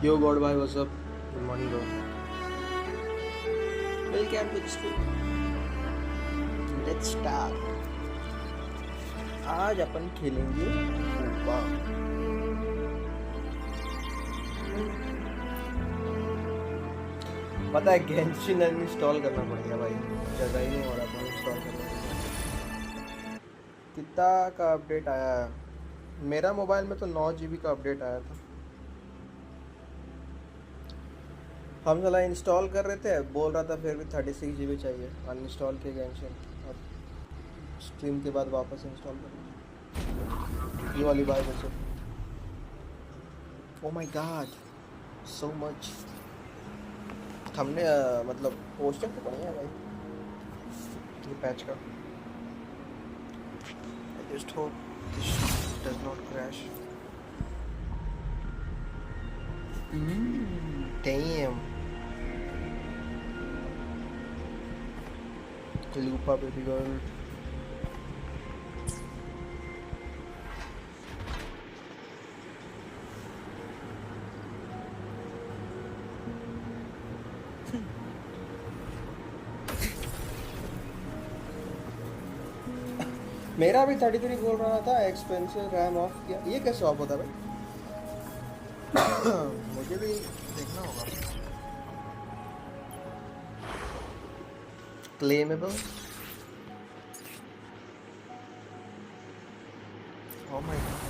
Yo God bhai, what's up? Good morning bro. Welcome to the stream. Let's start. आज अपन खेलेंगे वुवा। पता है Genshin install करना पड़ेगा भाई, जगह ही नहीं हो रहा था इंस्टॉल करने। कितना का अपडेट आया है? मेरा मोबाइल में तो 9 GB का अपडेट आया था। हम साला इंस्टॉल कर रहे थे, बोल रहा था फिर भी 36 GB चाहिए। अनइंस्टॉल किया गेंशिन और स्ट्रीम के बाद वापस इंस्टॉल कर ये वाली बात है। Oh my God so much. हमने मतलब पोस्टर तो बढ़िया है भाई ये पैच का। I just hope this does not crash. Dam Lupa baby girl. मेरा भी 33 बोल रहा था, एक्सपेंसिव रैम ऑफ किया। ये कैसे ऑफ होता है भाई? मुझे भी देखना होगा। Claimable. Oh my god.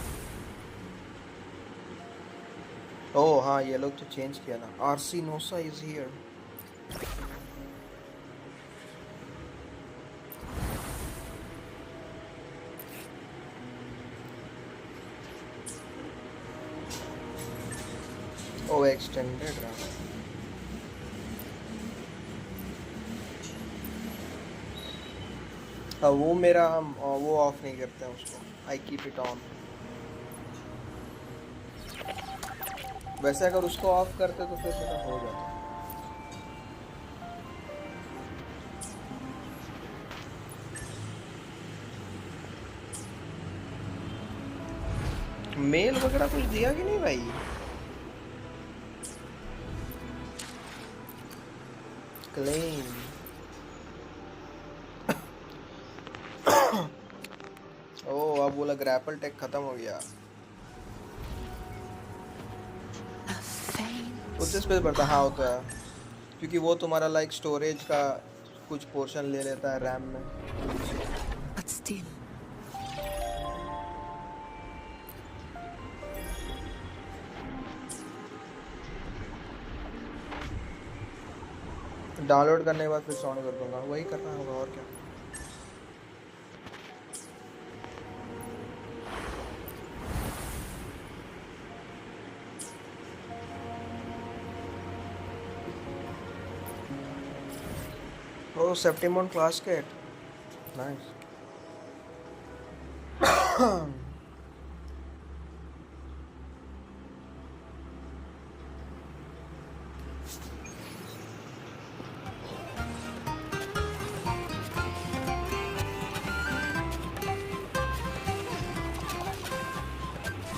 Oh हाँ, ये लोग तो चेंज किया ना। आरसी नोसा is here. Oh extended RAM. वो मेरा हम वो ऑफ नहीं करते हैं उसको। I keep it on. वैसे अगर उसको ऑफ करते तो फिर मेरा हो जाता। मेल वगैरह कुछ दिया कि नहीं भाई? क्लेम। ओह अब बोला ग्रैपल टेक खत्म हो गया। उस स्पेस बढ़ता हाँ होता है क्योंकि वो तुम्हारा लाइक स्टोरेज का कुछ पोर्शन ले लेता है रैम में। But still. डाउनलोड करने के बाद फिर साउंड कर दूंगा, वही करना होगा और क्या। Oh, Septimon class kit. Nice.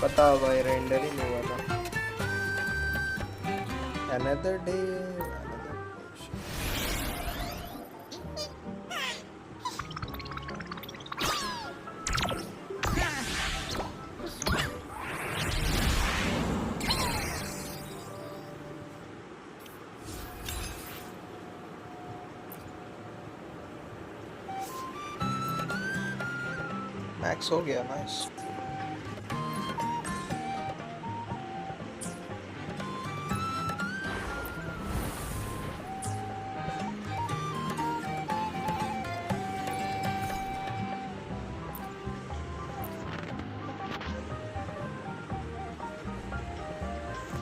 पता भाई रेंडर ही नहीं हुआ था। Another day, another portion. Max हो गया, नाइस।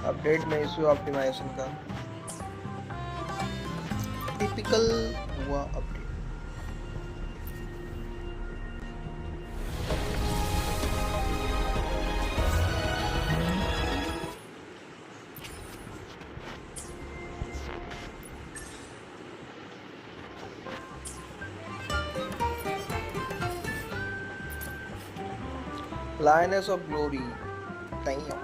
अपडेट में इशू ऑप्टिमाइजेशन का टिपिकल हुआ update. Lioness of Glory. Damn.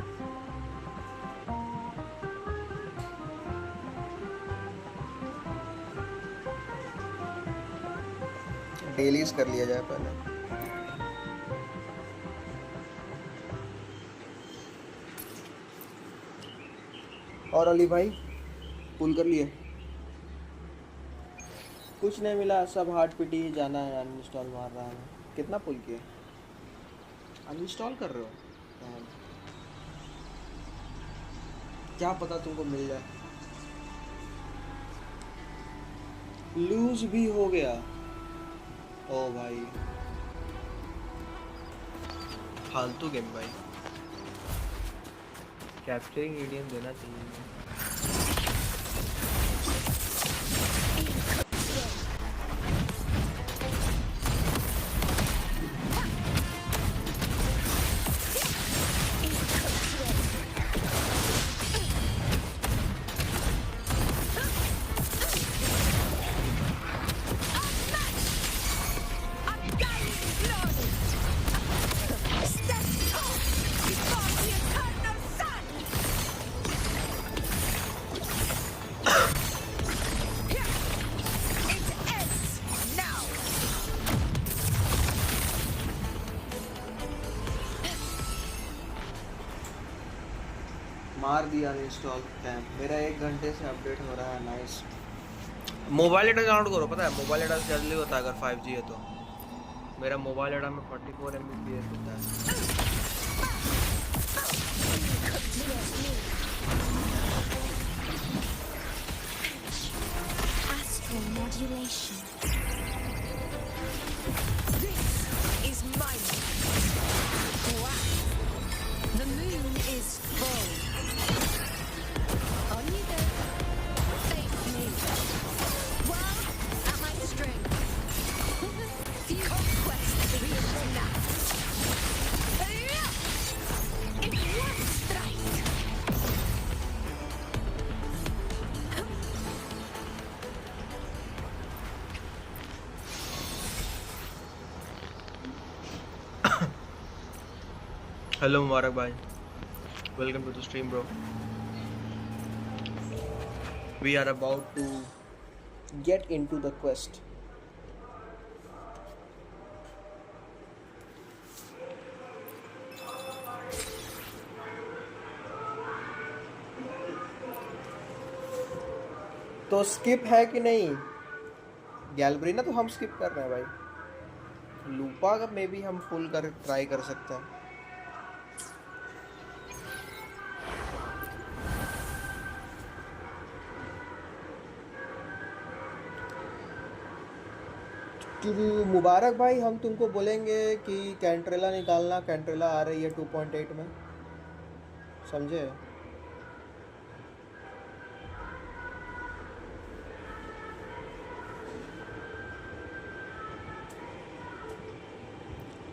Dailies कर लिया जाए पहले। और अली भाई पुल कर लिए? कुछ नहीं मिला, सब हार्ड पीटी ही जाना है, अनइंस्टॉल मार रहा है। कितना पुल किए? अनइंस्टॉल कर रहे हो? क्या पता तुमको मिल जाए। लूज भी हो गया। ओ भाई फालतू गेम भाई। कैप्चरिंग ईडीएम देना चाहिए। मार दिया अनइंस्टॉल कैंप। मेरा 1 घंटे से अपडेट हो रहा है। नाइस। मोबाइल डाटा डाउनलोड करो। पता है मोबाइल डाटा जल्दी होता है अगर 5G है तो। मेरा मोबाइल डाटा में 44 MBPS होता है। Astral modulation. This is mine. Wow. The moon is full. On you go. Face me. Well, at my strength. Conquest reignite. In one strike. Hello Mubarak भाई, welcome to the stream bro. We are about to get into the quest. तो skip है कि नहीं? गैल्ब्रेना तो हम skip कर रहे हैं भाई। लूपा का मे भी हम फुल कर ट्राई कर सकते हैं। मुबारक भाई, हम तुमको बोलेंगे कि कैंट्रेला निकालना। कैंट्रेला आ रही है 2.8 में, समझे?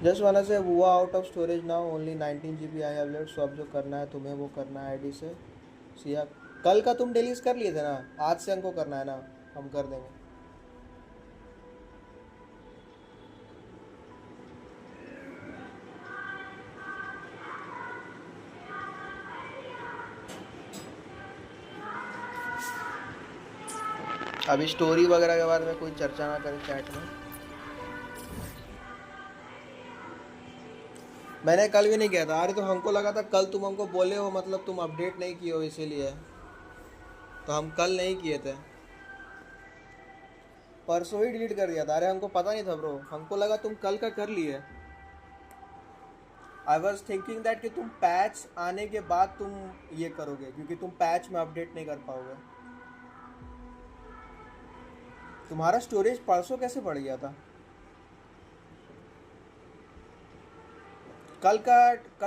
Just wanna say whoa out of storage now, only 19 GB I have left. So अब जो करना है तुम्हें वो करना है आईडी से। सिया कल का तुम डिलीट कर लिए थे ना, आज से हमको करना है ना, हम कर देंगे। अभी स्टोरी वगैरह के बारे में कोई चर्चा ना करें चैट में। मैंने कल भी नहीं किया था। अरे तो हमको लगा था कल तुम हमको बोले हो, मतलब तुम अपडेट नहीं किए हो इसीलिए, तो हम कल नहीं किए थे। परसों ही डिलीट कर दिया था। अरे हमको पता नहीं था ब्रो, हमको लगा तुम कल का कर लिए। आई वॉज थिंकिंग दैट कि तुम पैच आने के बाद तुम ये करोगे, क्योंकि तुम पैच में अपडेट नहीं कर पाओगे। तुम्हारा स्टोरेज परसों कैसे बढ़ गया था? कल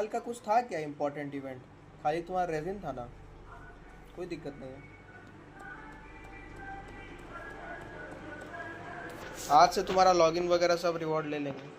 का कुछ था क्या इम्पोर्टेंट इवेंट? खाली तुम्हारा रेजिन था ना? कोई दिक्कत नहीं है। आज से तुम्हारा लॉगिन वगैरह सब रिवॉर्ड ले लेंगे।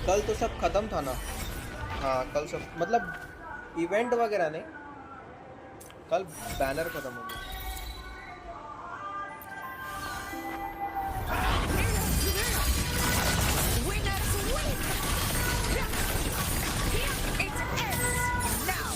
कल तो सब खत्म था ना। हाँ कल सब मतलब इवेंट वगैरह नहीं, कल बैनर खत्म हो गया। Winners win! It ends now!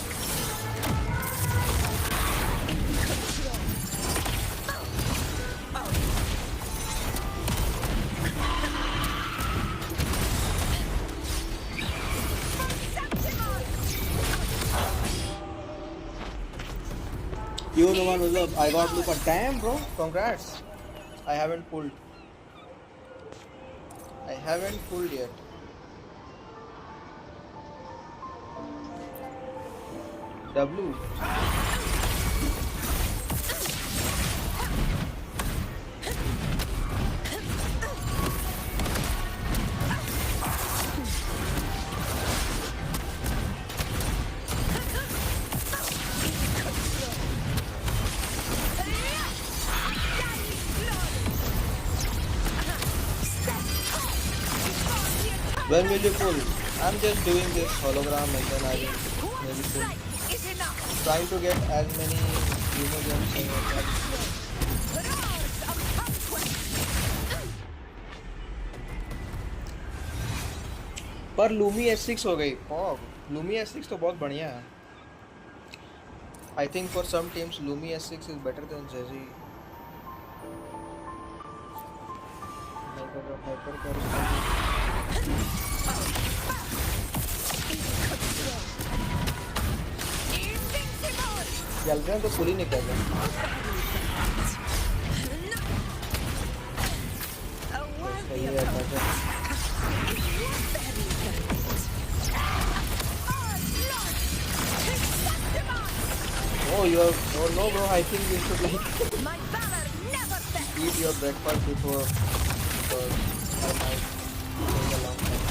You know what was up? I got Lupa. Damn bro, congrats. I haven't pulled. I haven't pulled yet. W. When will you pull? I'm just doing this hologram and then I will maybe pull. Trying to get as many gems as I can. पर Lumi S6 हो गई। Lumi S6 तो बहुत बढ़िया है। I think for some teams Lumi S6 is better than Jazzy. गैल्ब्रेना तो पुल ही नहीं कर रहा। सही है मजा। Oh, you are. Oh no, bro. I think you should like eat your breakfast before, because I might take a long time.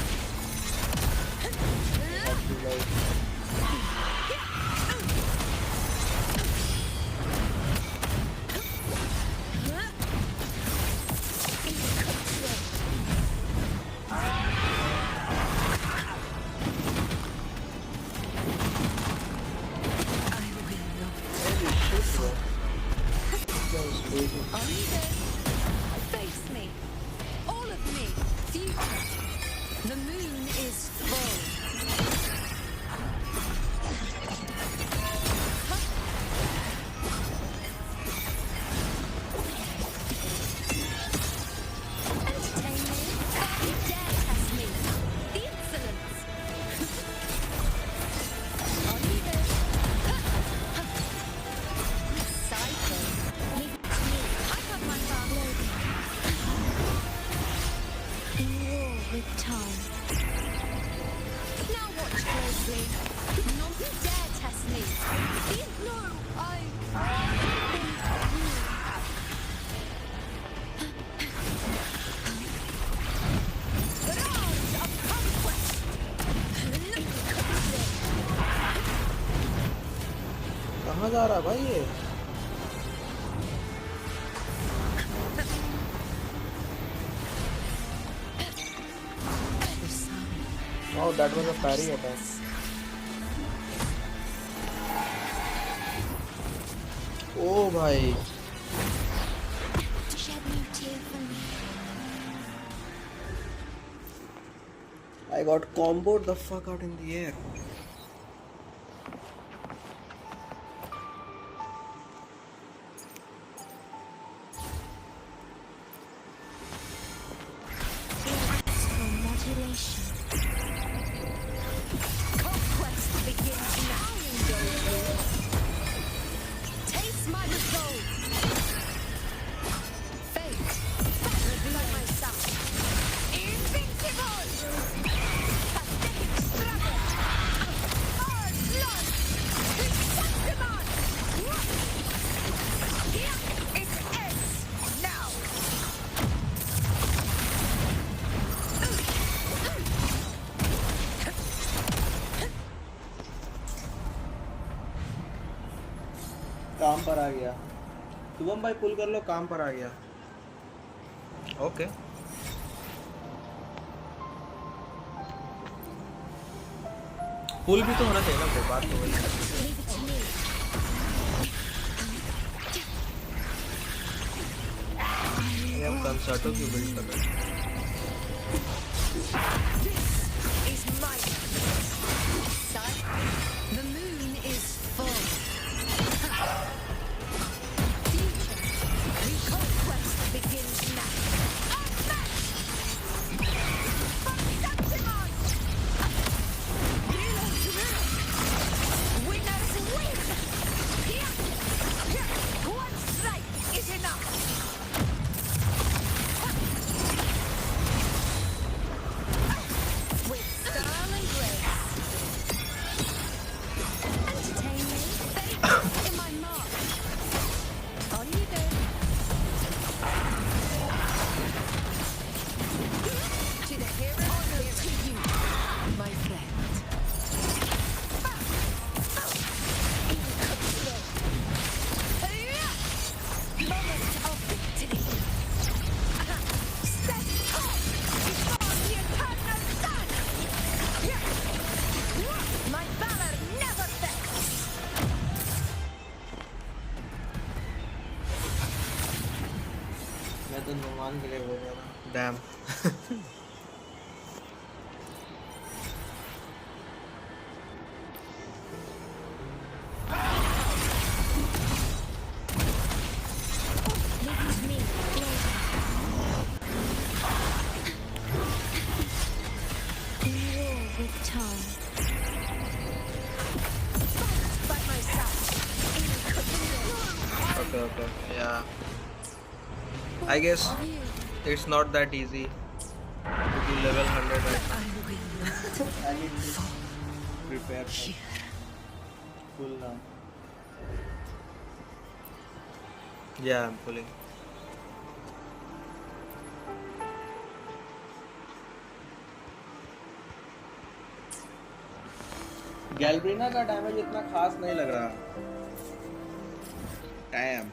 I have to like. Face me. All of me. Future. The moon is full. Entertain me. You dare test me. The insolence. Are you there? Psycho. Leave it to me. I got my father. War with time. Now watch closely. No, you dare test me. No, Barrage of conquest. कहाँ जा रहा है भाई ये? Oh, that was a parry attack. Oh भाई. To shed no tear for me. I got comboed the fuck out in the air. Modulation. Conquest begins now. काम पर आ गया। शुभम भाई पुल कर लो, काम पर आ गया। ओके पुल भी तो होना चाहिए ना, कोई बात तो वही है। Leave it to me. ये हम कंसर्टों की बिल्ड कर रहे हैं। Is my son. The moon is full. Future reconquest begins now. Winners win. One strike is enough. With style and grace. Entertain me. Fate in my mark. On you go. To the hero. Honor to you, my friend. Moment of victory. Step up before the eternal sun. My valor never fails. मैं तो नुमान के लिए बोल रहा था। Dam Leave it to me. War with time. Fight by my side. okay yeah I guess it's not that easy to do level 100 right now. I will not I need to prepare full now. Yeah, I'm pulling. गैल्ब्रेना का damage इतना खास नहीं लग रहा। Dam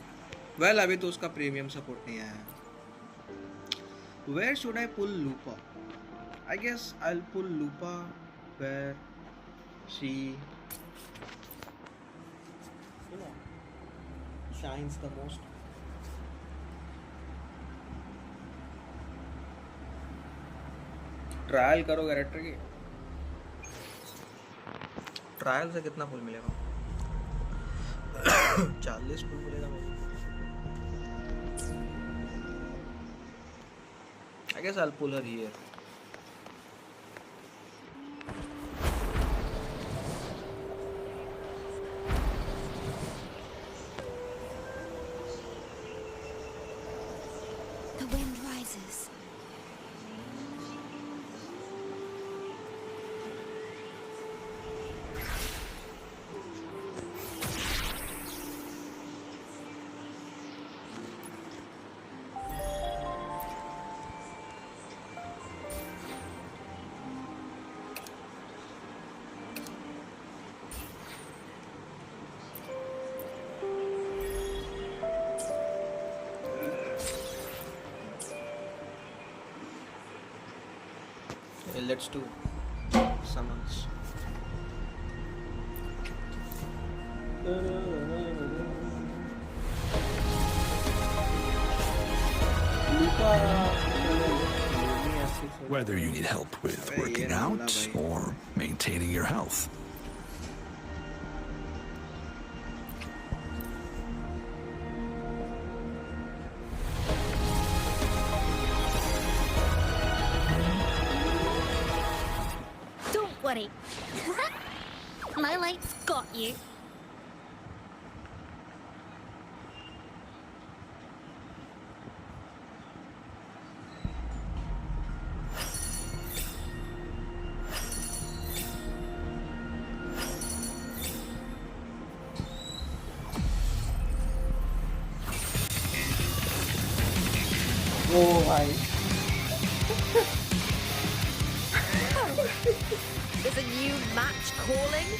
well अभी तो उसका premium support नहीं आया। Where should I pull Lupa? I guess I'll pull Lupa where she shines the most. Trial करो कैरेक्टर की। ट्रायल से कितना फुल मिलेगा? 40 फुल मिलेगा मुझे। I guess I'll pull her here. The wind rises. Let's do summons. Whether you need help with working out or maintaining your health. Don't worry. My light's got you. Oh भाई Is a new match calling?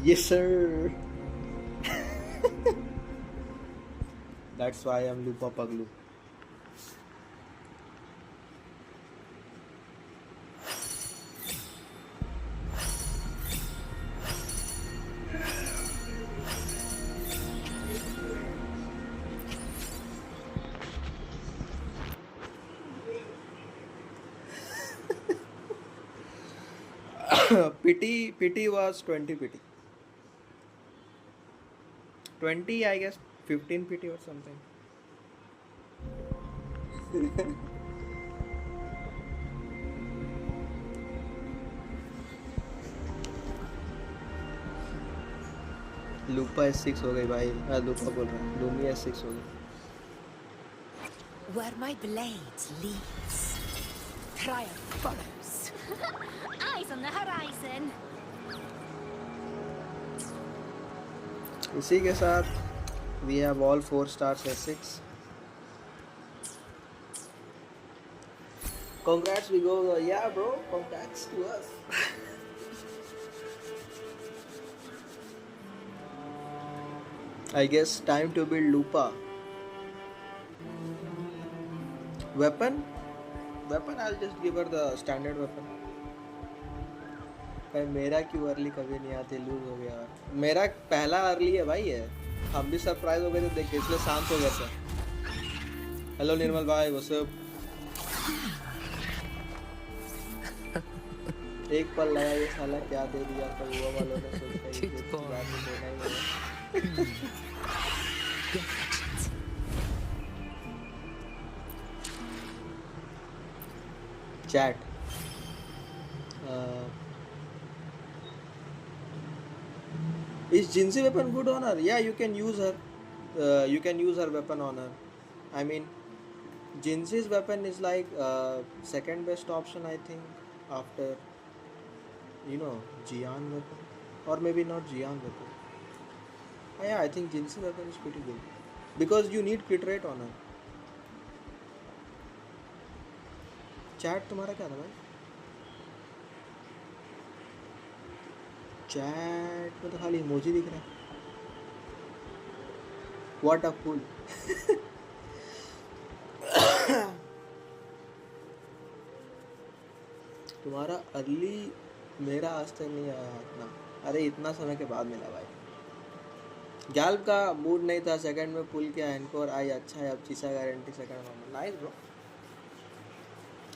Yes sir. That's why I'm Lupa Paglu. Pity was 20 pity. 20 I guess 15 pity or something. लूपा S6 हो गई भाई। लूपा बोल रहा हूँ, Lumi S6 हो गई। Where my blade leads, triumph follows. Eyes on the horizon. इसी के साथ we have all 4 stars S6. Congrats, we go. Yeah bro, congrats to us. I guess time to build Lupa. Weapon I'll just give her the standard weapon. भाई मेरा क्यों early कभी नहीं आती, loose हो गया। मेरा पहला अर्ली है भाई है। हम भी सरप्राइज हो गए थे देख के, इसलिए शांत हो गए थे। हेलो निर्मल भाई, व्हाट्स अप। एक पल लगा ये साला क्या दे दिया, पर हुआ वालों ने सोचा ये बात नहीं देना ही है। Chat. Is Jinsi weapon good on her? Yeah, you can use her. You can use her weapon on her. I mean, Jinsi's weapon is like second best option, I think, after Jian weapon, or maybe not Jian weapon. Yeah, I think Jinsi weapon is pretty good because you need crit rate on her. Chat तुम्हारा क्या था भाई? Chat में तो खाली emoji दिख रहा है। व्हाट अ फूल। तुम्हारा अर्ली मेरा आज तक नहीं आया इतना। अरे इतना समय के बाद मिला भाई। गैल्ब का मूड नहीं था, सेकंड में पुल किया, एनकोर आई अच्छा है, अब चीसा गारंटी सेकंड में। Nice bro.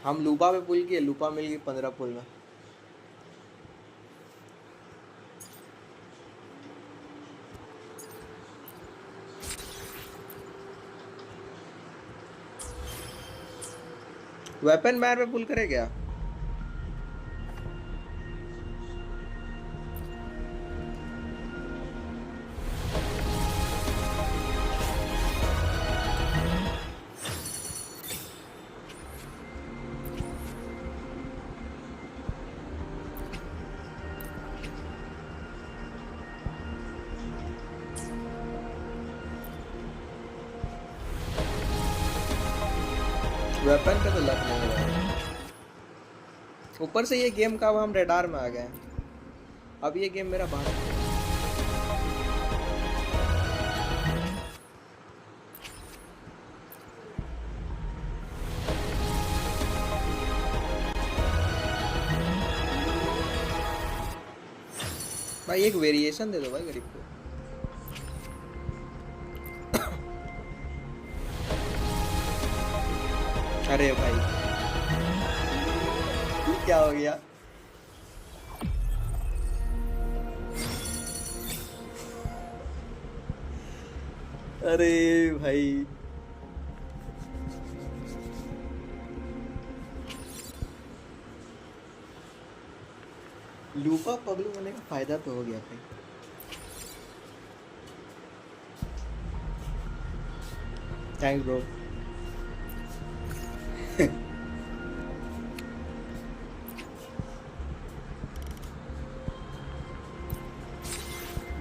हम लूपा पे पुल किए, लूपा मिल गई 15 पुल में। वेपन बैर पे पुल करे क्या? वेपन पे तो लग नहीं रहा। ऊपर से ये गेम का हम रेडार में आ गए। अब ये गेम मेरा बाहर भाई एक वेरिएशन दे दो भाई गरीब को। अरे भाई क्या हो गया? अरे भाई लूपा पगलू होने का फायदा तो हो गया भाई। Thanks bro.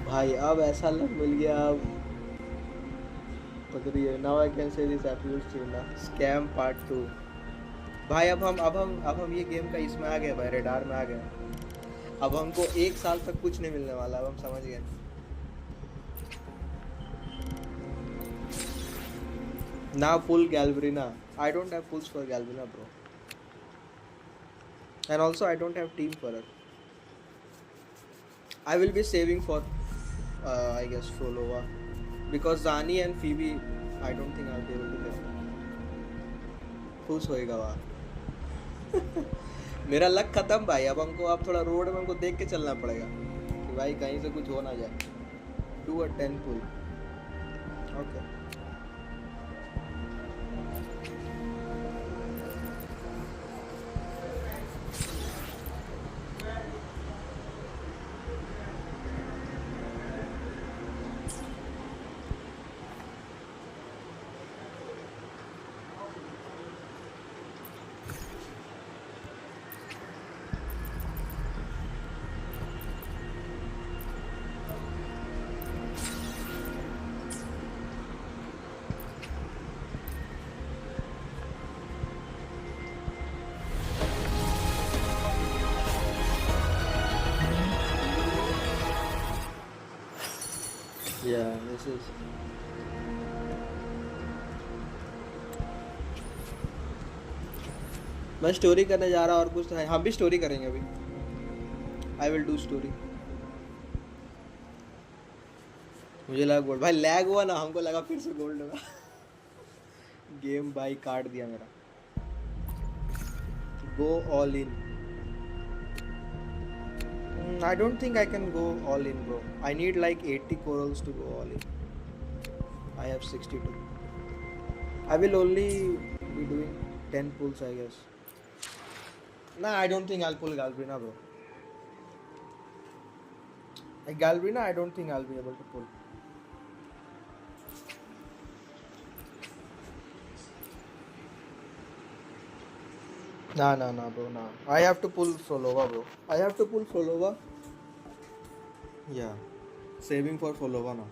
भाई अब ऐसा लग मिल गया। अब पकड़िए। Now I can say this absolute scam part 2। भाई अब हम ये गेम का इसमें आ गए भाई, रेडार में आ गए। अब हमको 1 साल तक कुछ नहीं मिलने वाला, अब हम समझ गए. Now pull Galbrena. I don't have pulls for Galbrena, bro. And also I don't have team for her. I will be saving for I guess Frolova, because Zani and Phoebe I don't think I'll be able to get. खुश होएगा वहाँ. मेरा luck खत्म भाई. अब हमको अब थोड़ा रोड में हमको देख के चलना पड़ेगा कि भाई कहीं से कुछ हो ना जाए. Do a 10 pull. Okay. Yeah, this is. मैं स्टोरी करने जा रहा और कुछ है. हम भी स्टोरी करेंगे अभी. I will do story. मुझे लगा गोल्ड भाई लैग हुआ ना, हमको लगा फिर से गोल्ड होगा. गेम भाई काट दिया मेरा. Go all in. I don't think I can go all in, bro. I need like 80 corals to go all in. I have 62. I will only be doing 10 pulls, I guess. Nah, I don't think I'll pull Galbrena, bro. Like Galbrena, I don't think I'll be able to pull. Nah, bro, nah. I have to pull Frolova, bro. I have to pull Frolova. Yeah. Saving for Frolova now.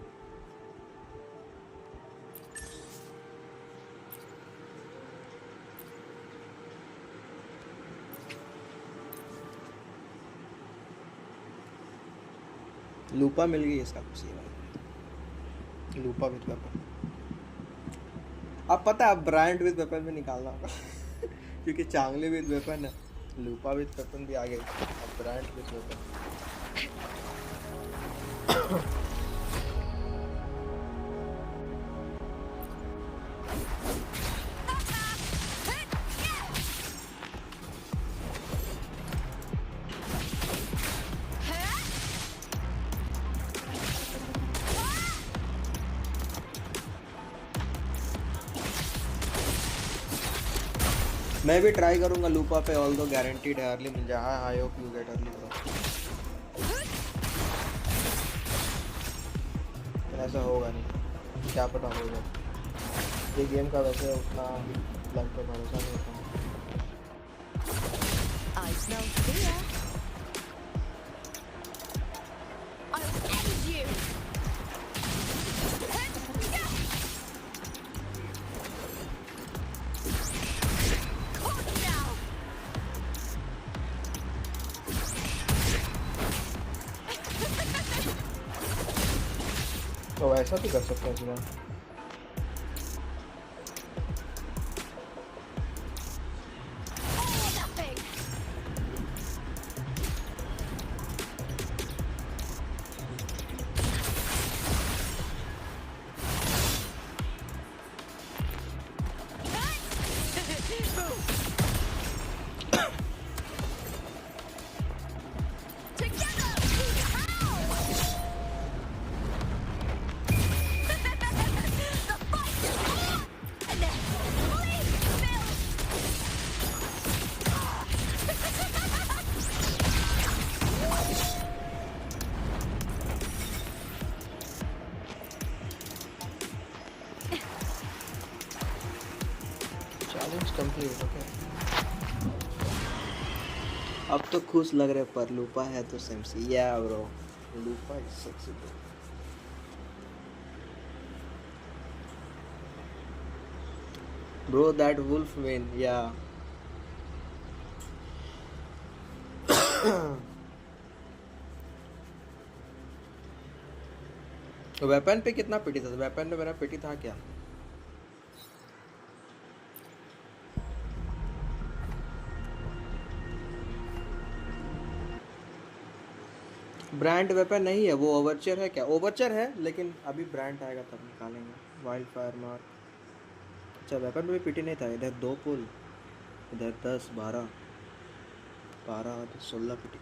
लूपा मिल गई इसका खुशी है भाई. लूपा with weapon. अब पता है brand with weapon भी निकालना होगा. क्योंकि चांगली विद वेपन है, लूपा विद वेपन भी आ गई. अब ब्रांड विद वेपन. मैं भी ट्राई करूंगा लूपा पे, ऑल दो गारंटीड है अर्ली मिल जाए. I hope you get early bro. ऐसा होगा नहीं, क्या पता हो जाए. ये गेम का वैसे उतना लक पे भरोसा नहीं होता. I smell fear. I'll end you. Caught now. तो ऐसा भी कर सकते हैं इसमें. Nothing. Together we howl. The fight is on. Please, Bill. Challenge complete. Okay. अब तो खुश लग रहे पर लूपा है तो सेमसी. Yeah bro, Lupa is sexy bro. Bro, that wolf main, yeah. तो वेपन पे कितना पिटी था? वेपन पे मेरा पिटी था क्या? ब्रांड वेपन नहीं है वो, ओवरचर है क्या? ओवरचर है लेकिन अभी ब्रांड आएगा तब निकालेंगे। Wild fire mark. अच्छा वेपन पे भी पिटी नहीं था। इधर 2 पुल, इधर 10 12 12 और 16 पिटी,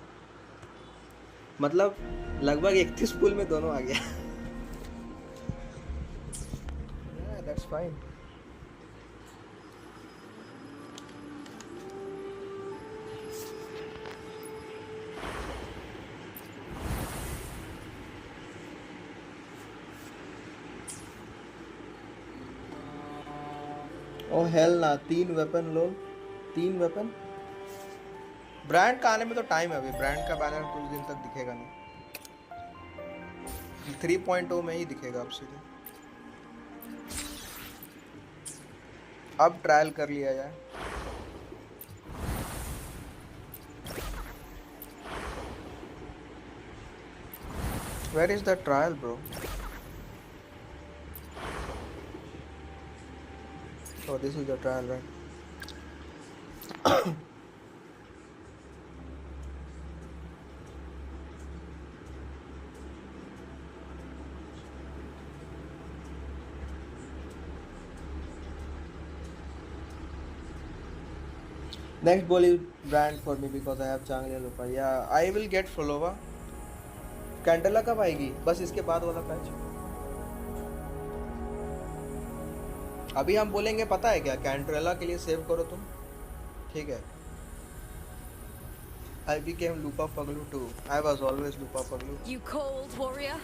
मतलब लगभग 31 पुल में दोनों आ गया। That's fine. ओ हेल ना, 3 वेपन लो, 3 वेपन। ब्रांड का आने में तो टाइम है अभी, ब्रांड का बैनर कुछ दिन तक दिखेगा नहीं। 3.0 में ही दिखेगा अब सीधे। अब ट्रायल कर लिया जाए। Where is the trial, bro? Oh, this is the trial, right? Next ball is brand for me because I have Galbrena Lupa. Yeah, I will get Followa. Candela कब आएगी? बस इसके बाद वाला पैच। अभी हम बोलेंगे पता है क्या, कैंड्रेला के लिए सेव करो तुम, ठीक है? I became Lupa Paglu too. I was always Lupa Paglu. You cold warrior?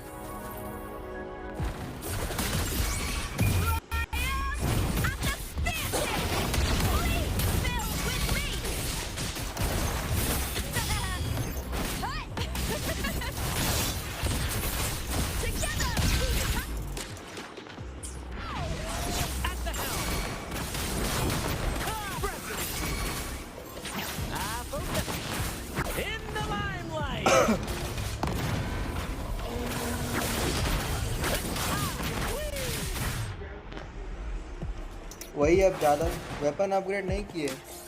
वही अब ज़्यादा वेपन अपग्रेड नहीं किए।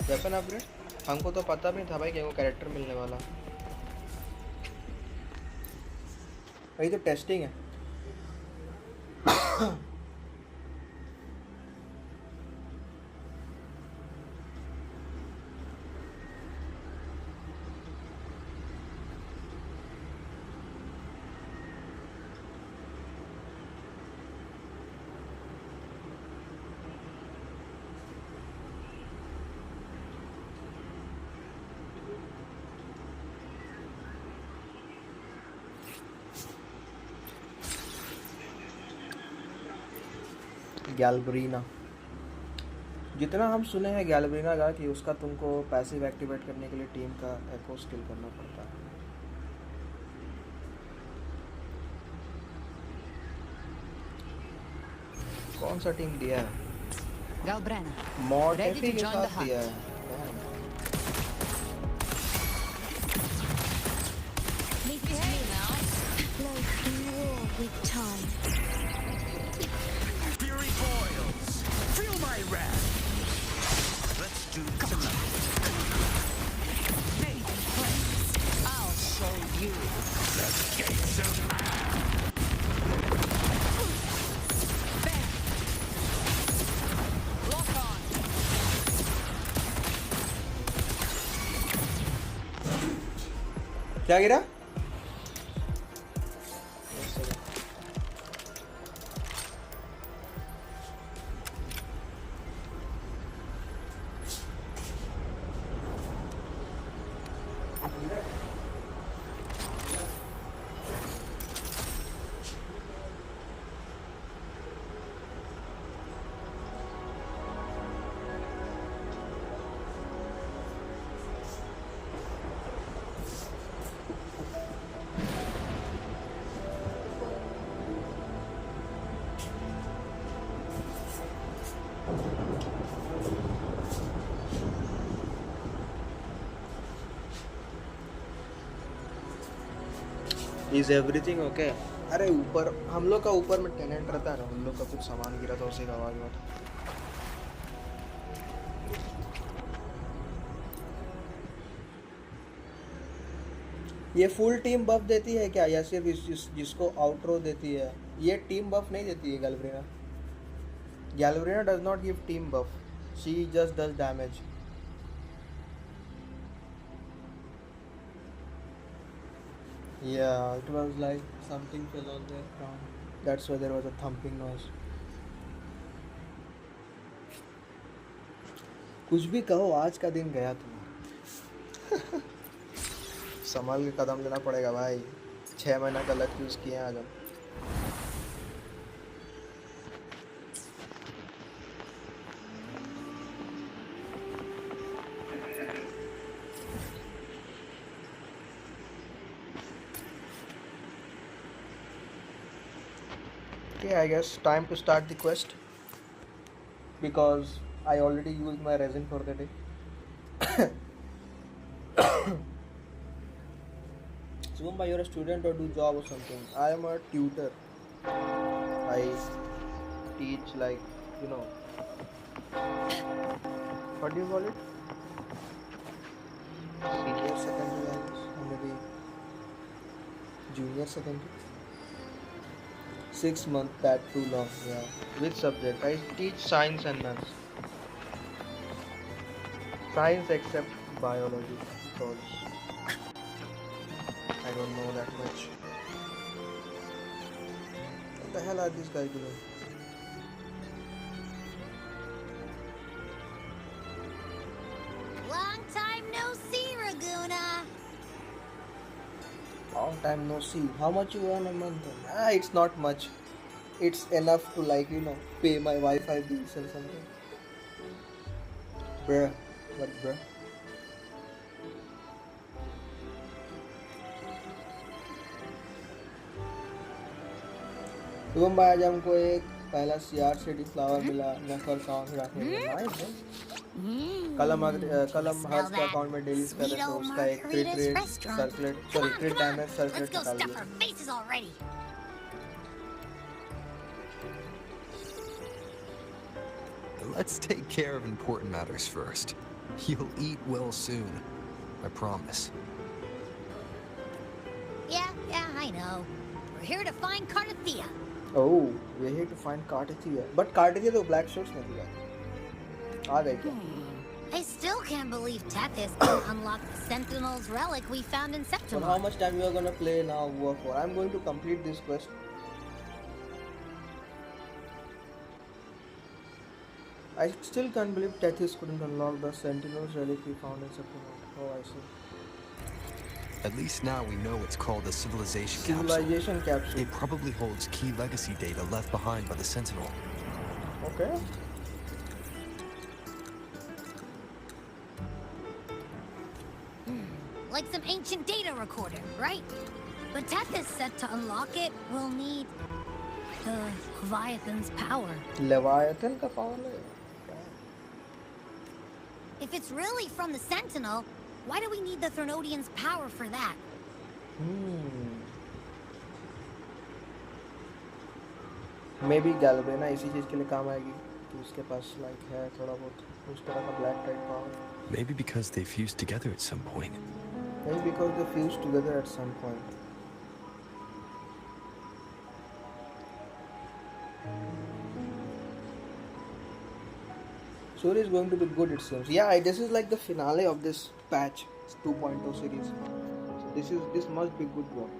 वेपन अपग्रेड हमको तो पता भी नहीं था भाई कि वो कैरेक्टर मिलने वाला। वही तो टेस्टिंग है। गैल्ब्रीना, जितना हम सुने हैं गैल्ब्रीना का कि उसका तुमको पैसिव एक्टिवेट करने के लिए टीम का एको स्किल करना पड़ता है। कौन सा टीम दिया है? Galbrena, मॉड ready एफी to के join the साथ hunt. दिया है। Leave it to me now. Life can war with time. Fury boils. Feel my wrath. Let's do tonight. Baby friends, I'll show you. The gates of Bam! Lock on. क्या गिरा? Is everything okay? अरे ऊपर हम लोग का ऊपर में tenant रहता है ना, उन लोग का कुछ सामान गिरा था, उसी का आवाज हुआ था। ये फुल टीम बफ देती है क्या, या सिर्फ जिसको आउटरो देती है? ये टीम बफ नहीं देती है Galbrena. Galbrena does not give team buff, she just does damage. Yeah, it was like something fell on the ground. That's why there was a thumping noise. कुछ भी कहो, आज का दिन गया तुम्हारा। संभाल के कदम लेना पड़ेगा भाई, 6 महीना का लक यूज किए आज हम। Okay, I guess time to start the quest because I already used my resin for the day. Shubham, you're a student or do job or something? I am a tutor. I teach, like, you know, what do you call it? Senior secondary, I guess, or maybe junior secondary. 6 months, that too long, yeah. Which subject? I teach science and maths. Science except biology, because I don't know that much. What the hell are these guys doing? Long time no see, Raguna. Long time no see. How much you earn a month? It's not much. It's enough to, like, you know, pay my Wi-Fi bills or something. Bruh. What bruh? Shubham भाई, आज हमको एक पहला CR/CD flower मिला नेफर song रखने में। Nice है। कल हम हर्ष के अकाउंट में डेली कर रहे थे, उसका एक क्रिट डैमेज सर्कुलेट निकाल दिया। Let's take care of important matters first. You'll eat well soon. I promise. Yeah, I know. We're here to find Cardathea. Oh, we're here to find Cardathea. But Cardathea तो black shorts में थी। आ गई क्या? I still can't believe Tethys can unlock the Sentinel's relic we found in So Septimar. how much time you are gonna play now, Wuwa, for? I'm going to complete this quest. I still can't believe Tethys couldn't unlock the Sentinel's relic we found in September. Oh, I see. At least now we know it's called the Civilization Civilization Capsule. capsule. It probably holds key legacy data left behind by the Sentinel. Okay. Like some ancient data recorder, right? But Tethys said to unlock it, we'll need the Leviathan's power. Leviathan का power है? If it's really from the Sentinel, why do we need the Threnodian's power for that? Maybe Galbrena इसी चीज के लिए काम आएगी कि उसके पास like है थोड़ा बहुत उस तरह का black type power. Maybe because they fused together at some point. Maybe because they fused together at some point. Story is going to be good, it seems. Yeah, this is like the finale of this patch 2.0 series. So this must be good work.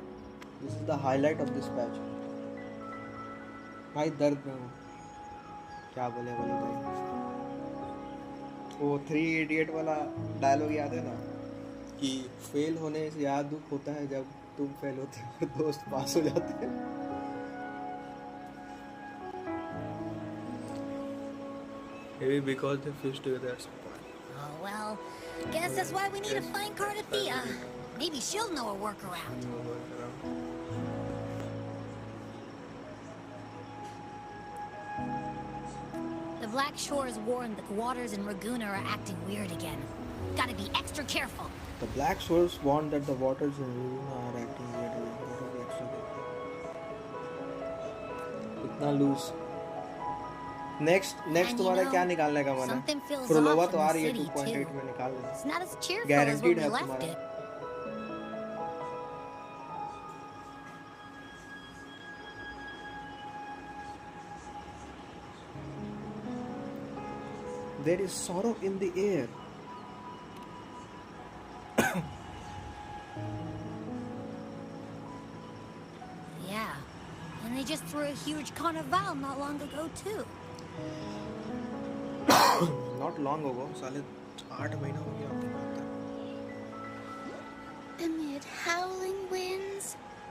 This is the highlight of this patch. भाई दर्द में हूँ, क्या बोले भाई। वो 3 Idiot वाला dialogue याद है ना, कि फेल होने से याद दुख होता है जब तुम फेल होते हो और दोस्त पास हो जाते हैं। Maybe because they fused together at some point. Oh, well, guess that's why we need to find Cardathea. Maybe she'll know a workaround. The Black Shores warned that the waters in Raguna are acting weird again. Gotta be extra careful. The Black Shores warned that the waters in Wuwa are acting weird. ना loose. Next And you तुम्हारा क्या know, निकालने का मन है? something feels फ्रोलोवा off तो in uh the रही है city 2.8 too. में, निकाल It's लेना। not as cheerful as when Guaranteed we है left तुम्हारा। it. There is sorrow in the air. Yeah. And they just threw a huge carnival not long ago too. Not long ago, साले 8 महीना हो गया आपको पता है। Amid howling winds,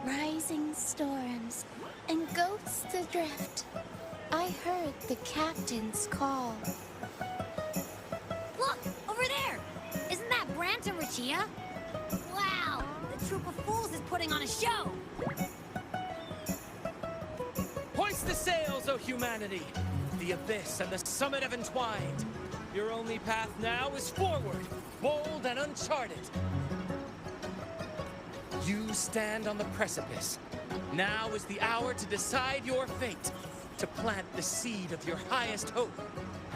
rising storms, and ghosts adrift, I heard the captain's call. Look, over there! Isn't that Brant and Rachia? Wow! The troop of fools is putting on a show! Hoist the sails, O humanity! The abyss and the summit have entwined. Your only path now is forward, bold and uncharted. You stand on the precipice. Now is the hour to decide your fate, to plant the seed of your highest hope,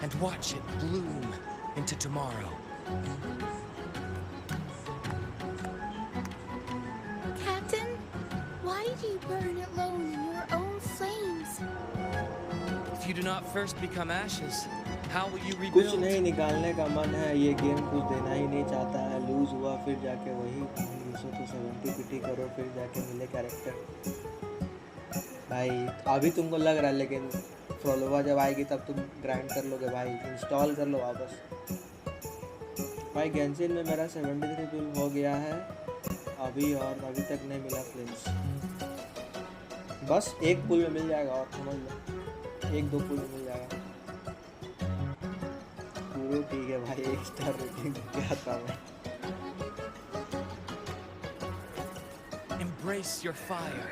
and watch it bloom into tomorrow. Captain, why do you burn alone in your own flames? If you do not first become ashes, how will you कुछ rebuild? नहीं निकालने का मन है, ये game कुछ देना ही नहीं चाहता है। लूज हुआ फिर जाके वही 70 पिटी करो, फिर जाके मिले कैरेक्टर। भाई अभी तुमको लग रहा है, लेकिन फ्रोलोवा जब आएगी तब तुम ग्राइंड कर लोगे भाई। इंस्टॉल कर लो वापस भाई। गेंशिन में मेरा 73 पुल हो गया है अभी, और अभी तक नहीं मिला फ्लेम्स। बस एक पुल में मिल जाएगा, और समझ लो 1-2 पुल में मिल जाएगा। पूरा ठीक है भाई, 1 स्टार रेटिंग क्या था मैं। Embrace your fire.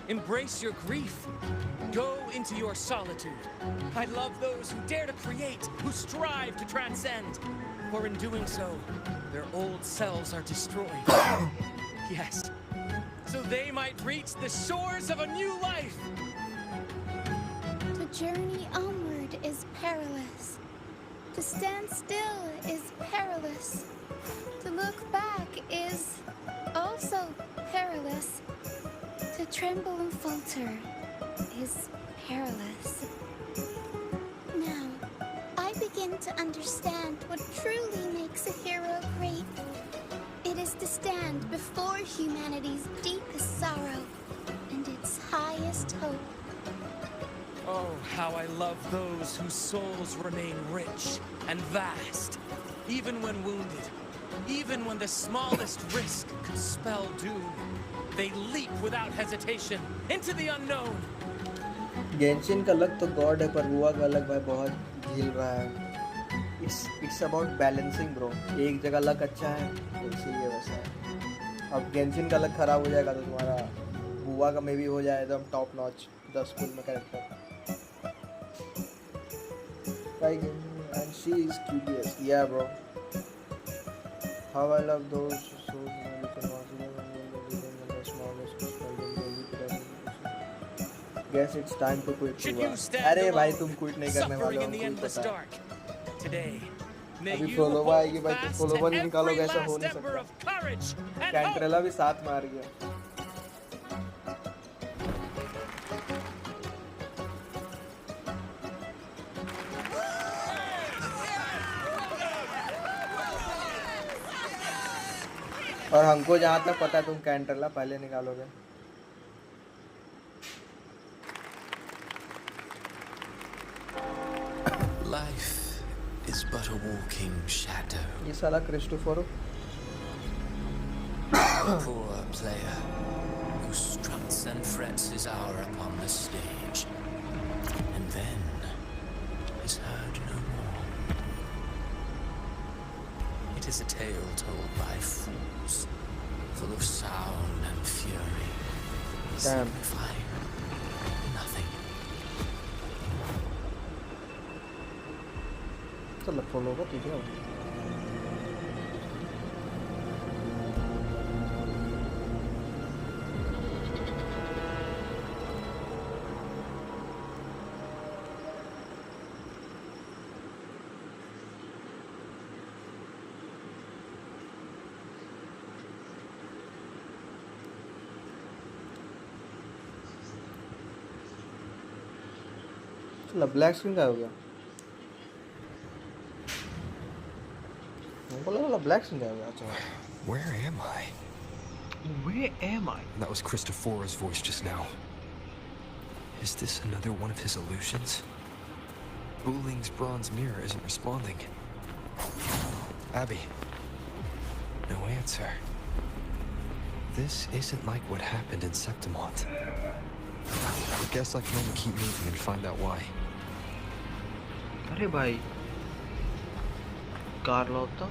Embrace your grief. Go into your solitude. I love those who dare to create, who strive to transcend. For in doing so, their old selves are destroyed. Yes. So they might reach the shores of a new life. The journey onward is perilous. To stand still is perilous. To look back is also perilous. To tremble and falter is perilous. Now, I begin to understand what truly makes a hero great. It is to stand before humanity's deepest sorrow and its highest hope. Oh, how I love those whose souls remain rich and vast, even when wounded, even when the smallest risk could spell doom. They leap without hesitation into the unknown. Genshin का luck तो God है, पर वुआ का luck भाई बहुत झील रहा है। It's about balancing bro. एक जगह लक अच्छा है तो इसीलिए वैसा है। अब गेंशिन का लक खराब हो जाएगा तो तुम्हारा वुआ का मे भी हो जाए एकदम टॉप नॉच 10 पुल में character. And she is curious. Yeah, bro. How I love those souls when you can watch them and when the smallest Guess it's time to quit. Should you stand अरे भाई alone, तुम quit नहीं करने वाले suffering हो, in the हमको endless पता है। dark? Today, may अभी you फ्रोलोवा आएगी hold भाई, तो fast फ्रोलोवा to नहीं निकालोगे every ऐसा हो last नहीं ember सकता। of courage and hope. कैंट्रेला भी साथ में आ रही है। और हमको जहाँ तक पता है तुम कैंट्रेला पहले निकालोगे। Life is but a walking shadow. ये साला क्रिस्टोफरो A poor player who struts and frets his hour upon the stage, and then is heard no more. It is a tale told by fools, full of sound and fury, Damn. signifying nothing. चलो फ्रोलोवा ठीक है। चला black screen का हो गया मेरे को लगा ब्लैक स्क्रीन का हो गया अच्छा Where am I? Where am I? That was Christophora's voice just now. Is this another one of his illusions? Buling's bronze mirror isn't responding. Abby. No answer. This isn't like what happened in Septimont. I guess I can only keep moving and find out why. अरे भाई Carlotta?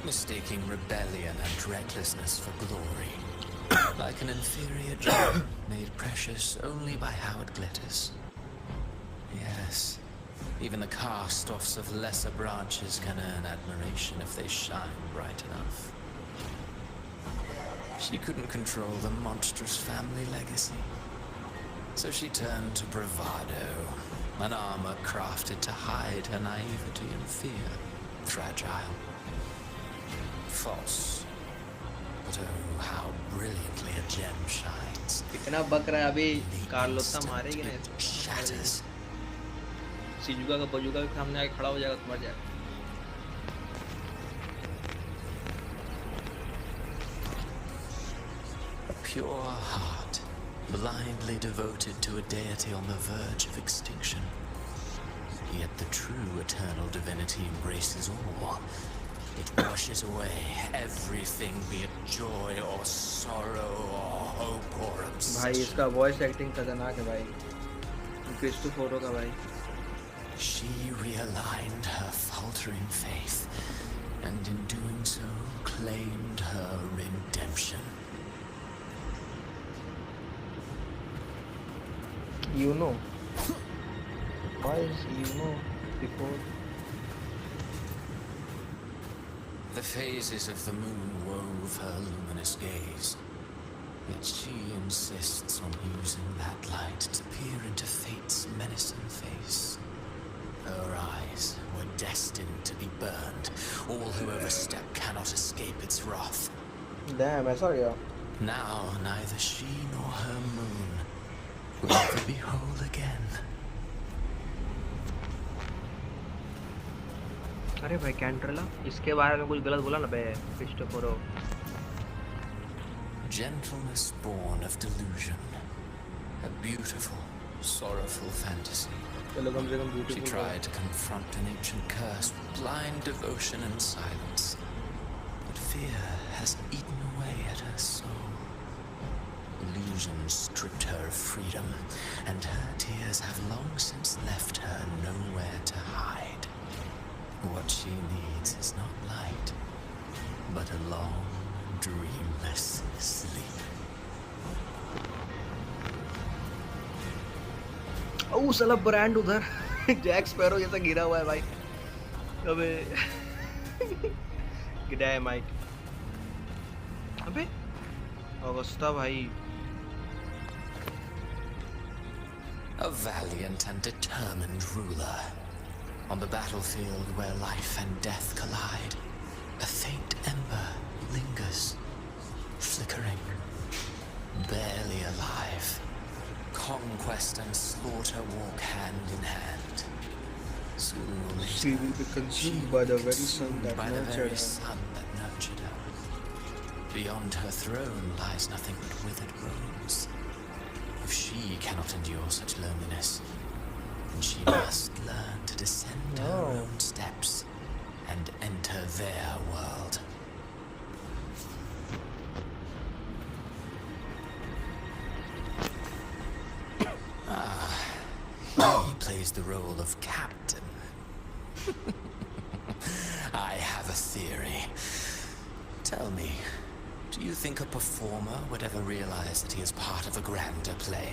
Mistaking rebellion and recklessness for glory. Like an inferior gem made precious only by how it glitters. Yes, even the cast-offs of lesser branches can earn admiration if they shine bright enough. She couldn't control the monstrous family legacy. So she turned to bravado, an armor crafted to hide her naivety and fear. Fragile. False. But oh, how brilliantly a gem shines. कितना बक रहा है अभी The Carlotta instant मारेगी ना it shatters. सिजुका का Bazooka के सामने आके खड़ा हो जाएगा तो मर जाएगा Pure heart, blindly devoted to a deity on the verge of extinction. Yet the true eternal divinity embraces all. It washes away everything, be it joy or sorrow or hope or भाई obsession. इसका voice acting खतरनाक है भाई क्रिस्टोफोरो का भाई She realigned her faltering faith, and in doing so, claimed her redemption. you know why is you know before The phases of the moon wove her luminous gaze. Yet she insists on using that light to peer into fate's menacing face. Her eyes were destined to be burned. All who overstep cannot escape its wrath. damn ऐसा क्या Now neither she nor her moon will ever be whole again. अरे भाई कैंट्रेला इसके बारे में कुछ गलत बोला ना बे क्रिस्टोफोरो Gentleness born of delusion. A beautiful, sorrowful fantasy. चलो कम से कम She beautiful tried to confront an ancient curse with blind devotion and silence. But fear has eaten away at her soul. Illusion stripped her of freedom, and her tears have long since left her nowhere to hide. What she needs is not light, but a long, dreamless sleep. ओ साला brand उधर Jack sparrow जैसा गिरा हुआ है भाई अबे गिरा है माइक अबे अगस्ता भाई A valiant and determined ruler. On the battlefield where life and death collide, a faint ember lingers, flickering, barely alive. Conquest and slaughter walk hand in hand. Sooner or later, she will be consumed by the very sun that by the nurtured very her sun that nurtured her. Beyond her throne lies nothing but withered bones. If she cannot endure such loneliness, then she must learn to descend her No. own steps and enter their world. He plays the role of captain. I have a theory. Tell me, do you think a performer would ever realize that he is part of a grander play?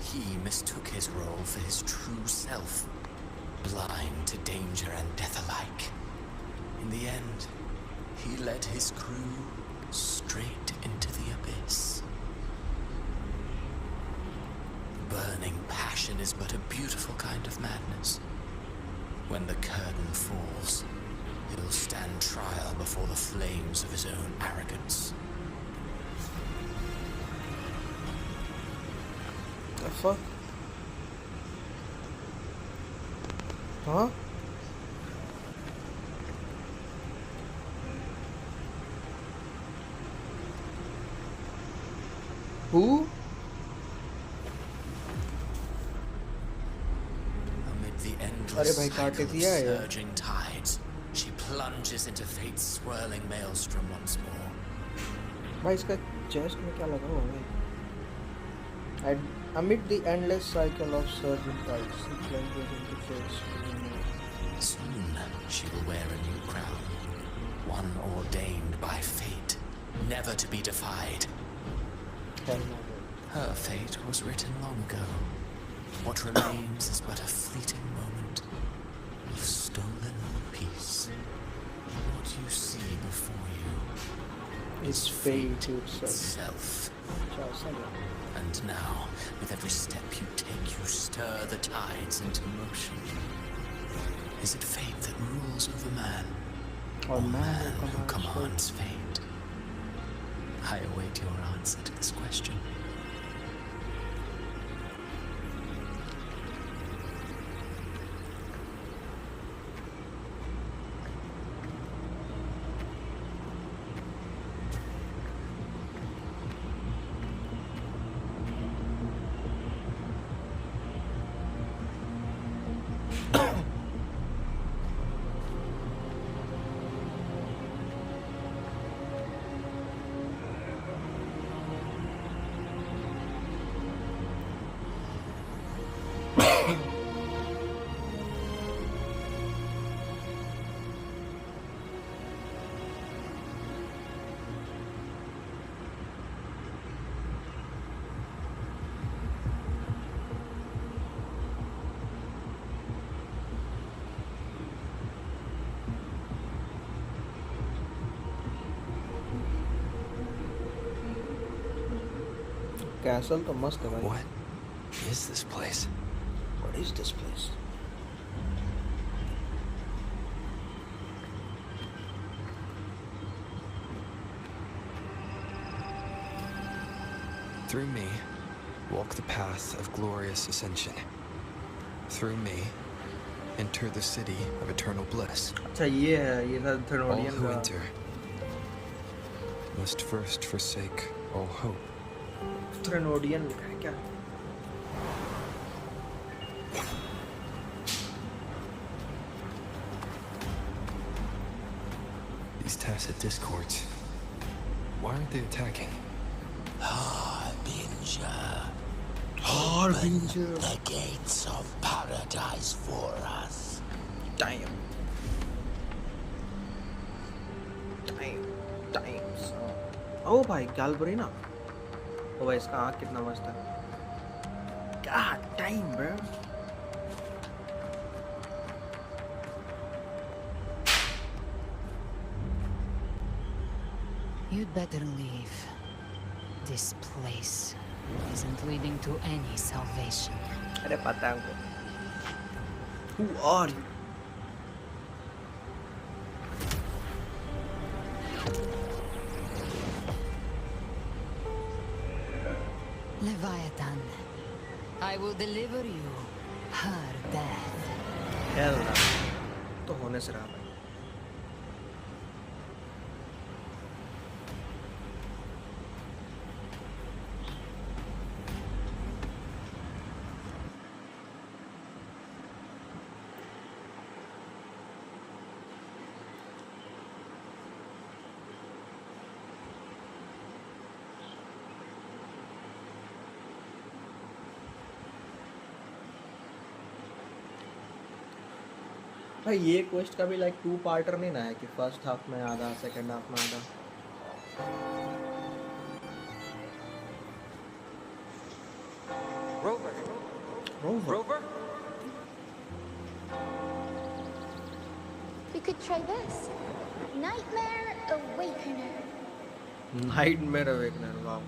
He mistook his role for his true self, blind to danger and death alike. In the end, he led his crew straight into the abyss. Burning passion is but a beautiful kind of madness. When the curtain falls, he'll stand trial before the flames of his own arrogance. The fuck? Huh? Who? Amid the अरे endless भाई, cycle काटे of दिया है ये। surging tides, she plunges into fate's swirling maelstrom once more. भाई इसका chest में क्या लगा हुआ है? Amid the endless cycle of surging tides, she plunges into fate's swirling maelstrom. Soon she will wear a new crown, one ordained by fate, never to be defied. Hell no. Her fate was written long ago. What remains is but a fleeting moment of stolen peace. What you see before you It's fate itself. itself. Ciao, Saga. And now, with every step you take, you stir the tides into motion. Is it fate that rules over man? Or man man who commands fate? I await your answer to this question. Castle तो मस्त है भाई. What is this place? What is this place? Through me, walk the path of glorious ascension. Through me, enter the city of eternal bliss. अच्छा ये है, ये था All थर्नोडियन who का. enter must first forsake all hope. थर्नोडियन लिखा है क्या? These tacit discords, why aren't they attacking? Harbinger. The gates of paradise for us. Damn. ओ भाई गैल्ब्रेना. ओ भाई इसका आँख कितना मस्त है. God damn, bro. You'd better leave. This place isn't leading to any salvation. अरे पता है हमको. Who are you? Leviathan, I will deliver you her death. Hell no. तो होने से रहा भाई. भाई ये क्वेस्ट का भी लाइक 2 पार्टर नहीं ना है कि फर्स्ट हाफ में आधा सेकंड हाफ में आधा. Rover. Rover. Rover? We could try this. Nightmare Awakener. Nightmare Awakener. Wow.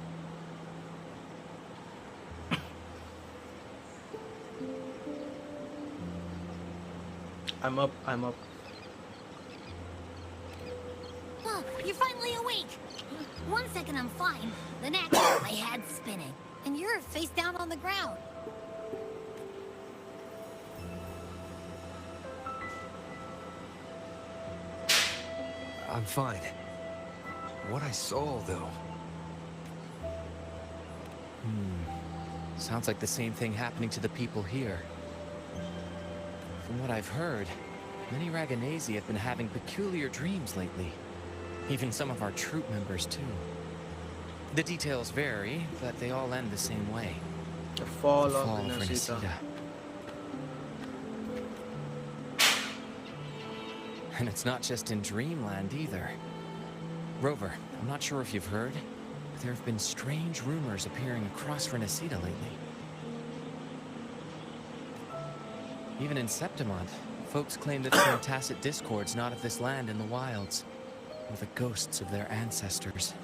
I'm up. Oh, you're finally awake. 1 second I'm fine. The next, my head's spinning. And you're face down on the ground. I'm fine. What I saw, though. Sounds like the same thing happening to the people here. From what I've heard, many Raganesi have been having peculiar dreams lately. Even some of our troop members, too. The details vary, but they all end the same way. The fall The of fall of Renesita. Renesita. And it's not just in Dreamland either. Rover, I'm not sure if you've heard, but there have been strange rumors appearing across Renesita lately. Even in Septimont, folks claim that there are tacit discords not of this land in the wilds, or the ghosts of their ancestors.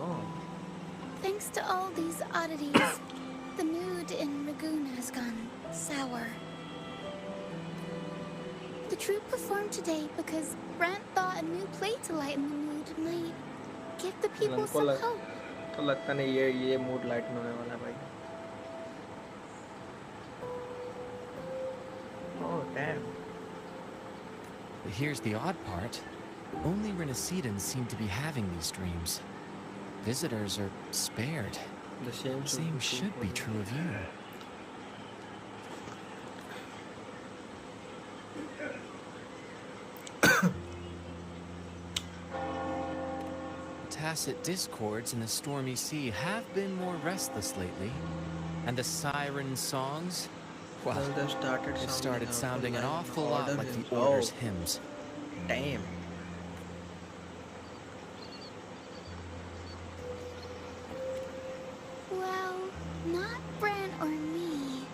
Oh. Thanks to all these oddities, the mood in Ragoon has gone sour. The troupe performed today because Brant thought a new play to lighten the mood might give the people हमको some लग hope. तो लगता नहीं ये mood light होने वाला है भाई. Oh damn. But here's the odd part. Only Renesitans seem to be having these dreams. Visitors are spared. The Same should be true of you. Tacit discords in the stormy sea have been more restless lately. And the siren songs? Well, they've started sounding an awful lot like the Order's hymns. Damn. Well, not Bran or me,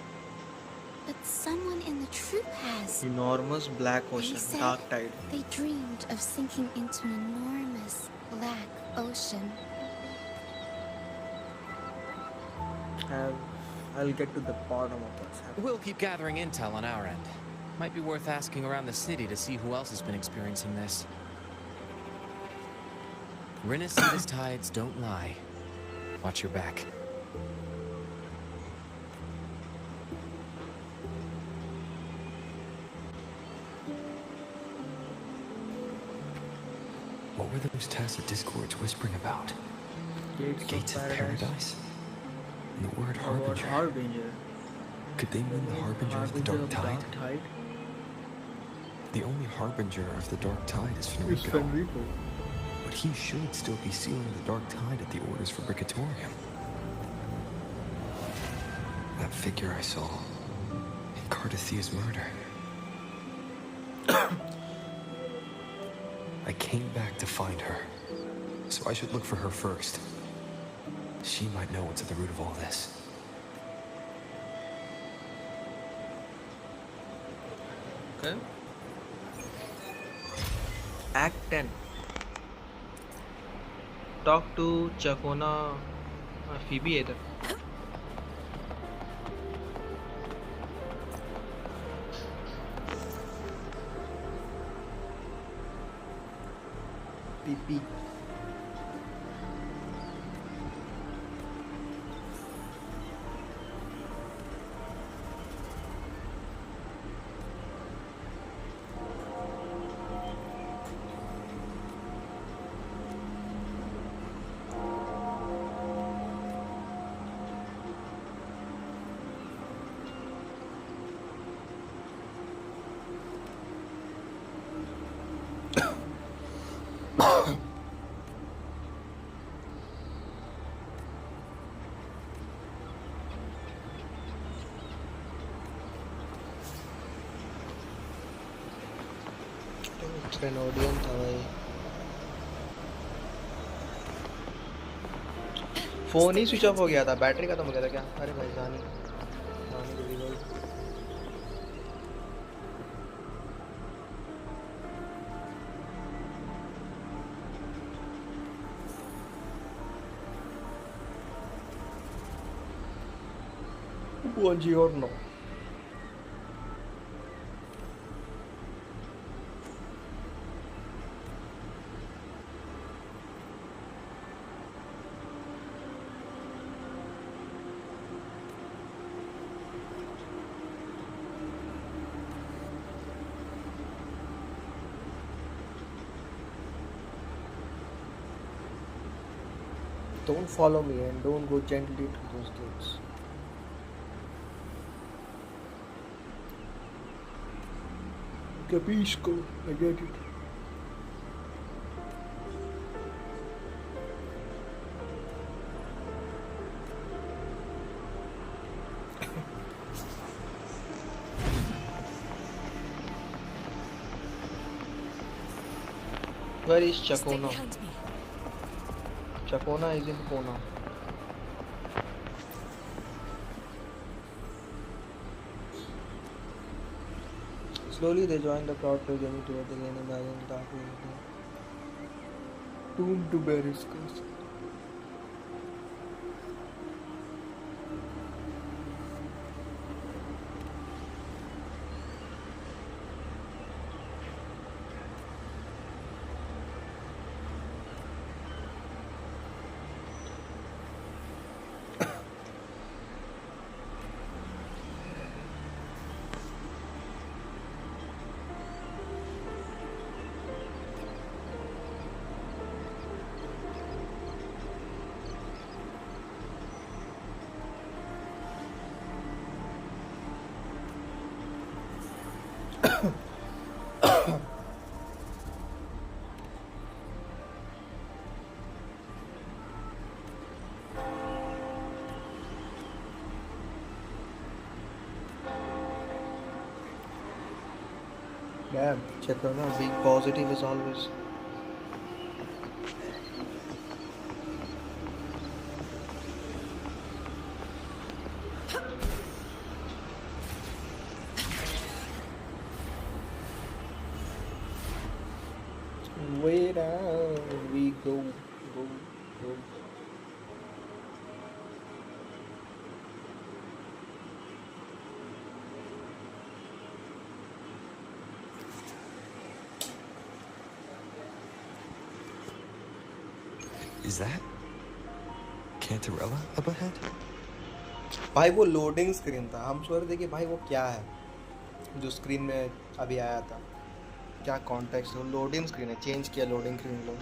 but someone in the troupe has. Enormous black They ocean, said dark tide. they dreamed of sinking into an enormous black ocean. I'll get to the bottom of what's happening. We'll keep gathering intel on our end. Might be worth asking around the city to see who else has been experiencing this. Renesita's tides don't lie. Watch your back. What were those tacit discords whispering about? Gates Gates of Paradise? And the word What Harbinger. Harbinger? Could they mean the Harbinger of the Dark Tide? Tide? The only Harbinger of the Dark Tide is It's Fenrico. Fenrico. But he should still be sealing the Dark Tide at the Orders for Bricatorium. That figure I saw in Cardathia's murder. I came back to find her, so I should look for her first. She might know what's at the root of all this. Okay. Act 10. Talk to Chacona Phoebe either. PP. Grenadian था भाई. Phone ही switch off हो गया था, battery खत्म हो गया था क्या? अरे भाई जाने दो revolve. Buongiorno. Don't follow me and don't go gently to those gates. Capisco, I get it. Where is Chacona? Chacona is in Kona. Slowly they join the crowd beginning toward the gain imagining dark tomb to bear his curse. Damn, Chacona being positive as always. Way down we go, go, go. Is that Cantarella up ahead? भाई वो loading screen था, हम सोच रहे थे कि भाई वो क्या है जो स्क्रीन में अभी आया था, क्या कॉन्टेक्स्ट है। लोडिंग स्क्रीन है, चेंज किया लोडिंग स्क्रीन लोग।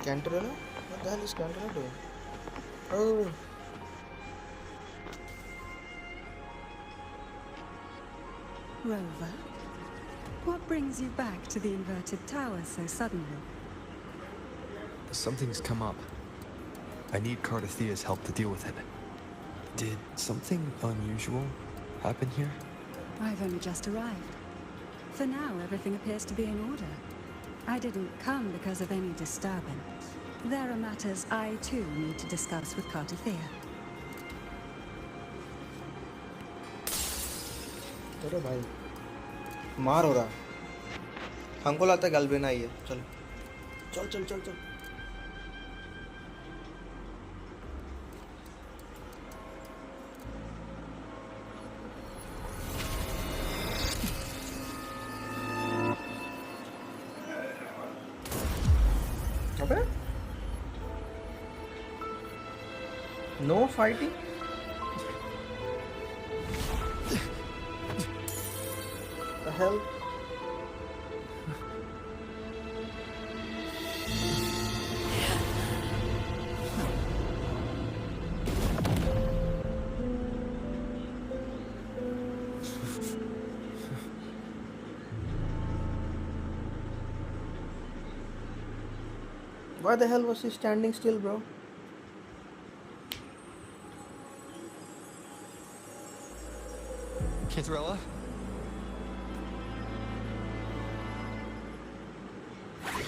कैंटरेला? What the hell is Cantarella doing? Oh. Rover, what brings you back to the inverted tower so suddenly? Something's come up. I need Cardathea's help to deal with it. Did something unusual happen here? I've only just arrived. For now, everything appears to be in order. I didn't come because of any disturbance. There are matters I too need to discuss with Cardathea. अरे भाई मार हो रहा, हमको लगता है गैल्ब्रेना ही है। चल चल चल चल चल। अबे no fighting. The hell? Why the hell was he standing still, bro? Cantarella?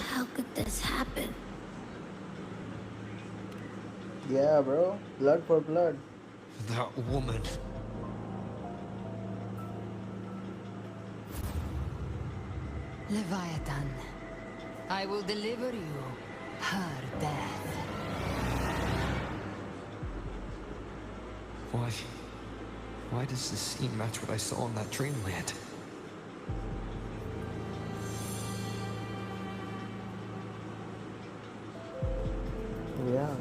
How could this happen? Yeah, bro. Blood for blood. That woman. Leviathan, I will deliver you her death. Why does this scene match what I saw in that dreamland? Yeah.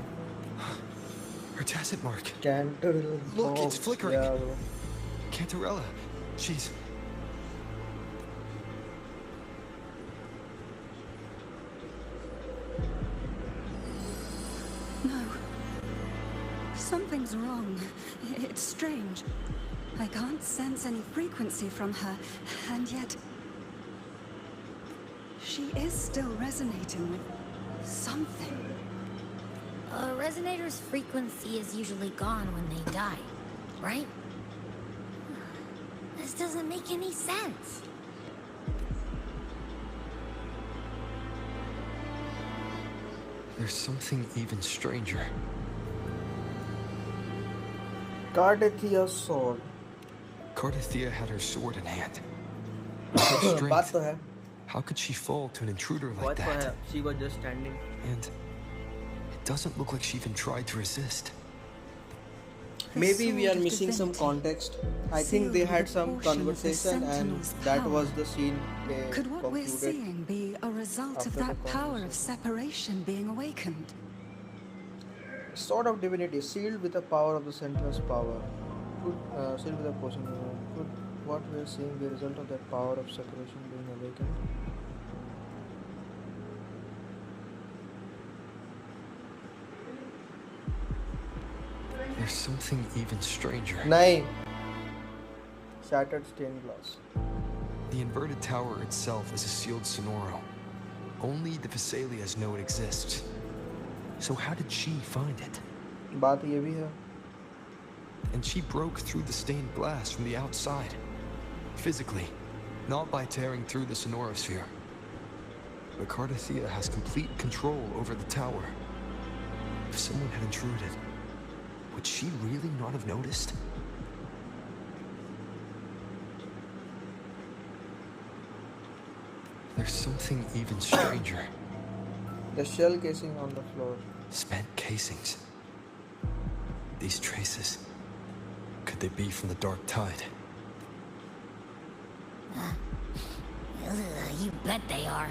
Her tacit mark. Cantarella. Look, it's flickering. Yeah, bro. Cantarella. She's... Something's wrong. It's strange. I can't sense any frequency from her, and yet... she is still resonating with something. A resonator's frequency is usually gone when they die, right? This doesn't make any sense. There's something even stranger. Cardathia's sword. Cardathia had her sword in hand. With such बात strength, तो है. how could she fall to an intruder like बात तो है. that? She was just standing. And it doesn't look like she even tried to resist. The Maybe we sword are of missing some divinity, context. I think sealed they with had a some portion of the conversation and Sentinel's that power. was the scene they Could what we're concluded. seeing be a result after of the that power of conversation. separation being awakened? Sword of divinity sealed with the power of the Sentinel's power. Sealed with a portion. Could what we are seeing be a result of that power of separation being awakened? There's something even stranger. Nahin. Shattered stained glass. The inverted tower itself is a sealed sonoro. Only the Vesalias know it exists. So how did she find it? बात ये भी है. And she broke through the stained glass from the outside. Physically, not by tearing through the sonorosphere. But Cardathia has complete control over the tower. If someone had intruded, would she really not have noticed? There's something even stranger. The shell casing on the floor. Spent casings. These traces. Could they be from the dark tide? You bet they are.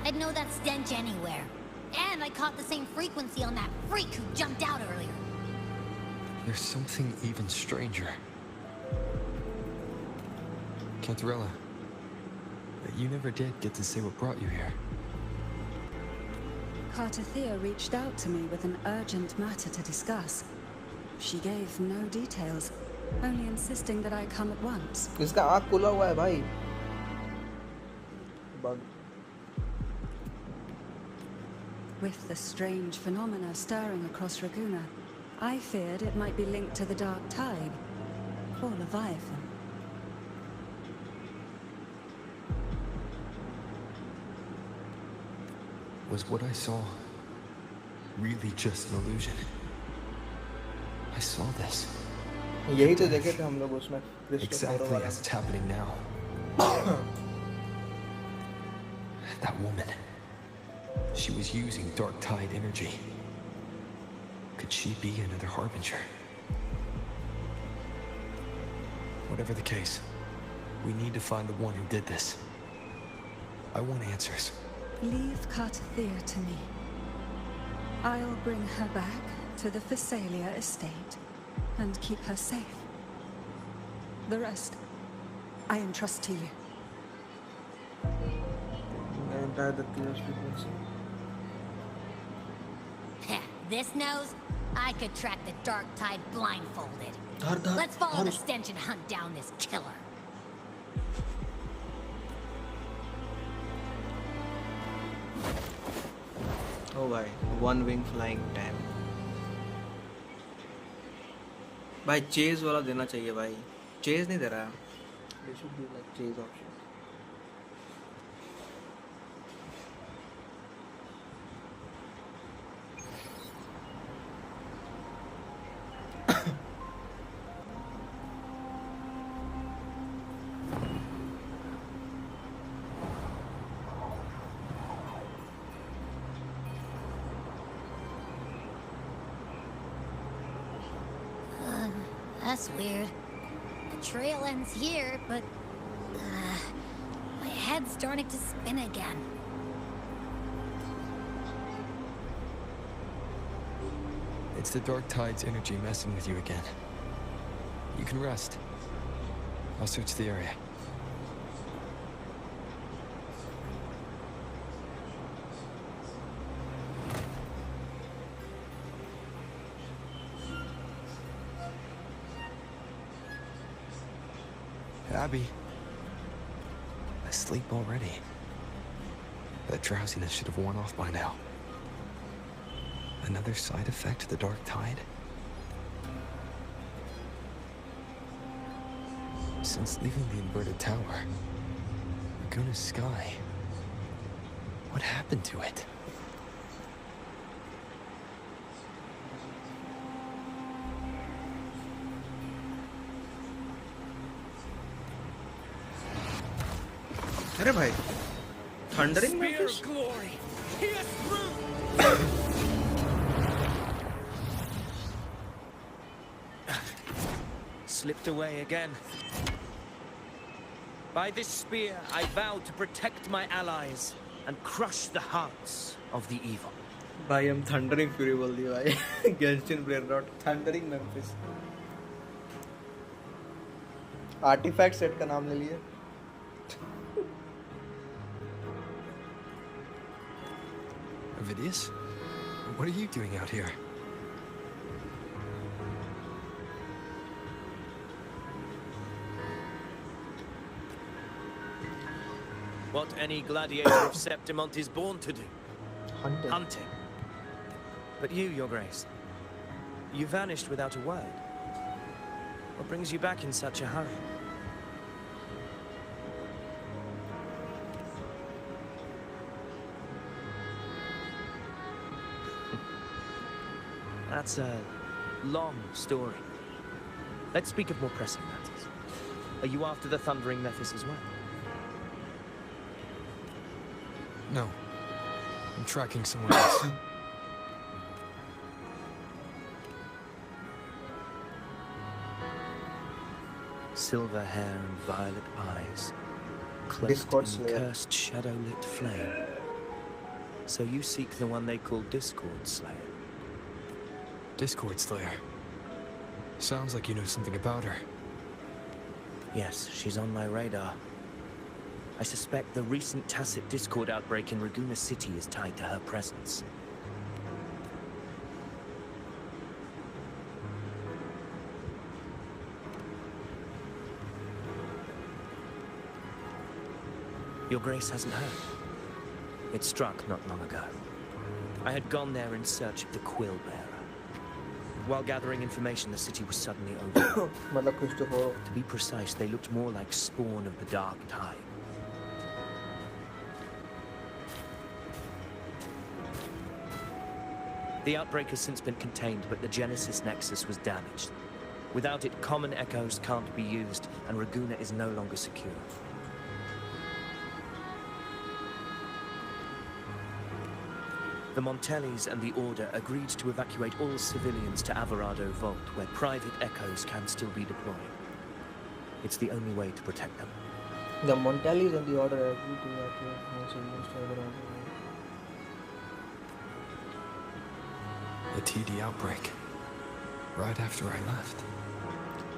I'd know that stench anywhere. And I caught the same frequency on that freak who jumped out earlier. There's something even stranger. Cantarella, you never did get to say what brought you here. Cartathea reached out to me with an urgent matter to discuss. She gave no details, only insisting that I come at once. इसका आँख खुला हुआ है भाई. Bug. With the strange phenomena stirring across Raguna, I feared it might be linked to the dark tide, or Leviathan. Was what I saw really just an illusion? I saw this. यही तो देखे थे हम लोग उसमें. Exactly as it's happening now. That woman. She was using dark tide energy. Could she be another harbinger? Whatever the case, we need to find the one who did this. I want answers. Leave Cartathea to me. I'll bring her back to the Phasalia estate and keep her safe. The rest, I entrust to you. Entire the chaos frequency. This nose, I could track the dark tide blindfolded. Let's follow the stench and hunt down this killer. Oh भाई, one wing flying, damn. भाई chase वाला देना चाहिए भाई. Chase नहीं दे रहा है. They should be like chase option. That's weird. The trail ends here, but my head's starting to spin again. It's the dark tide's energy messing with you again. You can rest. I'll search the area. Abby. Asleep already. That drowsiness should have worn off by now. Another side effect of the dark tide? Since leaving the inverted tower, Laguna's sky, what happened to it? अरे भाई thundering Spear मैफिस of glory, pierce through. Slipped away again. By this spear, I vow to protect my allies and crush the hearts of the evil. भाई हम thundering fury बोल दिया भाई Genshin ब्रेयरनॉट thundering मैम्फिस artefact set का नाम ले लिए. Vidius? What are you doing out here? What any gladiator of Septimont is born to do. Hunting. Hunting. But you, Your Grace, you vanished without a word. What brings you back in such a hurry? That's a long story. Let's speak of more pressing matters. Are you after the Thundering Mephis as well? No. I'm tracking someone else. Silver hair and violet eyes, cloaked Discord in Slayer. cursed shadow-lit flame. So you seek the one they call Discord Slayer. Discord Slayer. Sounds like you know something about her. Yes, she's on my radar. I suspect the recent tacit Discord outbreak in Raguna City is tied to her presence. Your Grace hasn't heard. It struck not long ago. I had gone there in search of the Quill Bearer. While gathering information, the city was suddenly overrun. मतलब कुछ तो हो. To be precise, they looked more like spawn of the Dark Tide. The outbreak has since been contained, but the Genesis Nexus was damaged. Without it, common echoes can't be used, and Raguna is no longer secure. The Montellis and the Order agreed to evacuate all civilians to Averado Vault, where private echoes can still be deployed. It's the only way to protect them. The Montellis and the Order agreed to evacuate all civilians to Averado. The TD outbreak. Right after I left.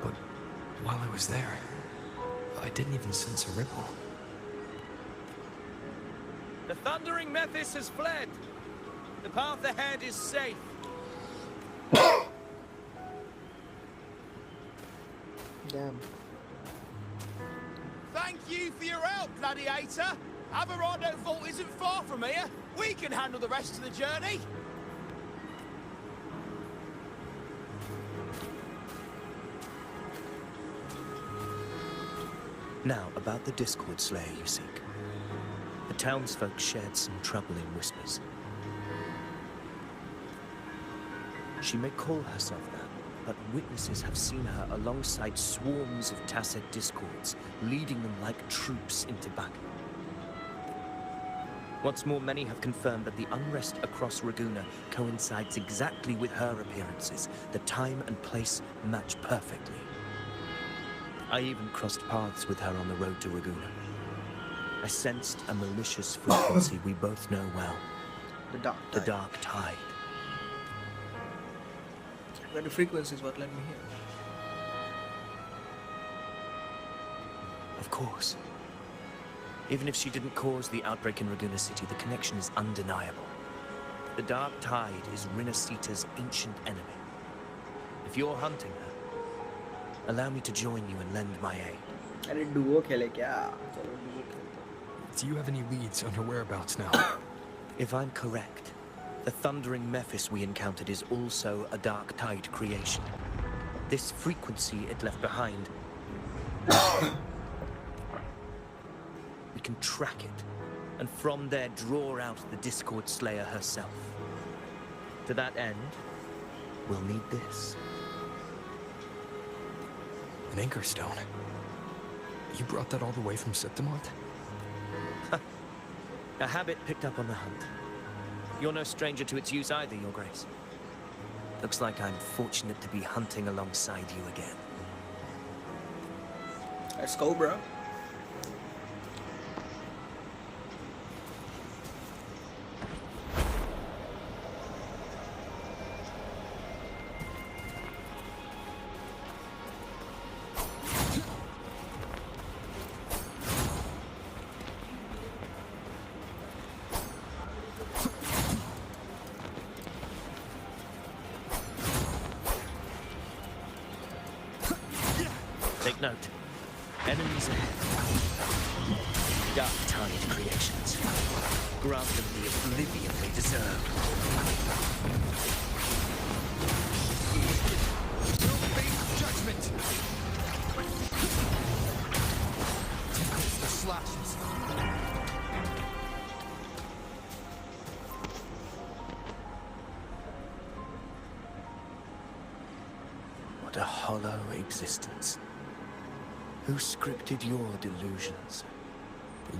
But while I was there, I didn't even sense a ripple. The Thundering Mephis has fled! The path ahead is safe. Damn. Thank you for your help, Gladiator. Averado Vault isn't far from here. We can handle the rest of the journey. Now, about the Discord Slayer you seek. The townsfolk shared some troubling whispers. She may call herself that, but witnesses have seen her alongside swarms of tacit discords, leading them like troops into battle. What's more, many have confirmed that the unrest across Raguna coincides exactly with her appearances. The time and place match perfectly. I even crossed paths with her on the road to Raguna. I sensed a malicious frequency we both know well. The Dark Tide. The frequency is what let me hear. Of course. Even if she didn't cause the outbreak in Raguna City, the connection is undeniable. The Dark Tide is Rinasita's ancient enemy. If you're hunting her, allow me to join you and lend my aid. अरे Duo खेले क्या? चलो Duo खेलते हैं. Do you have any leads on her whereabouts now? If I'm correct, the thundering Mephis we encountered is also a Dark Tide creation. This frequency it left behind, we can track it, and from there draw out the Discord Slayer herself. To that end, we'll need this. An anchor stone. You brought that all the way from Septimont? A habit picked up on the hunt. You're no stranger to its use either, Your Grace. Looks like I'm fortunate to be hunting alongside you again. Let's go, bro. Take note. Enemies ahead. Dark Tide creations. Grant them the oblivion they deserve. No fake judgment! Tickles the slashes. What a hollow existence. Who scripted your delusions?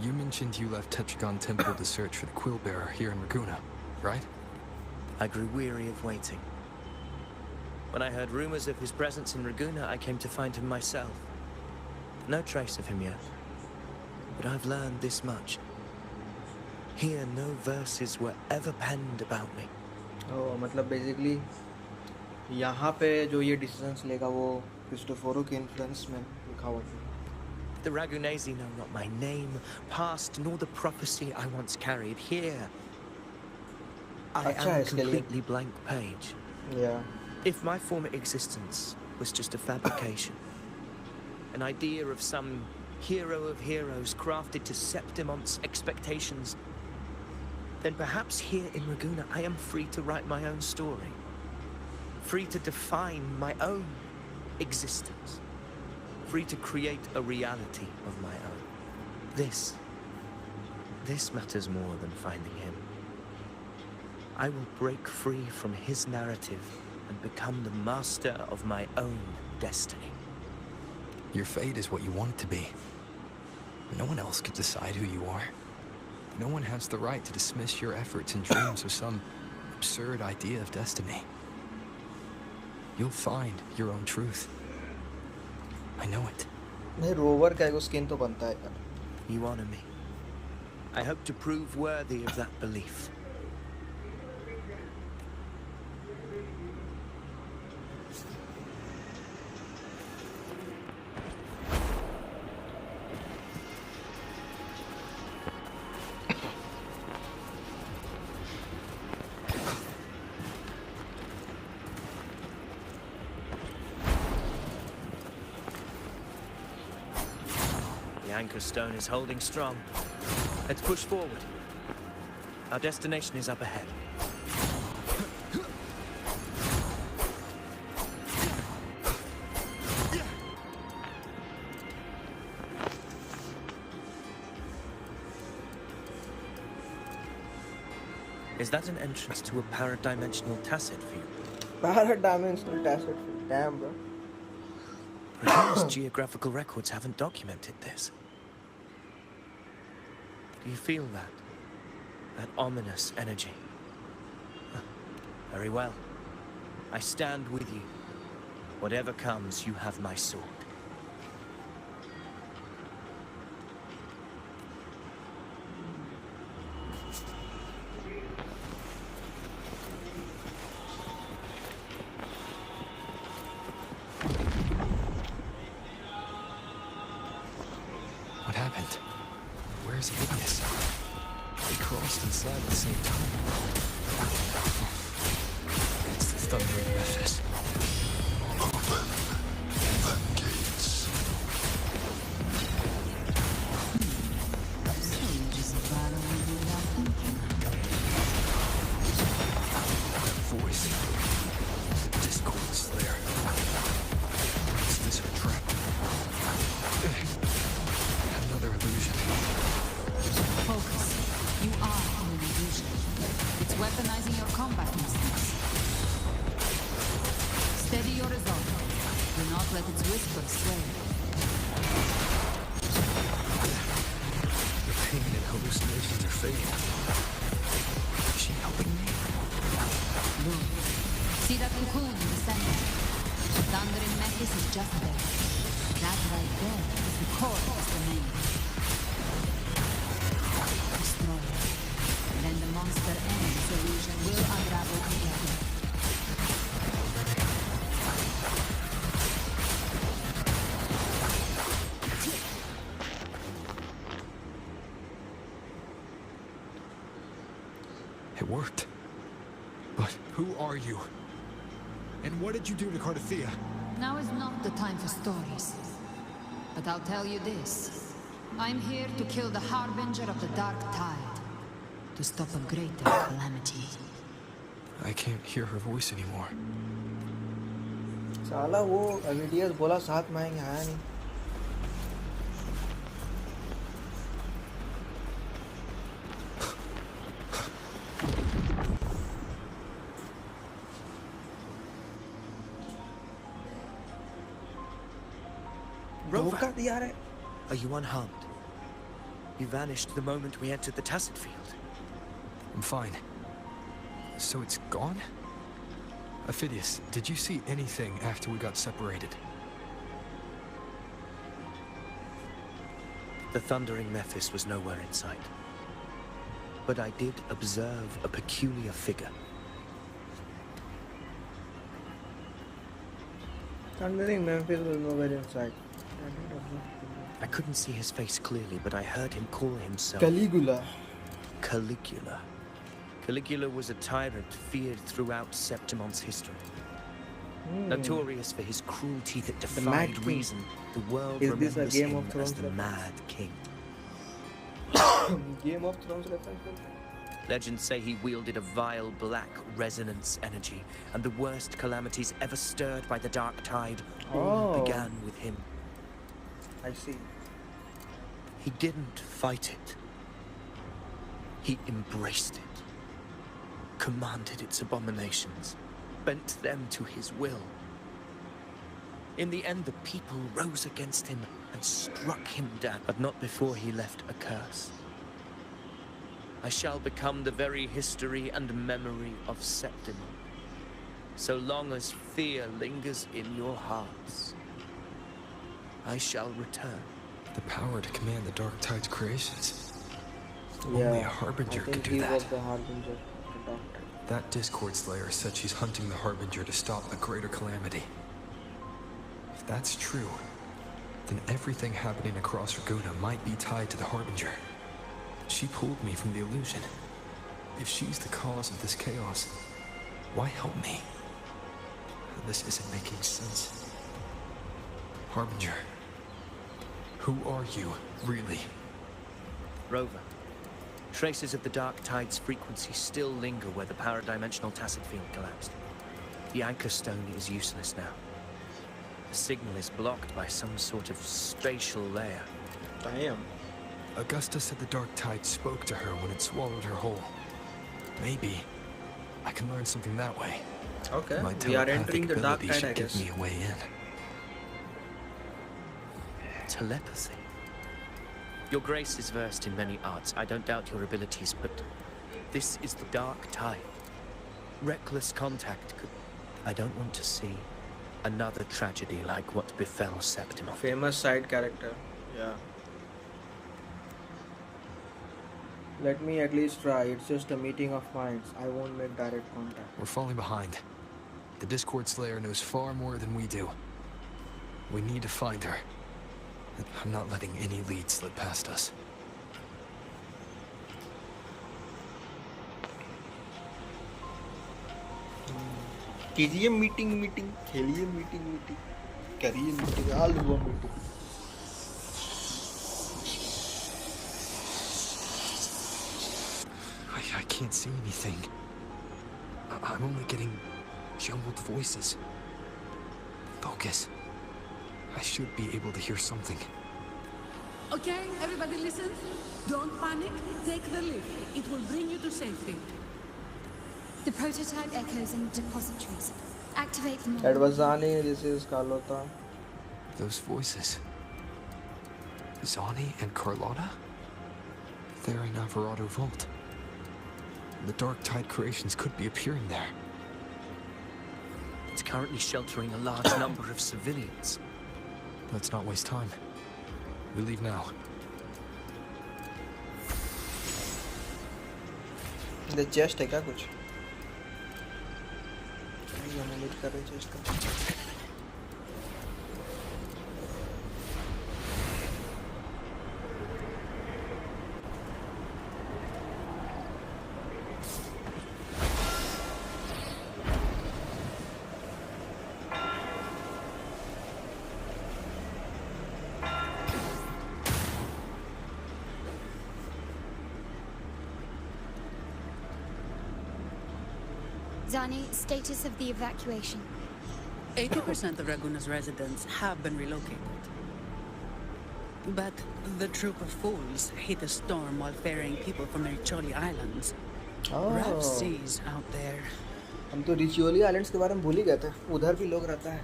You mentioned you left Tetragon Temple to search for the Quill Bearer here in Raguna, right? I grew weary of waiting. When I heard rumors of his presence in Raguna, I came to find him myself. No trace of him yet. But I've learned this much. Here, no verses were ever penned about me. Oh, मतलब basically यहाँ पे जो ये decisions लेगा वो क्रिस्टोफोरो के influence में लिखा हुआ था. The Ragunesi know not my name, past, nor the prophecy I once carried. Here, I am a completely blank page. Yeah. If my former existence was just a fabrication, an idea of some hero of heroes crafted to Septimont's expectations, then perhaps here in Raguna I am free to write my own story. Free to define my own existence. Free to create a reality of my own. This matters more than finding him. I will break free from his narrative and become the master of my own destiny. Your fate is what you want it to be. No one else could decide who you are. No one has the right to dismiss your efforts and dreams of some absurd idea of destiny. You'll find your own truth. I know it. भाई rover का एगो skin तो बनता है यार. You honor me. I hope to prove worthy of that belief. The anchor stone is holding strong. Let's push forward. Our destination is up ahead. Is that an entrance to a paradimensional tacit field? Paradimensional tacit field. Damn, bro. Raguna's geographical records haven't documented this. Do you feel that? That ominous energy? Very well. I stand with you. Whatever comes, you have my sword. What happened? Where's Ignis? They crossed inside at the same time. It's the thundering Mephis. Open the gates. Steady your resolve. Do not let its whisper sway. The pain and hallucinations are fading. Is she helping me? Look. See that cocoon in the center? The thundering metis is just there. That right there is the core of the main. Destroy it. Then the monster and its illusion will unravel together. It worked. But who are you? And what did you do to Cardathea? Now is not the time for stories. But I'll tell you this. I'm here to kill the harbinger of the dark tide. To stop a greater calamity. I can't hear her voice anymore. साला वो अविडियस बोला साथ में आएंगे, आया नहीं. धोखा दिया रे. Are you unharmed? You vanished the moment we entered the Tacit Field. I'm fine. So it's gone? Ophidius, did you see anything after we got separated? The thundering Mephis was nowhere in sight. But I did observe a peculiar figure. Thundering Memphis was nowhere in sight. I couldn't see his face clearly, but I heard him call himself Caligula. Caligula. Caligula was a tyrant feared throughout Septimon's history. Notorious for his cruelty that defied reason, the world Is this a remembers Game him of Thrones as the reference? Mad King. Game of Thrones reference. Legends say he wielded a vile black resonance energy, and the worst calamities ever stirred by the dark tide all began with him. I see. He didn't fight it. He embraced it, commanded its abominations, bent them to his will. In the end, the people rose against him and struck him down, but not before he left a curse. I shall become the very history and memory of Septimon, so long as fear lingers in your hearts. I shall return. The power to command the Dark Tide's creations. Yeah, Only a Harbinger could do that. Was the Harbinger of the Dark Tide. That Discord Slayer said she's hunting the Harbinger to stop a greater calamity. If that's true, then everything happening across Raguna might be tied to the Harbinger. She pulled me from the illusion. If she's the cause of this chaos, why help me? This isn't making sense. Harbinger, who are you, really? Rover, traces of the Dark Tide's frequency still linger where the para-dimensional Tacit Field collapsed. The Anchor Stone is useless now. The signal is blocked by some sort of spatial layer. Damn. Augusta said the Dark Tide spoke to her when it swallowed her whole. Maybe I can learn something that way. Okay, My we are entering the Dark telepathic ability Tide, I should give guess. me a way in. Telepathy. Your Grace is versed in many arts. I don't doubt your abilities, but this is the Dark Tide. Reckless contact could... I don't want to see another tragedy like what befell Septimon. Famous side character. Yeah. Let me at least try. It's just a meeting of minds. I won't make direct contact. We're falling behind. The Discord Slayer knows far more than we do. We need to find her. I'm not letting any lead slip past us. कीजिए meeting खेलिए meeting करिए meeting आल हुआ meeting. I can't see anything. I'm only getting jumbled voices. Focus. I should be able to hear something. Okay, everybody listen. Don't panic. Take the lift. It will bring you to safety. The prototype echoes in depositories. Activate them all. That was Zani, this is Carlota. Those voices. Zani and Carlotta? They're in Alvarado Vault. The Dark Tide creations could be appearing there. It's currently sheltering a large number of civilians. Let's not waste time. We leave now. The chest है क्या कुछ? नहीं हमें lead कर रही chest का. Zani, status of the evacuation. 80% of Raguna's residents have been relocated. But the troop of fools hit a storm while ferrying people from the Riccioli Islands. Rough seas out there. हम तो रिचियोली islands के बारे में भूल ही गए थे. उधर भी लोग रहता है.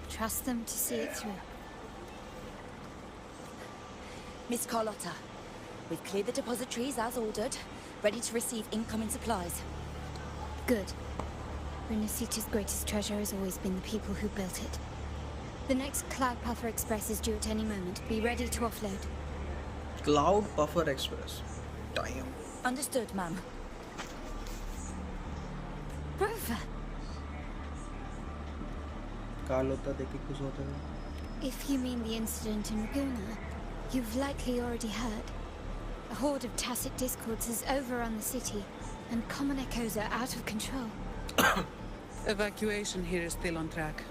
Trust them to see it through. Miss Carlotta, we've cleared the depositories as ordered, ready to receive incoming supplies. Good. Renacita's greatest treasure has always been the people who built it. The next Cloud Puffer Express is due at any moment. Be ready to offload. Cloud Puffer Express. Damn. Understood, ma'am. Rover! Carlota देख के खुश होता है. If you mean the incident in Laguna, you've likely already heard. A horde of tacit discords has overrun the city, and common echoes are out of control. Evacuation here is still on track.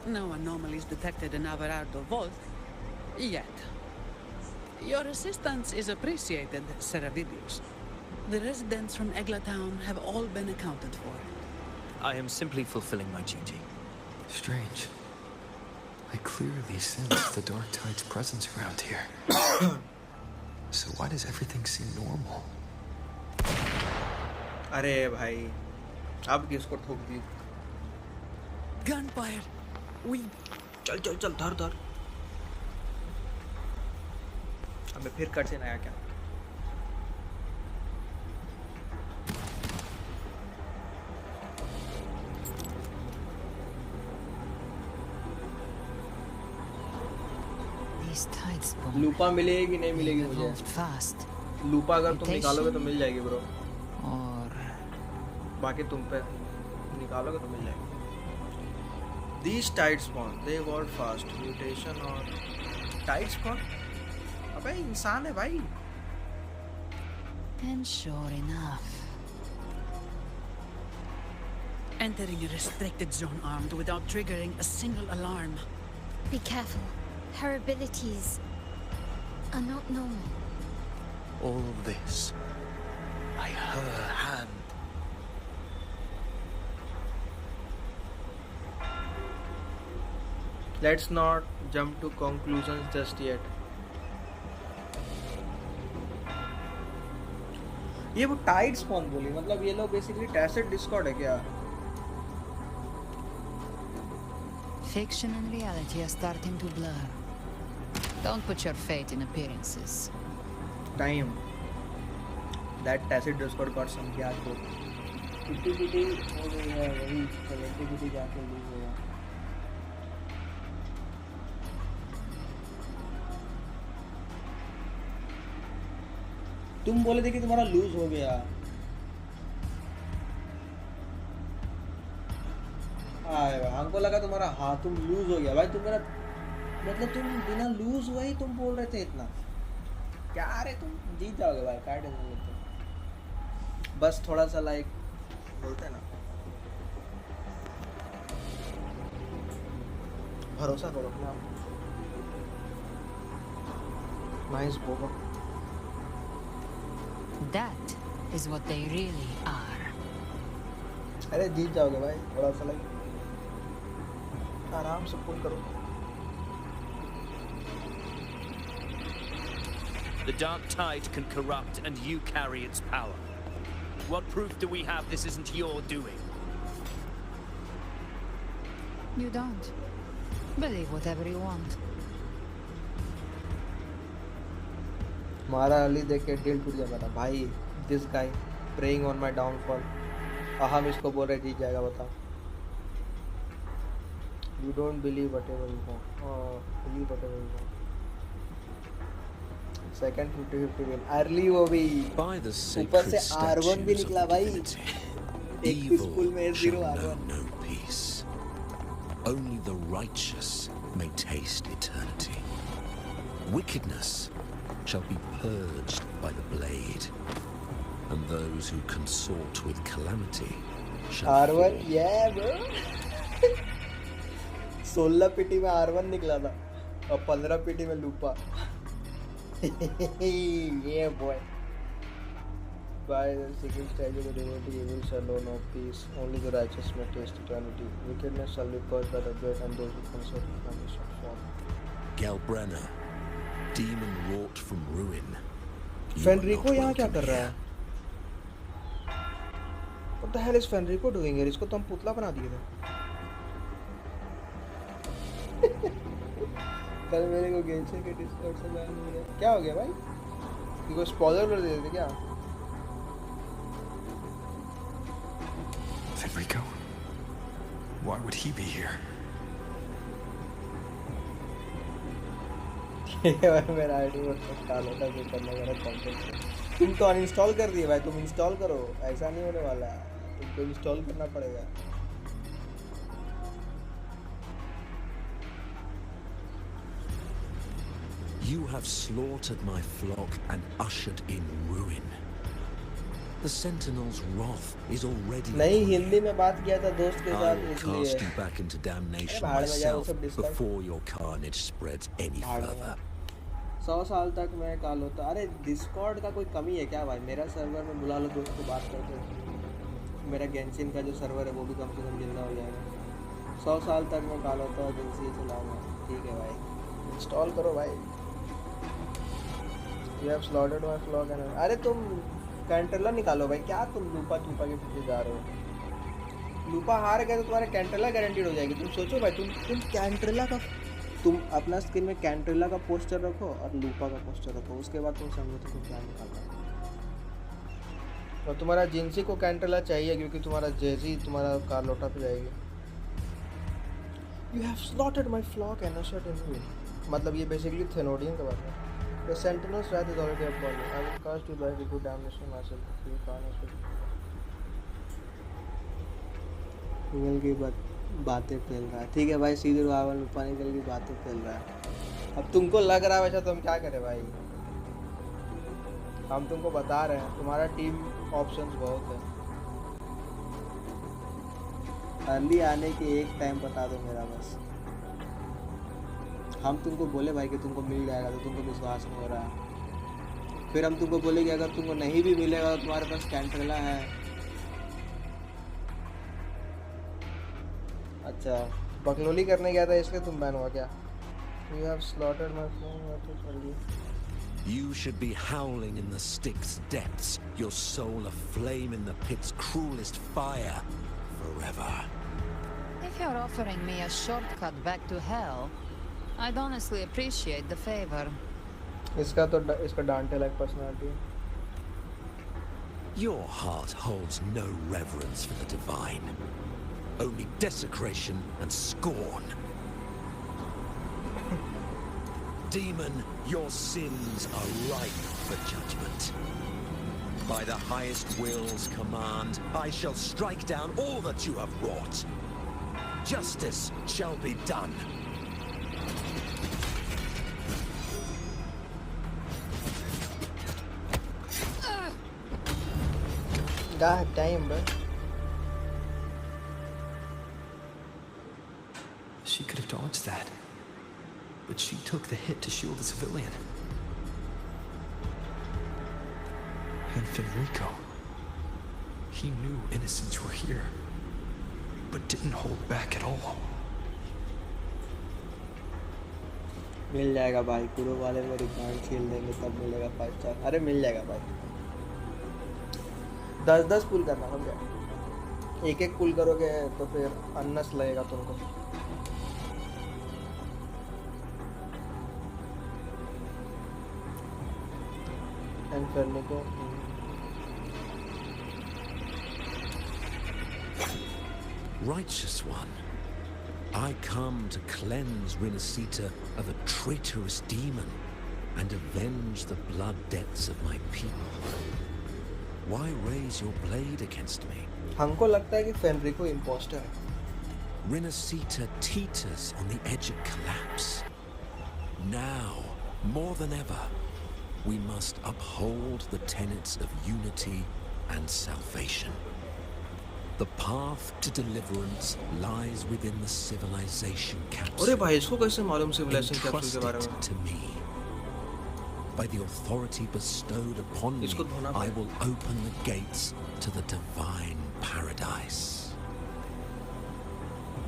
No anomalies detected in Alvarado Vault. Yet. Your assistance is appreciated, Seravidius. The residents from Egla Town have all been accounted for. I am simply fulfilling my duty. Strange. I clearly sense the Dark Tide's presence around here. So why does everything seem normal? अरे भाई, अब किसको ठोक दी? Gunfire. We. चल चल चल धर धर. अबे फिर कट से नया क्या? लूपा मिलेगी नहीं मिलेगी मुझे. लूपा अगर तुम निकालोगे तो मिल जाएगी ब्रो. और बाकी तुम पे निकालोगे तो मिल जाएगी. These tide spawn, they evolve fast. Mutation और tide spawn. अबे इंसान है भाई. And sure enough. Entering a restricted zone armed without triggering a single alarm. Be careful. Her abilities are not normal. All this by her hand. Let's not jump to conclusions just yet. ये वो Tide spawn बोली, मतलब ये लोग basically टैसिड Discord है क्या? Fiction and reality are starting to blur. Don't put your faith in appearances. Time. That tacit discord got some gap हो. Activity हो गई है वही activity जाके lose होगा. तुम बोले थे कि तुम्हारा लूज हो गया. हमको लगा तुम्हारा हाँ तुम लूज हो गया भाई. तुम मेरा मतलब तुम बिना लूज हुआ ही तुम बोल रहे थे इतना. क्या रे तुम जीत जाओगे भाई. क्या टेंशन लेते हो. बस थोड़ा सा लाइक बोलते हैं ना, भरोसा करो अपने आप. Nice Boga. That is what they really are. अरे जीत जाओगे भाई. थोड़ा सा लाइक आराम से पुल करो. The Dark Tide can corrupt, and you carry its power. What proof do we have this isn't your doing? You don't. Believe whatever you want. मारा अली देख के दिल टूट गया मेरा भाई. This guy preying on my downfall. हम इसको बोल रहे जीत जाएगा बताओ. You don't believe whatever you want. Believe whatever you want. Second 50-50 win. Early वो भी. ऊपर से R1 भी निकला भाई. एक स्कूल में 0 R1. No peace. Only the righteous may taste eternity. Wickedness shall be purged by the blade, and those who consort with calamity shall R1 fall. yeah bro. 16 PT में R1 निकला था और 15 PT में लूपा. Yeah boy. By the second stage of the divinity, evil shall know no peace. Only the righteous may taste eternity. Wickedness shall be purged by the blood, and those who consort with calamity shall fall. Galbrena, demon wrought from ruin. Fenrico यहाँ क्या कर रहा है? What the hell is Fenrico doing here? इसको तो हम पुतला बना दिए थे. कल मेरे को गेंचे के डिस्कॉर्ड से बैन हो गया. क्या हो गया भाई? इनको स्पॉइलर दे देते क्या? Fenrico? Why would he be here? मेरा आईडी इंस्टॉल होता है करने वाला कंटेंट. तुम तो अनइंस्टॉल कर दिए भाई. तुम इंस्टॉल करो. ऐसा नहीं होने वाला. तुमको इंस्टॉल करना पड़ेगा. You have slaughtered my flock and ushered in ruin. The Sentinel's wrath is already. नहीं हिंदी में बात किया था दोस्त के साथ I will इसलिए. cast you back into damnation भाड़ में जाओ, myself सब discuss. before your carnage spreads any further. 100 साल तक मैं काल होता. अरे डिस्कॉर्ड का कोई कमी है क्या भाई? मेरा सर्वर में बुला लो दोस्त को बात करते. मेरा गेंशिन का जो सर्वर है वो भी कम से कम जिंदा हो जाएगा. 100 साल तक मैं काल होता हूँ. दिन से ही चलाऊंगा. ठीक है भाई. इंस्टॉल करो भाई. You have slaughtered my flock and अरे तुम कैंटरला निकालो भाई. क्या तुम लूपा चूपा के पीछे जा रहे हो? लूपा हार गया तो तुम्हारे कैंटरला गारंटीड हो जाएगी. तुम सोचो भाई. तुम कैंटरला का तुम अपना स्क्रीन में कैंटरला का पोस्टर रखो और लूपा का पोस्टर रखो. उसके बाद तुम समझो तुमको क्या निकालना है. और तुम्हारा जिंसी को कैंटरला चाहिए क्योंकि तुम्हारा जेजी तुम्हारा कारलोटा पे जाएगी. You have slaughtered my flock and ushered in ruin. मतलब ये बेसिकली थेनोडियन का बात है. The Sentinel's wrath is already upon me. I will cast you back into damnation myself. You can't escape. निकल की बातें फैल रहा है. ठीक है भाई. सीधे रावण लूपा निकल की बातें फैल रहा है. अब तुमको लग रहा है वैसा तो हम क्या करें भाई. हम तुमको बता रहे हैं तुम्हारा टीम ऑप्शंस बहुत है. अर्ली आने के एक टाइम बता दो मेरा बस. हम तुमको बोले भाई कि तुमको मिल जाएगा तो तुमको विश्वास नहीं हो रहा है. फिर हम तुमको बोले कि अगर तुमको नहीं भी मिलेगा तो तुम्हारे पास कैंटरला है. अच्छा बकलोली करने गया था इसलिए तुम बैन हुआ क्या? You have slaughtered my phone. You should be howling in the Styx depths, your soul aflame in the pit's cruelest fire forever. If you're offering me a shortcut back to hell, I'd honestly appreciate the favor. इसका डांटे like personality है. Your heart holds no reverence for the divine, only desecration and scorn. Demon, your sins are ripe for judgment. By the highest will's command, I shall strike down all that you have wrought. Justice shall be done. God damn, bro. She could have dodged that, but she took the hit to shield the civilian. And Fenrico, he knew innocents were here, but didn't hold back at all. मिल जाएगा भाई. कुरो वाले मेरी गांड छील देंगे तब मिलेगा 5 स्टार. अरे मिल जाएगा भाई. 10-10 पुल करना हो गया. एक पुल करोगे तो फिर अन्नस लगेगा तुमको. एंड करने को Righteous one, I come to cleanse Rinasita of a traitorous demon and avenge the blood debts of my people. Why raise your blade against me? हमको लगता है कि फेनरिको इम्पोस्टर है. Rinasita teeters on the edge of collapse. Now, more than ever, we must uphold the tenets of unity and salvation. The path to deliverance lies within the civilization capsule. अरे भाई इसको कैसे मालूम civilization capsule के बारे में? Entrust it to me. By the authority bestowed upon me, I will open the gates to the divine paradise.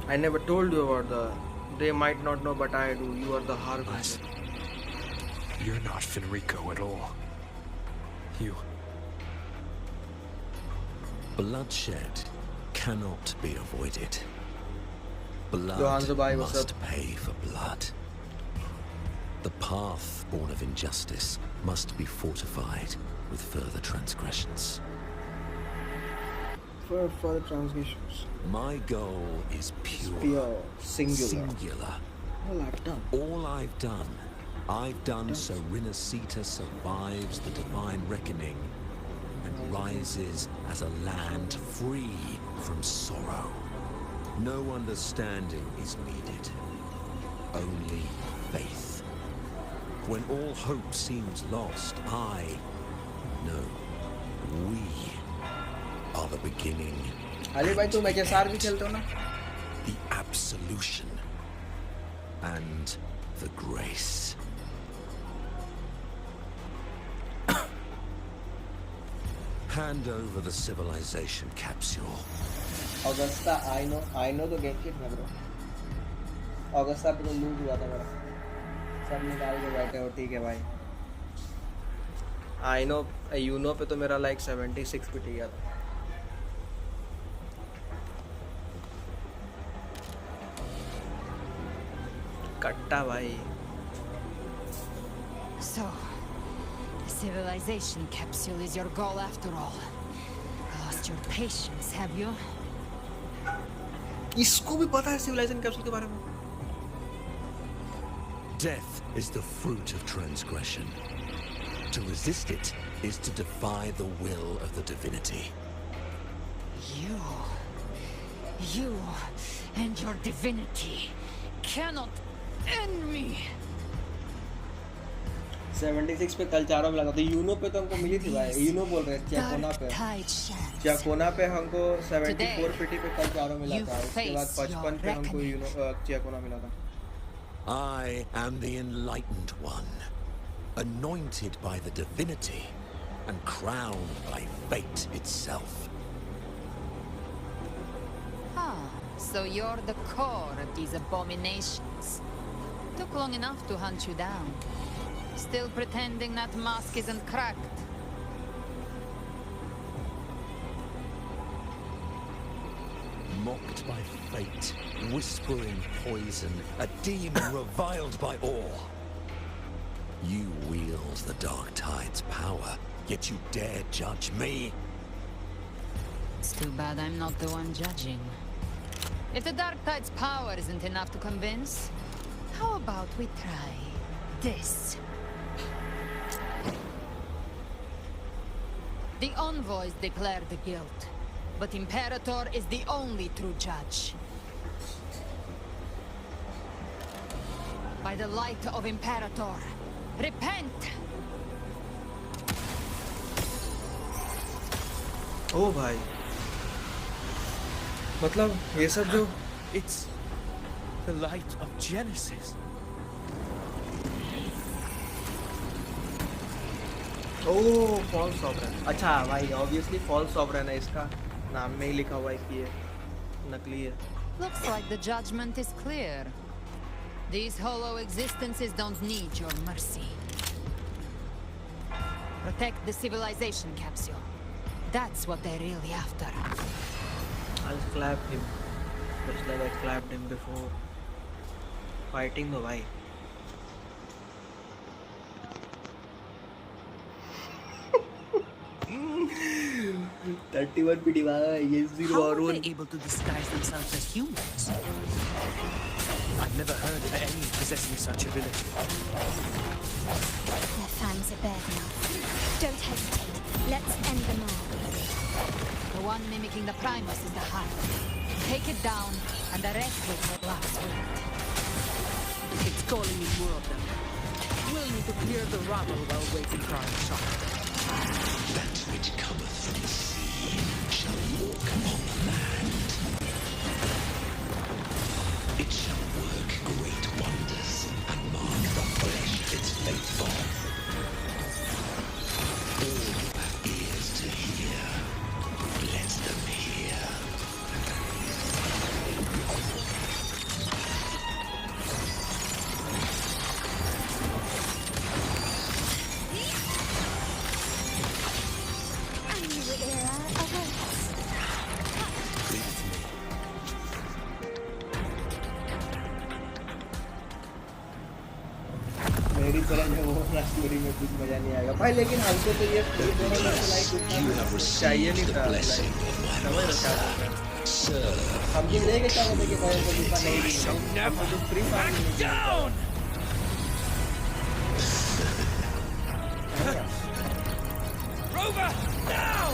I never told you about the. They might not know, but I do. You are the harbinger. You're not Fenrico at all. You. Bloodshed cannot be avoided. Blood must pay for blood. The path born of injustice must be fortified with further transgressions. Further transgressions. My goal is pure, singular. All I've done so Rinasita survives the divine reckoning and rises as a land free from sorrow. No understanding is needed, only faith. When all hope seems lost, we are the beginning. Ali bhai, tu HSR bhi khelte ho na? The absolution and the grace. Hand over the civilization capsule. Augusta, I know the game kit है bro. Augusta पे तो लूट हुआ था मेरा. सब निकाल के बैठे हो, ठीक है भाई. I know, you know पे तो मेरा like 76 पिट गया था. कट्टा भाई. So, the civilization capsule is your goal after all. Lost your patience, have you? इसको भी पता है civilization capsule के बारे में. Death is the fruit of transgression. To resist it is to defy the will of the divinity. You and your divinity cannot end me. 76 पे कल चारों मिला था. तो यूनो पे तो हमको मिली थी भाई. यूनो बोल रहे हैं चियाकोना पे हमको 74 पिटी पे कल चारों मिला था. उसके बाद 55 पे हमको यूनो चियाकोना मिला था. I am the enlightened one, anointed by the divinity and crowned by fate itself. So you're the core of these abominations. Took long enough to hunt you down. Still pretending that mask isn't cracked. Mocked by fate, whispering poison, a demon reviled by all. You wield the Dark Tide's power, yet you dare judge me? It's too bad I'm not the one judging. If the Dark Tide's power isn't enough to convince, how about we try this? The envoys declare the guilt, but Imperator is the only true judge. By the light of Imperator, repent! ओ भाई, मतलब ये सब जो It's the light of Genesis. Oh false sovereign. अच्छा भाई obviously false sovereign है. इसका नाम में ही लिखा हुआ है कि ये नकली है. Looks like the judgment is clear. These hollow existences don't need your mercy. Protect the civilization capsule. That's what they're really after. I'll clap him. Just like I clapped him before. Fighting the why? 31 PDY, yes, 0 How or are 1. they able to disguise themselves as humans? I've never heard of any possessing such ability. Their fangs are bared now. Don't hesitate. Let's end them all. The one mimicking the Primus is the heart. Take it down, and the rest will collapse with it. It's calling in more of them. We'll need to clear the rubble while waiting for our shot. That which cometh from the sea shall walk upon the land. It shall work great wonders and mark the flesh of its faithful. All who have ears to hear, let them hear. मेरी तरह जो वो ना story में कुछ मजा नहीं आएगा भाई, लेकिन हमको तो ये दोनों में से लाइक उतना चाहिए नहीं था। समझ रहे हम जिन लेके चाहते थे कि भाई को दुपा नहीं दी, हमको तो फ्री फायर नहीं दिया। Rover, now!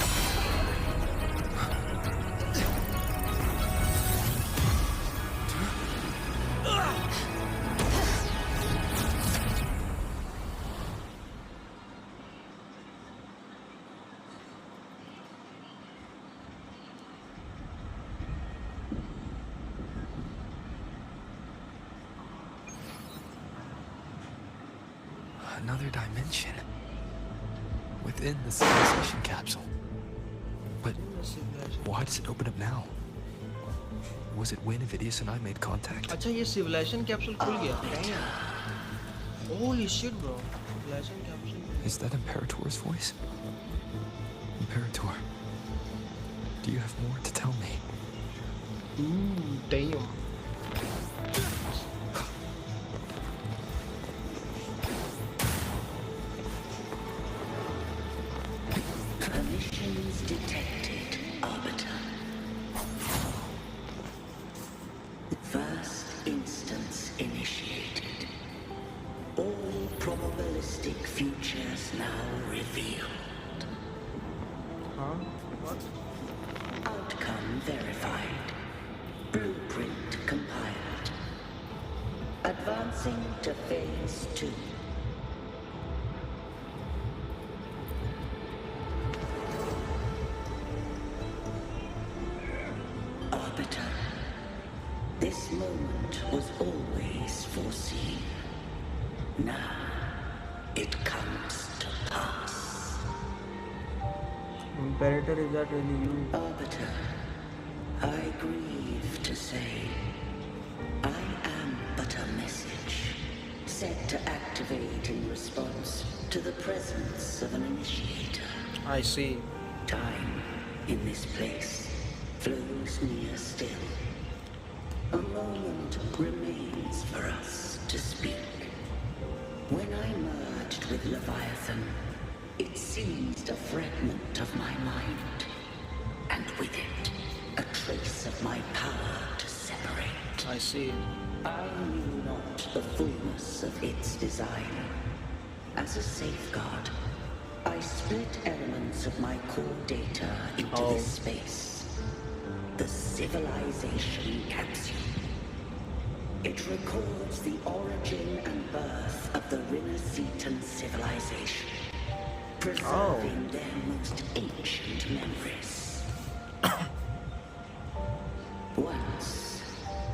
Another dimension. Within the civilization capsule. But why does it open up now? Was it when Avidius and I made contact? अच्छा ये civilization capsule खुल गया। Holy shit bro, civilization capsule। Is that Imperator's voice? Imperator, do you have more to tell me? Damn। Emissions detected, Arbiter. First instance initiated. All probabilistic futures now revealed. Huh? What? Outcome verified. Blueprint compiled. Advancing to phase 2. Arbiter, this moment was always foreseen. Now it comes to pass. Imperator, is that really you? Arbiter, I grieve to say, I am but a message set to activate in response to the presence of an initiator. I see. Time in this place flows near still. A moment remains for us to speak. When I merged with Leviathan, it seized a fragment of my mind, and with it, a trace of my power to separate. I see. I knew not the fullness of its design. As a safeguard, I split elements of my core data into this space. The civilization capsule. It records the origin and birth of the Rinnesetan civilization, preserving their most ancient memories. Once,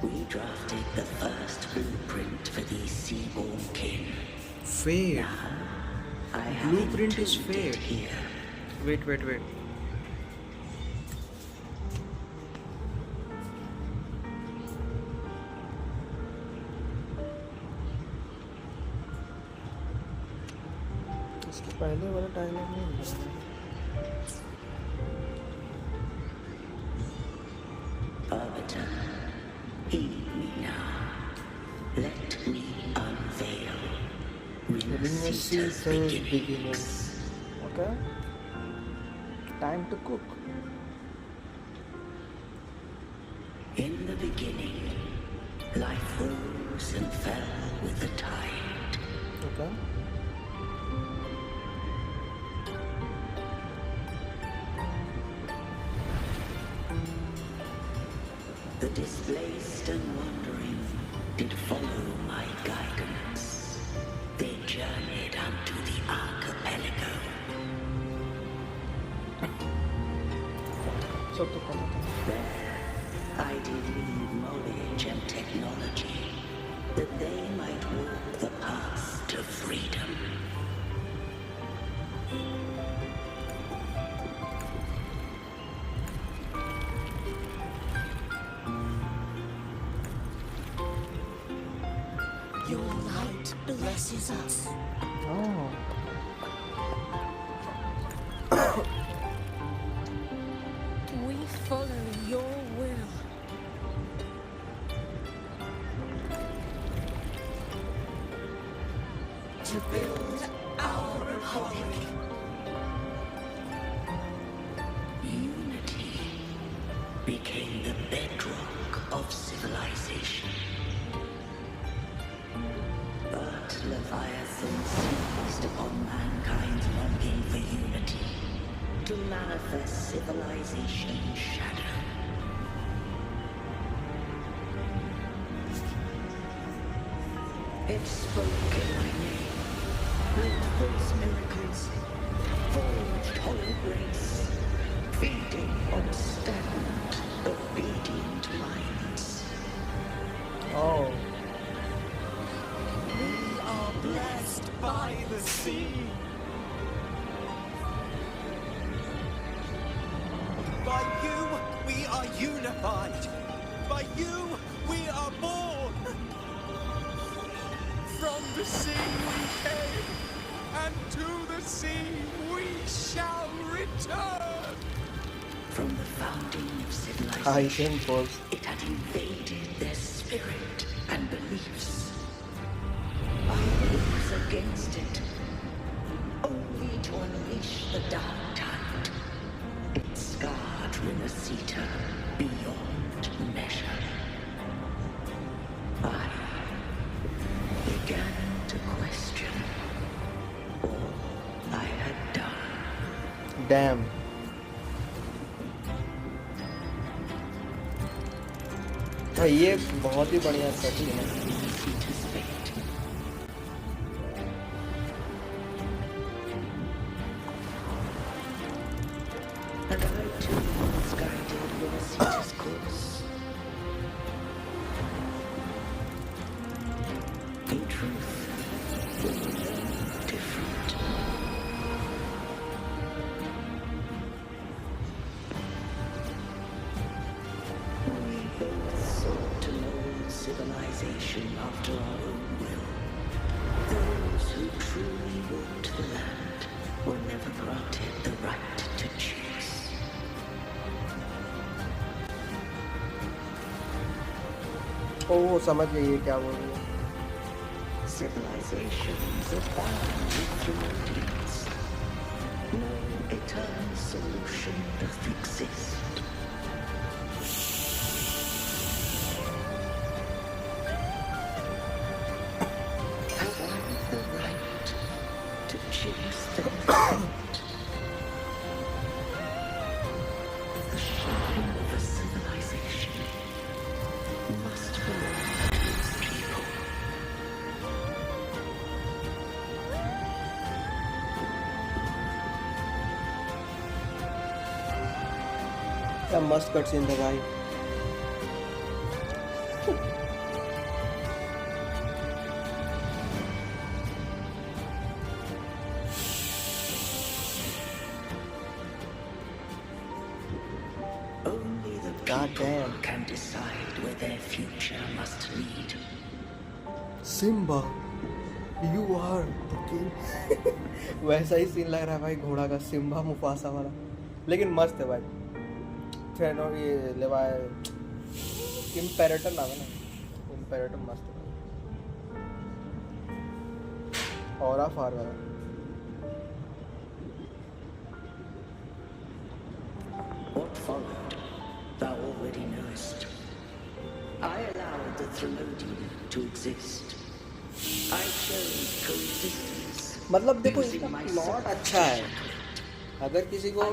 we drafted the first blueprint for these seaborn kin. Fate. I have Blueprint is fate. Here. Wait. इसके पहले वाला dialogue नहीं है। daughter. Heed me now. Let me unveil Rinasita's beginnings. Okay. Time to cook. In the beginning, life rose and fell with the tide. Okay. The displaced and wandering did follow my guidance. They journeyed unto the archipelago. There, I did leave knowledge and technology, that they might walk the path to freedom. Your light blesses us. Oh. We follow your will. To build our republic. Unity became the bedrock of civilization. But Leviathan seized upon mankind's longing for unity to manifest civilization's shadow. It spoke in my name, wrought false miracles, forged hollow grace, feeding on stagnant, obedient minds. Oh. We are blessed by the sea. By you, we are unified. By you, we are born. From the sea we came, and to the sea we shall return. From the founding of I civilization, think was. it had invaded their spirit and beliefs. I rose against it, only to unleash the dark tide. It scarred Rinasita beyond measure. I began to question all I had done. Damn. भाई ये बहुत ही बढ़िया setting है. And I too was guided Rinasita's course. In truth, we were different. We both sought to mold civilization after our own will. Those who truly walked the land were never granted the right to choose. ओ समझ गई ये क्या बोल रही है. Civilizations abound with human deeds. No eternal solution doth exist. Have I the right to choose their fate? The shine of a civilization must belong to its people. क्या मस्त cut scene था भाई. Only the people can decide where their future must lead. Simba, you are the king. वैसा ही scene लग रहा है भाई घोड़ा का, सिम्बा मुफासा वाला. लेकिन मस्त है भाई. ये लेवाए इम्पेरेटर नाम है ना, इम्पेरेटर मस्त है। ऑरा फार वाला What followed, thou already knowest. I allowed the Thelodian to exist. I chose coexistence. मतलब देखो इसका प्लॉट अच्छा है। अगर किसी को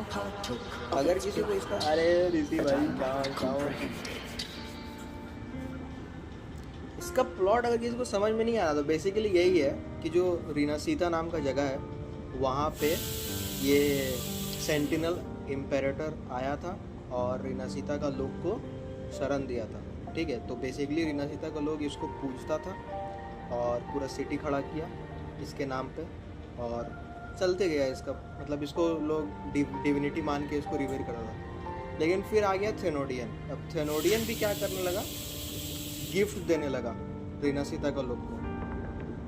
इसका अरे ऋषि भाई क्या इसका प्लॉट अगर किसी को समझ में नहीं आया तो बेसिकली यही है कि जो रीनासीता नाम का जगह है वहाँ पे ये सेंटिनल इम्पेरेटर आया था और रीनासीता का लोग को शरण दिया था। ठीक है, तो बेसिकली रीनासीता का लोग इसको पूजता था और पूरा सिटी खड़ा किया इसके नाम पे और चलते गया इसका मतलब इसको लोग डिविनिटी मान के इसको रिवेयर करा था। लेकिन फिर आ गया थेनोडियन। अब थेनोडियन भी क्या करने लगा, गिफ्ट देने लगा रीनासीता का लोग को,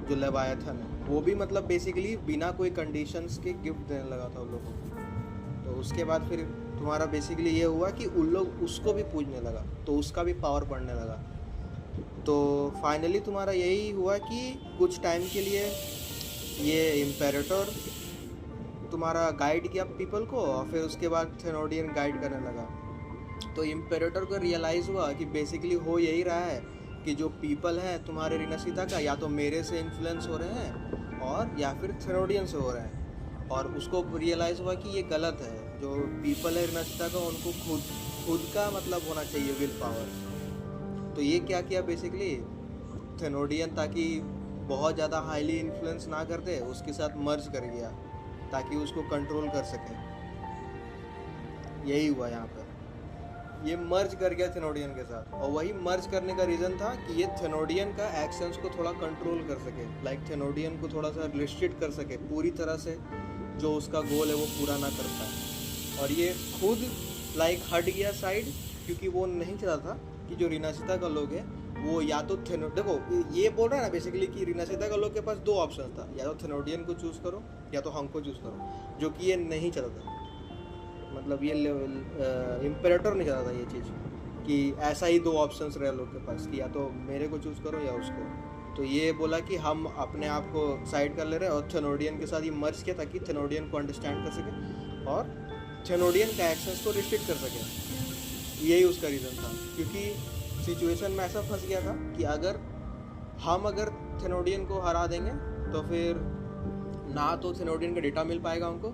जो लेवायथन है वो भी मतलब बेसिकली बिना कोई कंडीशंस के गिफ्ट देने लगा था उन लोगों को। तो उसके बाद फिर तुम्हारा बेसिकली ये हुआ कि उन लोग उसको भी पूजने लगा तो उसका भी पावर बढ़ने लगा। तो फाइनली तुम्हारा यही हुआ कि कुछ टाइम के लिए ये इम्पेरेटर तुम्हारा गाइड किया पीपल को और फिर उसके बाद थेनोडियन गाइड करने लगा। तो इम्पेरेटर को रियलाइज़ हुआ कि बेसिकली हो यही रहा है कि जो पीपल हैं तुम्हारे रीनासीता का या तो मेरे से इन्फ्लुएंस हो रहे हैं और या फिर थेनोडियन से हो रहे हैं। और उसको रियलाइज़ हुआ कि ये गलत है, जो पीपल है रीनासीता का उनको खुद का मतलब होना चाहिए विल पावर। तो ये क्या किया बेसिकली थेनोडियन ताकि बहुत ज़्यादा हाईली इन्फ्लुएंस ना करते उसके साथ मर्ज कर गया ताकि उसको कंट्रोल कर सके। यही हुआ यहाँ पर, ये मर्ज कर गया थेनोडियन के साथ और वही मर्ज करने का रीज़न था कि ये थेनोडियन का एक्शंस को थोड़ा कंट्रोल कर सके, लाइक थेनोडियन को थोड़ा सा रिस्ट्रिक्ट कर सके, पूरी तरह से जो उसका गोल है वो पूरा ना कर पाए। और ये खुद लाइक हट गया साइड क्योंकि वो नहीं चाहता था कि जो रीनासीता का लोग है वो या तो देखो ये बोल रहा है ना बेसिकली कि रीनासीता का लोग के पास दो ऑप्शन था, या तो थेनोडियन को चूज़ करो या तो हमको चूज़ करो, जो कि ये नहीं चाहता था। मतलब ये इम्पेरेटर नहीं चाहता था ये चीज़ कि ऐसा ही दो ऑप्शंस रहे लोग के पास कि या तो मेरे को चूज़ करो या उसको। तो ये बोला कि हम अपने आप को साइड कर ले रहे हैं और थेनोडियन के साथ ये मर्ज किया ताकि थेनोडियन को अंडरस्टैंड कर सके और थेनोडियन का एक्शंस को रिस्ट्रिक्ट कर सके। यही उसका रीज़न था क्योंकि सिचुएशन में ऐसा फंस गया था कि अगर थेनोडियन को हरा देंगे तो फिर ना तो थेनोडियन का डेटा मिल पाएगा उनको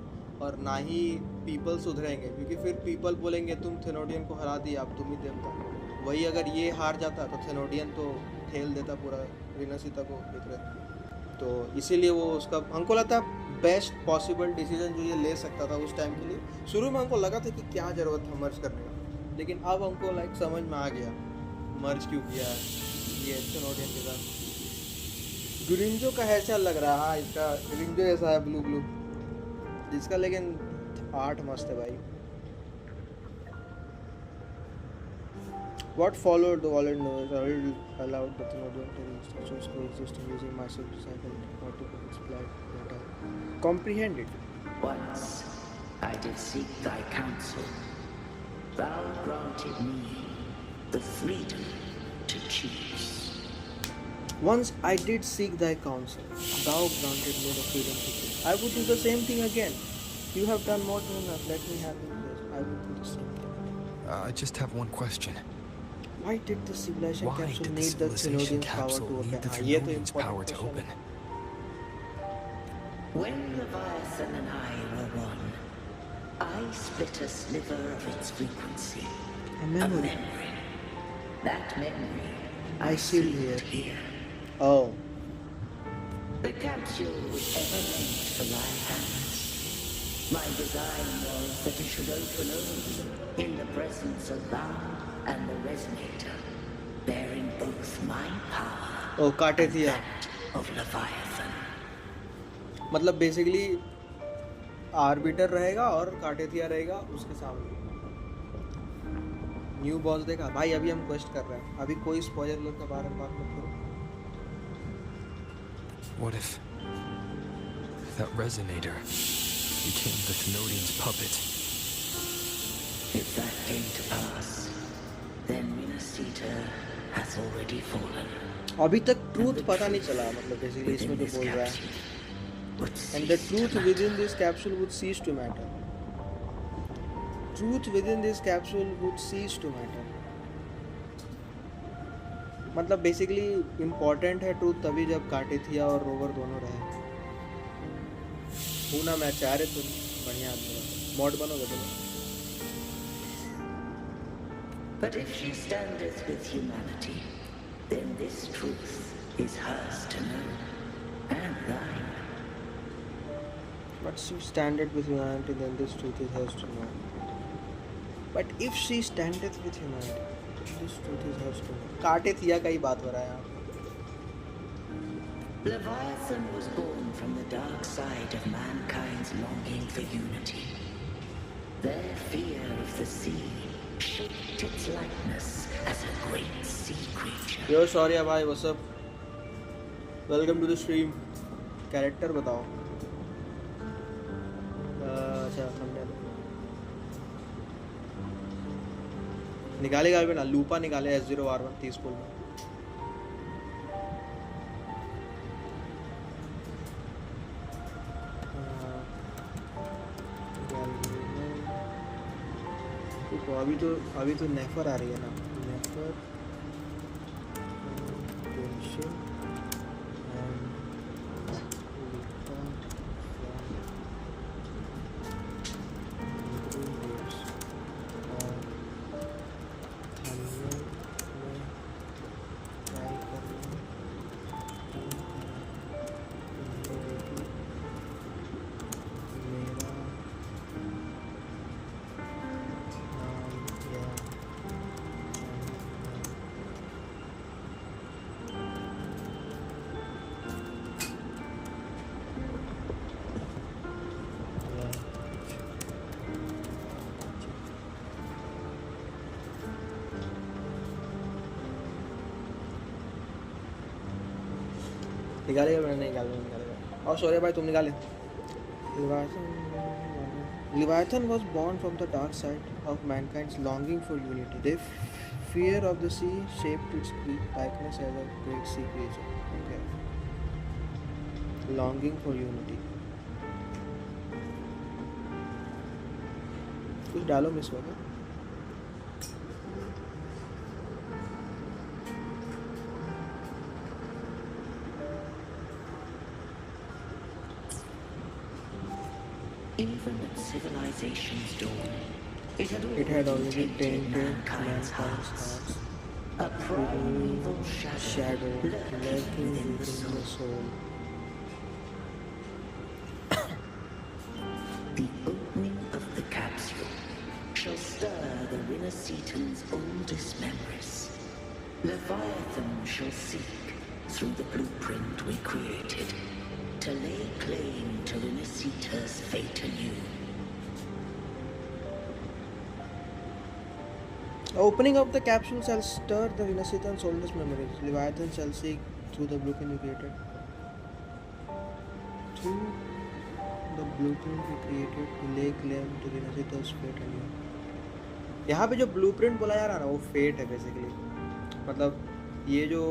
और ना ही पीपल सुधरेंगे, क्योंकि फिर पीपल बोलेंगे तुम थेनोडियन को हरा दिया अब तुम ही देवता। वही अगर ये हार जाता तो थेनोडियन तो खेल देता पूरा रीनासीता को भीतर। तो इसीलिए वो उसका हमको लगता बेस्ट पॉसिबल डिसीजन जो ये ले सकता था उस टाइम के लिए। शुरू में हमको लगा था कि क्या ज़रूरत था मर्ज करने का, लेकिन अब हमको लाइक समझ में आ गया मर्ज क्यों किया है ये थेनोडियन के साथ। ग्रिंजो का हेयर लग रहा है, हाँ इसका ग्रिंजो जैसा है ब्लू ब्लू इसका, लेकिन आर्ट मस्त है भाई। What followed the wallet noise already allowed the Thenodian to structures coexisting using massive cycle particle supply data. Comprehended. Once I did seek thy counsel. Thou granted me the freedom to choose. Once I did seek thy counsel. Thou granted me the freedom to choose. I would do the same thing again. You have done more than enough. Let me have this. I would do the same thing. I just have one question. Why did the civilization Why capsule did the need the civilization Thenodian's power capsule to need the open? ये तो Thenodian's power to important open? When Leviathan and I were one, I split a sliver of its frequency. A memory. That memory I sealed here. Oh. The capsule was ever meant for my hands. My design was that it should open only in the presence of thou and the resonator, bearing both my power Oh, काटे दिया. of Leviathan. मतलब basically orbiter रहेगा और काटेथिया रहेगा उसके सामने। New boss देखा भाई, अभी हम क्वेस्ट कर रहे हैं, अभी कोई स्पॉइलर के बारे में बात मत करो। What if that resonator became the Thenodian's puppet? If that came to pass, then Minas Rinasita has already fallen. अभी तक ट्रूथ पता नहीं चला, मतलब बेसिकली इसमें जो बोल रहा है, and the truth within this capsule would cease to matter. Truth within this capsule would cease to matter. मतलब बेसिकली इम्पोर्टेंट है ट्रूथ तभी जब कार्टेथिया और रोवर दोनों रहे। पूना मैं चाह रहे तुम बढ़िया आदमी मॉड बनोगे तुम। But if she standeth with humanity, then this truth is hers to know, and thine. But she standeth with humanity, then this truth is hers to know. But if she standeth with humanity, this truth is hers to know. कार्टेथिया का ही बात हो रहा है यहाँ। Leviathan was born from the dark side of mankind's longing for unity. Their fear of the sea shaped its likeness as a great sea creature. Yo, sorry bhai, what's up? Welcome to the stream. Character बताओ। अच्छा thumbnail निकालेगा भी ना, लूपा निकाले S0R1 30 school में। अभी तो नेफर आ रही है ना, नेफर निकालेगा, मैंने नहीं निकालेगा। और सॉरी भाई तुम निकाले। Leviathan was born from the dark side of mankind's longing for unity. The fear of the sea shaped its likeness as a great sea creature. Okay. Longing for unity. कुछ डालो मिस हो गया। Even at civilization's dawn, it had already tainted tainted mankind's hearts. A primeval shadow lurking within the soul. The opening of the capsule shall stir the Rinascitan's oldest memories. Leviathan shall seek, through the blueprint we created, to lay claim to Rinascita's fate anew. The opening of the capsule shall stir the Rinascitan's oldest memories. Leviathan shall seek through the blueprint we created. Through the blueprint we created to lay claim to Rinascita's fate anew. यहाँ पे जो blueprint बोला जा रहा है ना, वो fate है basically. मतलब ये जो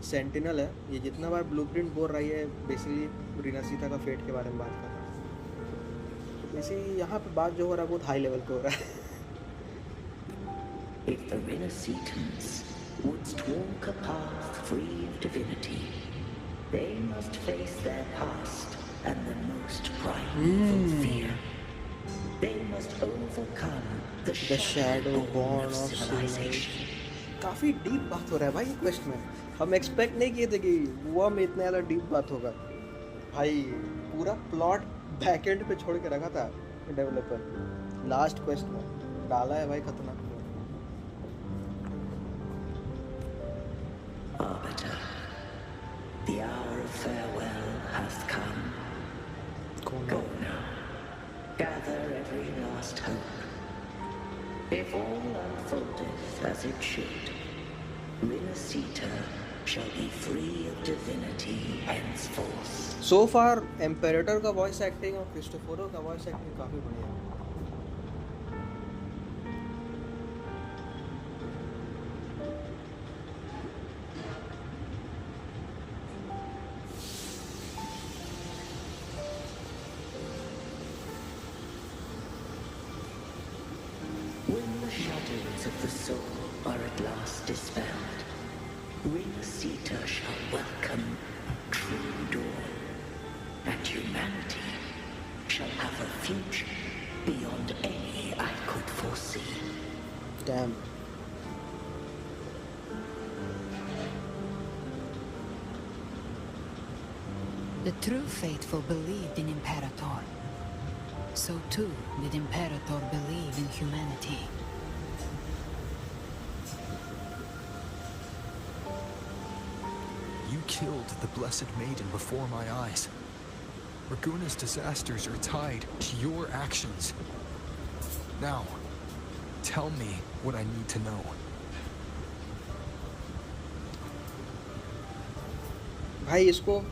सेंटिनल है, ये जितना बार ब्लूप्रिंट बोल रही है बेसिकली रिनासिता का फेट के बारे में बात कर रहा है। तो बेसिकली यहाँ पे बात जो हो रहा है बहुत हाई लेवल पे हो रहा है। If the Rinascitans wouldst walk a path free of divinity, they must face their past and the most primeval fear. They must overcome the shadow born of civilization. काफ़ी डीप बात हो रहा है भाई क्वेस्ट में। हम एक्सपेक्ट नहीं किए थे कि वुआ में इतना ज़्यादा डीप बात होगा भाई। पूरा प्लॉट बैकएंड पे छोड़ के रखा था डेवलपर, लास्ट क्वेस्ट में डाला है भाई खतरनाक। Arbiter, the hour of farewell hath come. Go now, gather every last hope. If all unfoldeth as it should, Rinascita shall be free of divinity henceforth. So far, Imperator का voice acting और क्रिस्टोफरो का voice acting काफ़ी बढ़िया है। Ring-Seater shall welcome true dawn, and humanity shall have a future beyond any I could foresee. Damn. The true faithful believed in Imperator. So too did Imperator believe in humanity. You killed the Blessed Maiden before my eyes. Raguna's disasters are tied to your actions. Now, tell me what I need to know. भाई इसको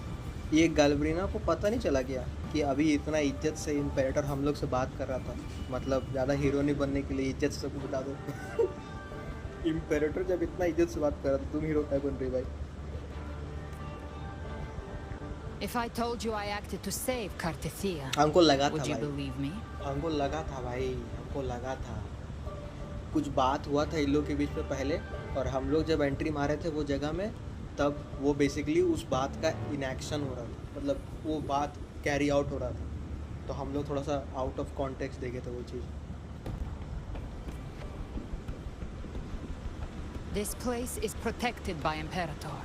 ये गाल्ब्रेना को पता नहीं चला गया कि अभी इतना इज्जत से इम्पेरेटर हम लोग से बात कर रहा था. मतलब ज़्यादा हीरो नहीं बनने के लिए इज्जत से सब कुछ बता दो. इम्पेरेटर जब इतना इज्जत से बात कर रहा था तुम हीरो क्या बन रही भाई? If I told you I acted to save Cartethia, हमको लगा था would you भाई. believe me? हमको लगा था भाई, हमको लगा था. कुछ बात हुआ था इन लोग के बीच में पहले, और हम लोग जब एंट्री मारे थे वो जगह में, तब वो बेसिकली उस बात का इनएक्शन हो रहा था. मतलब वो बात कैरी आउट हो रहा था, तो हम लोग थोड़ा सा आउट ऑफ कॉन्टेक्स्ट देखे थे वो चीज़. This place is protected by Imperator.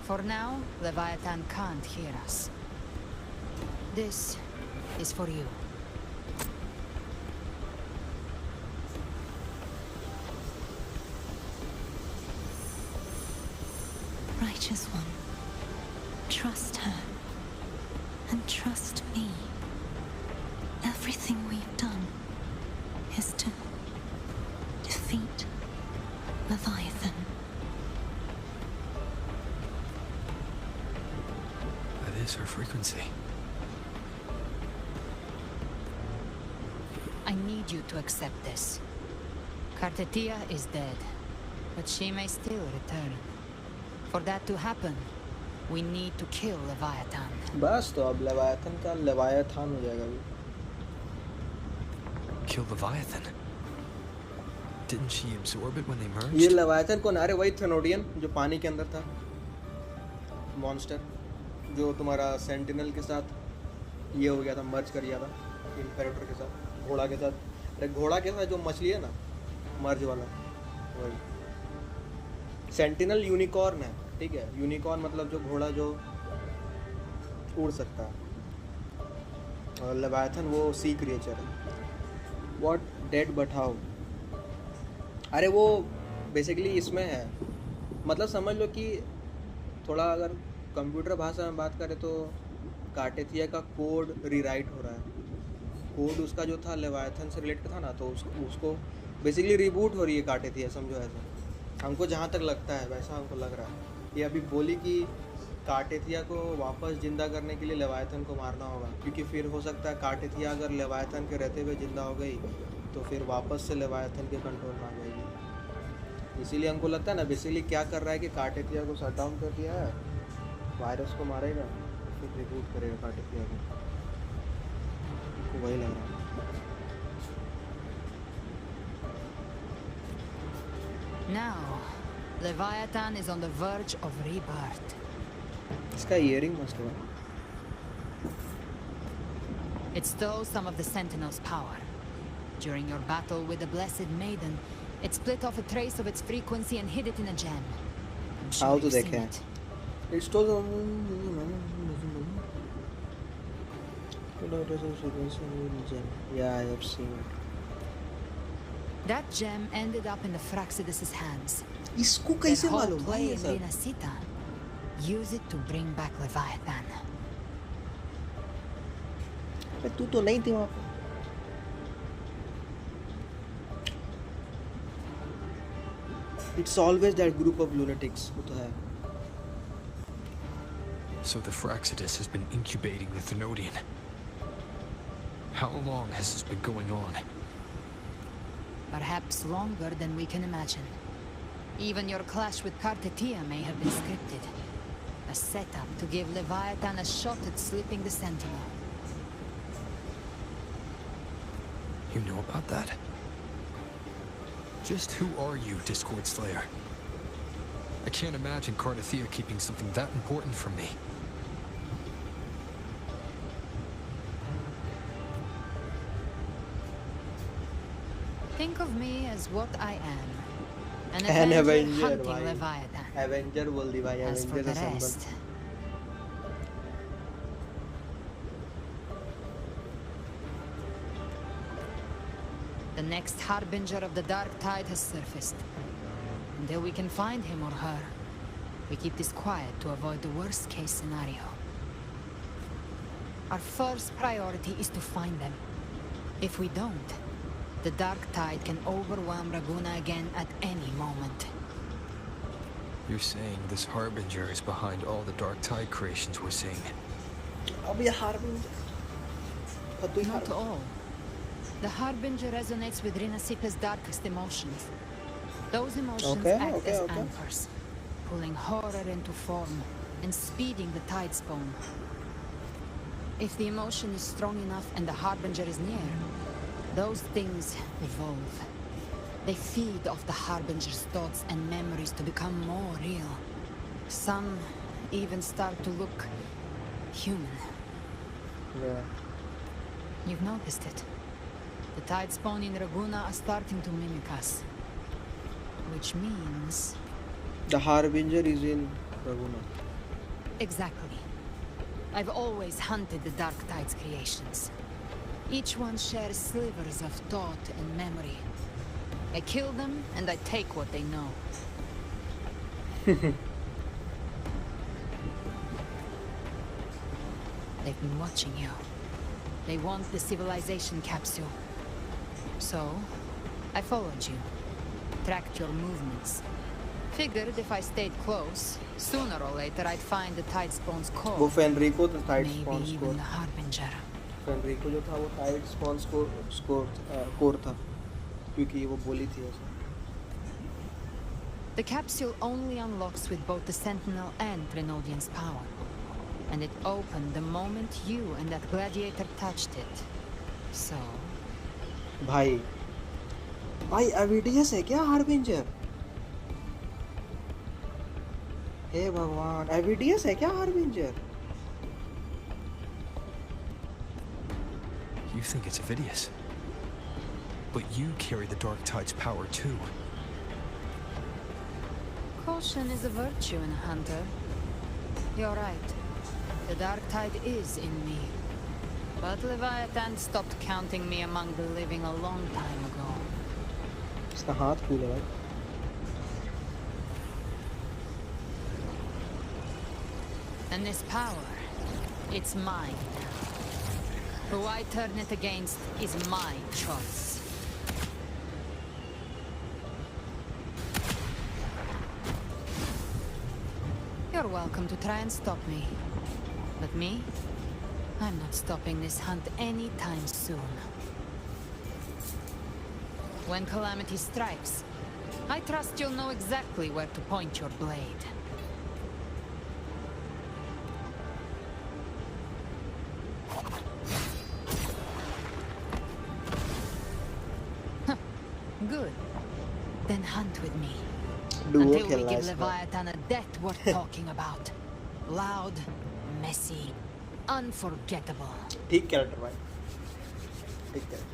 For now, Leviathan can't hear us. This is for you. Righteous One, trust her, and trust me. Everything we've done is to defeat Leviathan. That is her frequency. I need you to accept this. Cartethia is dead, but she may still return. For that to happen, we need to kill Leviathan. बस तो अब लेवायथन का लेवायथान हो जाएगा अभी. Kill Leviathan? Didn't she absorb it when they merged? ये लेवायथन कौन? अरे वही थेनोडियन जो पानी के अंदर था, मॉन्स्टर जो तुम्हारा सेंटिनल के साथ ये हो गया था, मर्ज कर दिया था इम्पेरेटर के साथ, घोड़ा के साथ. अरे घोड़ा के साथ जो मछली है ना, मर्ज वाला, वही सेंटिनल यूनिकॉर्न है. ठीक है, यूनिकॉर्न मतलब जो घोड़ा जो उड़ सकता है, और लेवायथन वो सी क्रिएचर है. What dead but how? अरे वो बेसिकली इसमें है, मतलब समझ लो कि थोड़ा अगर कंप्यूटर भाषा में बात करें तो कार्टेथिया का कोड रीराइट हो रहा है. कोड उसका जो था लेवायथन से रिलेटेड था ना, तो उसको बेसिकली रिबूट हो रही है कार्टेथिया, समझो ऐसा. हमको जहाँ तक लगता है वैसा हमको लग रहा है. ये अभी बोली कि कार्टेथिया को वापस ज़िंदा करने के लिए लेवायथन को मारना होगा, क्योंकि फिर हो सकता है कार्टेथिया अगर लेवायथन के रहते हुए ज़िंदा हो गई तो फिर वापस से लेवायथन के कंट्रोल में आ जाएगी. इसीलिए हमको लगता है ना बेसिकली क्या कर रहा है कि कार्टेथिया को शट डाउन कर दिया है, वायरस को मारेगा, फिर रिबूट करेगा कार्टेथिया को. वही लग रहा है. Now, Leviathan is on the verge of rebirth. इसका ईयरिंग मस्त हुआ. It stole some of the Sentinel's power. During your battle with the Blessed Maiden, it split off a trace of its frequency and hid it in a gem. I'm sure How you've do they seen care? it. It stole Yeah, I have seen it. That gem ended up in the Fraxidus' hands. इसको Their कैसे whole मालूम play भाई ये in सब? Rinasita. Use it to bring back Leviathan. तू तो नहीं थी वहाँ पे. It's always that group of lunatics. वो तो है. So the Fraxidus has been incubating the Thenodian. How long has this been going on? Perhaps longer than we can imagine. Even your clash with Cartetia may have been scripted. A setup to give Leviathan a shot at slipping the Sentinel. You know about that? Just who are you, Discord Slayer? I can't imagine Cardathea keeping something that important from me. Think of me as what I am. An An Avenger Avenger, hunting भाई. Leviathan. Avenger बोल दी भाई. As for Avenger the से rest, संबंध. the next harbinger of the dark tide has surfaced. Until we can find him or her, we keep this quiet to avoid the worst case scenario. Our first priority is to find them. If we don't, the dark tide can overwhelm Raguna again at any moment. You're saying this Harbinger is behind all the Dark Tide creations we're seeing? अब ये Harbinger. Not all. The Harbinger resonates with Rinasipa's darkest emotions. Those emotions act as anchors, pulling horror into form and speeding the tide spawn. If the emotion is strong enough and the Harbinger is near, those things evolve. They feed off the Harbinger's thoughts and memories to become more real. Some even start to look human. Yeah. You've noticed it. The tide spawn in Raguna are starting to mimic us. Which means... The Harbinger is in Raguna. Exactly. I've always hunted the Dark Tide's creations. Each one shares slivers of thought and memory. I kill them, and I take what they know. They've been watching you. They want the civilization capsule. So, I followed you. Tracked your movements. Figured if I stayed close, sooner or later I'd find the tide spawn's core. वो फेनरिको तो tide spawn Maybe score. even the Harbinger. फेनरिको जो था वो tide spawn score core था, क्योंकि वो बोली थी ऐसा. The capsule only unlocks with both the Sentinel and Trinodian's power. And it opened the moment you and that gladiator touched it. So... भाई एविडियस है क्या हार्बिंजर? हे भगवान, एविडियस है क्या harbinger? You think it's Avidius. But you carry the Dark Tide's power too. Caution is a virtue in a hunter. You're right. The Dark Tide is in me. But Leviathan stopped counting me among the living a long time ago. इसका हाथ cool है भाई. And this power, it's mine now. Who I turn it against is my choice. You're welcome to try and stop me. But me? I'm not stopping this hunt anytime soon. When calamity strikes, I trust you'll know exactly where to point your blade. Good. Then hunt with me. Until we give Leviathan a death worth talking about. Loud, messy, unforgettable. ठीक character भाई. ठीक character.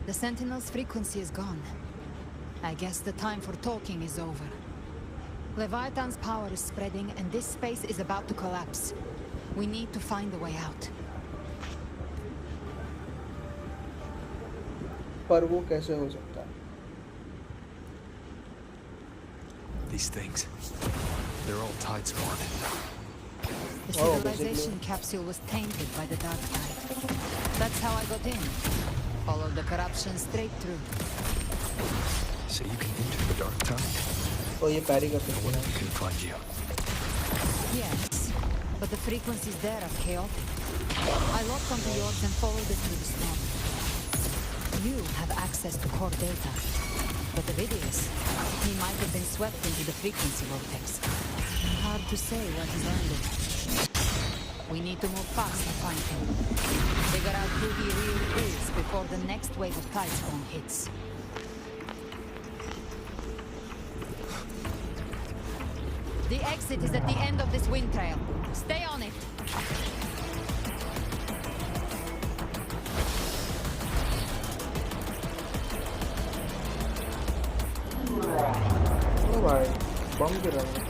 The Sentinel's frequency is gone. I guess the time for talking is over. Leviathan's power is spreading and this space is about to collapse. We need to find a way out. पर वो कैसे हो सकता है? These things, they're all tide spawned. The civilization capsule was tainted by the Dark Tide. That's how I got in. Followed the corruption straight through. So you can enter the Dark Tide? Oh, ये पैरी कर सकते What हैं. if we can find you? Yes, but the frequencies there are chaotic. I locked onto yours and followed it through the storm. You have access to core data, but Avidius, he might have been swept into the frequency vortex. Hard to say where he's landed. We need to move fast to find him. Figure out who he really is before the next wave of tide spawn hits. The exit is at the end of this wind trail. Stay on it. Oh भाई बम गिर रहा है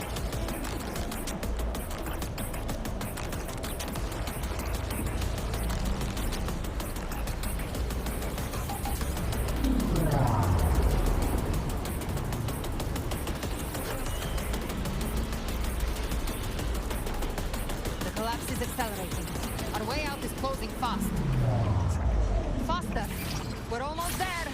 The collapse is accelerating. Our way out is closing fast. Faster. We're almost there.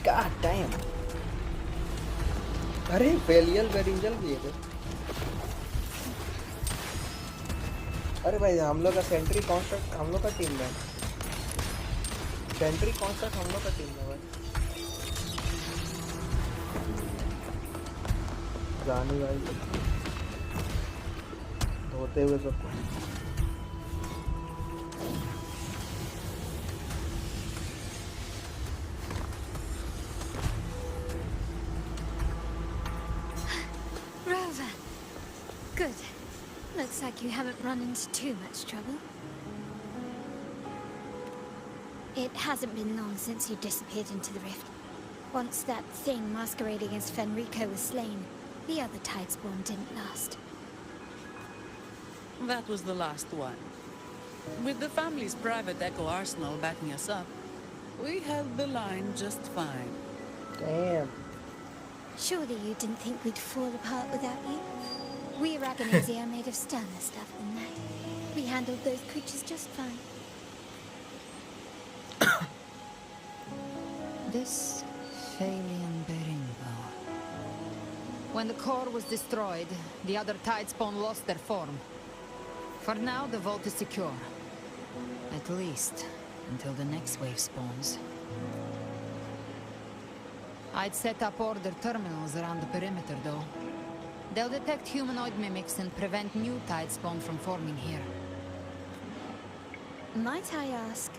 God damn. अरे फेलियल वेरिंजल किए थे अरे भाई हम लोग का सेंट्री कॉन्स्ट्रक्ट हम लोग का टीम है सेंट्री कॉन्स्ट्रक्ट हम लोग का टीम है भाई जानी भाई धोते हुए सबको Good. Looks like you haven't run into too much trouble. It hasn't been long since you disappeared into the rift. Once that thing masquerading as Fenrico was slain, the other Tidespawn didn't last. That was the last one. With the family's private echo arsenal backing us up, we held the line just fine. Damn. Surely you didn't think we'd fall apart without you? We Aragonese are made of sterner stuff than that. We handled those creatures just fine. This Phalian Beringo. When the core was destroyed, the other Tidespawn lost their form. For now, the vault is secure. At least, until the next wave spawns. I'd set up order terminals around the perimeter, though. They'll detect humanoid mimics and prevent new Tidespawn from forming here. Might I ask?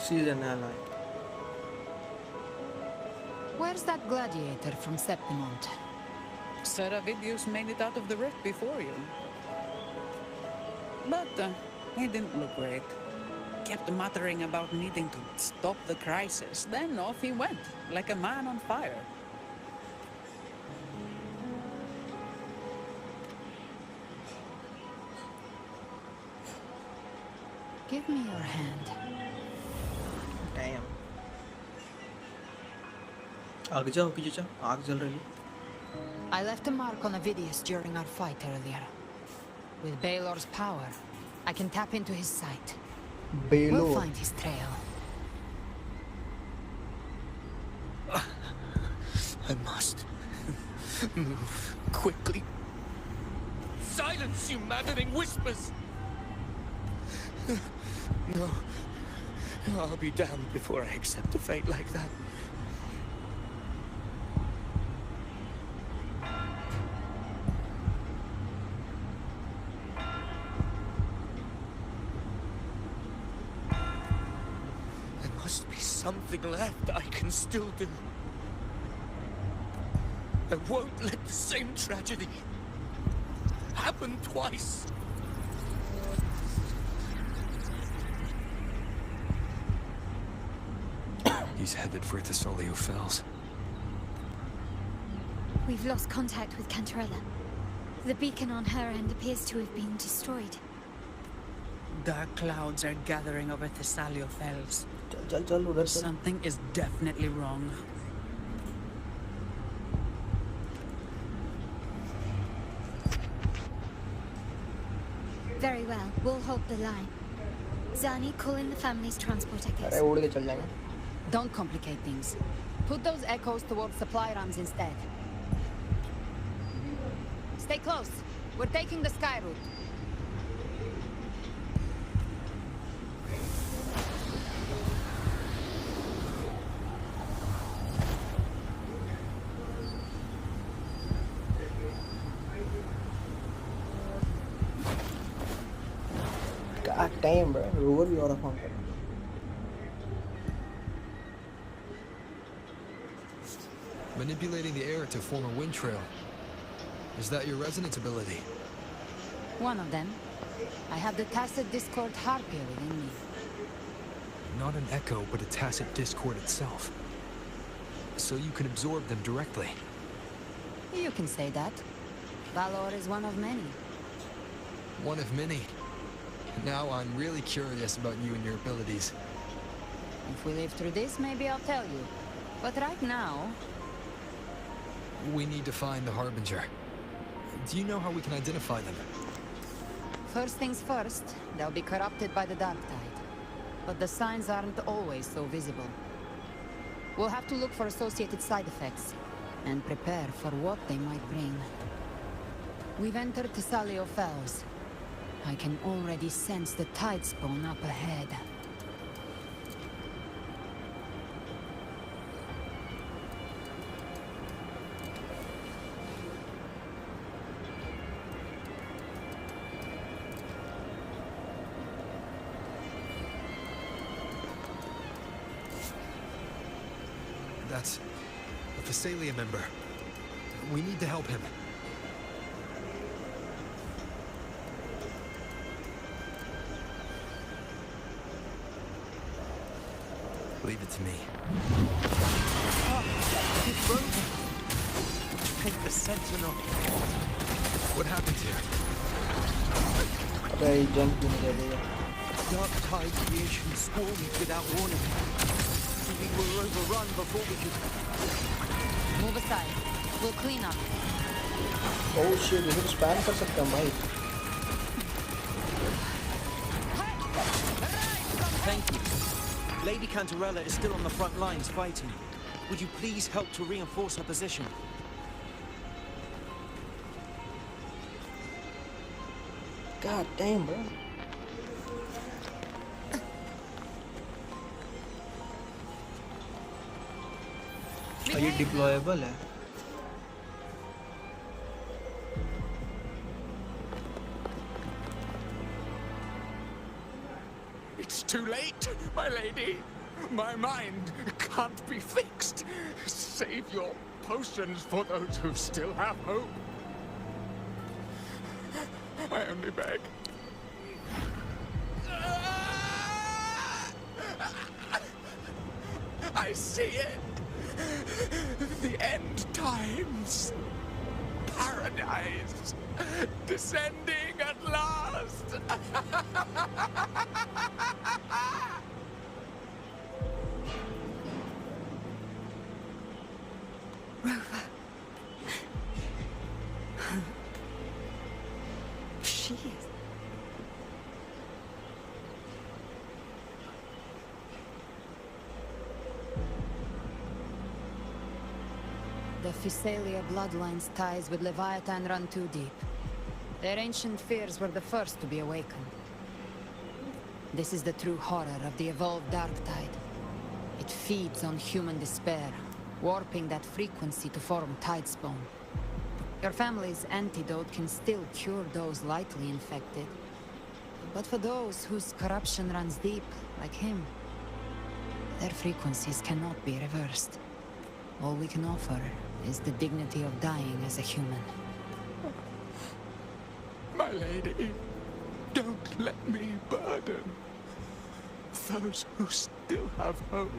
She's an ally. Where's that gladiator from Septimont? Seravidius made it out of the rift before you. But he didn't look great. Kept muttering about needing to stop the crisis. Then off he went, like a man on fire. Give me your hand. Damn. आग जाओ पीछे जा आग जल रही है I left a mark on Avidius during our fight earlier. With Baelor's power, I can tap into his sight. Baelor. We'll find his trail. I must move quickly. Silence, you maddening whispers! No. I'll be damned before I accept a fate like that. There must be something left I can still do. I won't let the same tragedy happen twice. He's headed for Thessalio Fells. We've lost contact with Cantarella. The beacon on her end appears to have been destroyed. Dark clouds are gathering over Thessalio Fells. चल उधर चल Something is definitely wrong. Very well, we'll hold the line. Zani, call in the family's transport अरे echoes. उड़ के चल जाएंगे Don't complicate things. Put those echoes towards supply runs instead. Stay close. We're taking the sky route. God damn, bro. Rover भी और phone कर. Manipulating the air to form a wind trail. Is that your resonance ability? One of them. I have the tacit discord harpier within me. Not an echo, but a tacit discord itself. So you can absorb them directly. You can say that. Valor is one of many. One of many. Now I'm really curious about you and your abilities. If we live through this, maybe I'll tell you. But right now... We need to find the Harbinger. Do you know how we can identify them? First things first, they'll be corrupted by the dark tide. But the signs aren't always so visible. We'll have to look for associated side effects, and prepare for what they might bring. We've entered Thessalio Fells. I can already sense the tide spawn up ahead. That's a Thessalia member. We need to help him. Leave it to me. It's broken. Take the sentinel. What happened here? They jumped in there. Dark tide creation swarmed without warning. We were overrun before we could... Move aside. We'll clean up. Oh shit, ये तो spam कर सकते हैं भाई. Thank you. Lady Cantarella is still on the front lines fighting. Would you please help to reinforce her position? God damn, bro. Are you deployable? It's too late, my lady. My mind can't be fixed. Save your potions for those who still have hope. I only beg. I see it. The end times. Paradise. Descending at last. Rover. She is... The Thessalia bloodline's ties with Leviathan run too deep. Their ancient fears were the first to be awakened. This is the true horror of the evolved dark tide. It feeds on human despair, warping that frequency to form tidespawn. Your family's antidote can still cure those lightly infected. But for those whose corruption runs deep, like him, their frequencies cannot be reversed. All we can offer is the dignity of dying as a human. My lady, don't let me burden those who still have hope.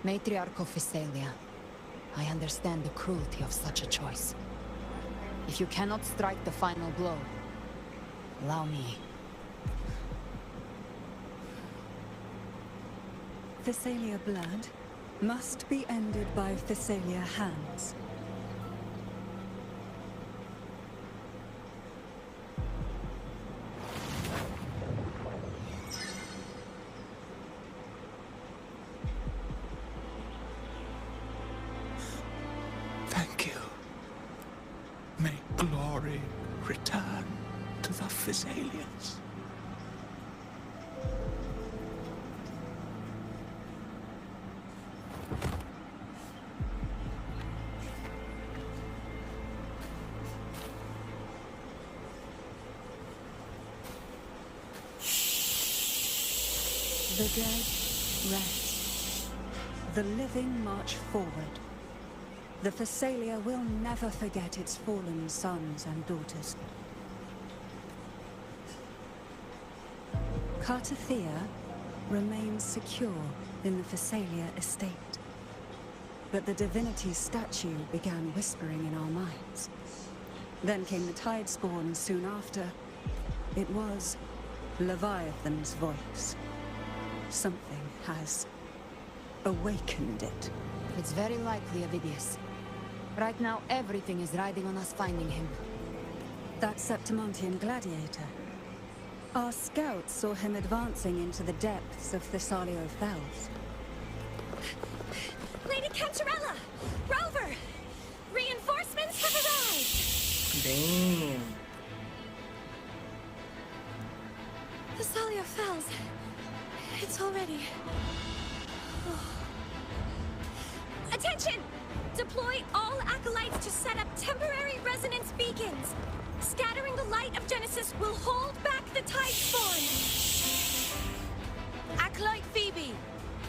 Matriarch of Thessalia, I understand the cruelty of such a choice. If you cannot strike the final blow, allow me. Thessalia blood must be ended by Thessalia hands. Thank you. May glory Thessalians. The dead rest. The living march forward. The Thessalia will never forget its fallen sons and daughters. Cartathea remains secure in the Thessalia estate. But the divinity's statue began whispering in our minds. Then came the Tidespawn soon after. It was Leviathan's voice. Something has awakened it. It's very likely, Avidius. Right now, everything is riding on us finding him. That Septimontian gladiator. Our scouts saw him advancing into the depths of Thessalio Fells. Lady Cantarella! Rover! Reinforcements have arrived! Damn. Thessalio Fells. It's already... Attention! Deploy all acolytes to set up temporary resonance beacons. Scattering the light of Genesis will hold back the Tidespawn. Acolyte Phoebe!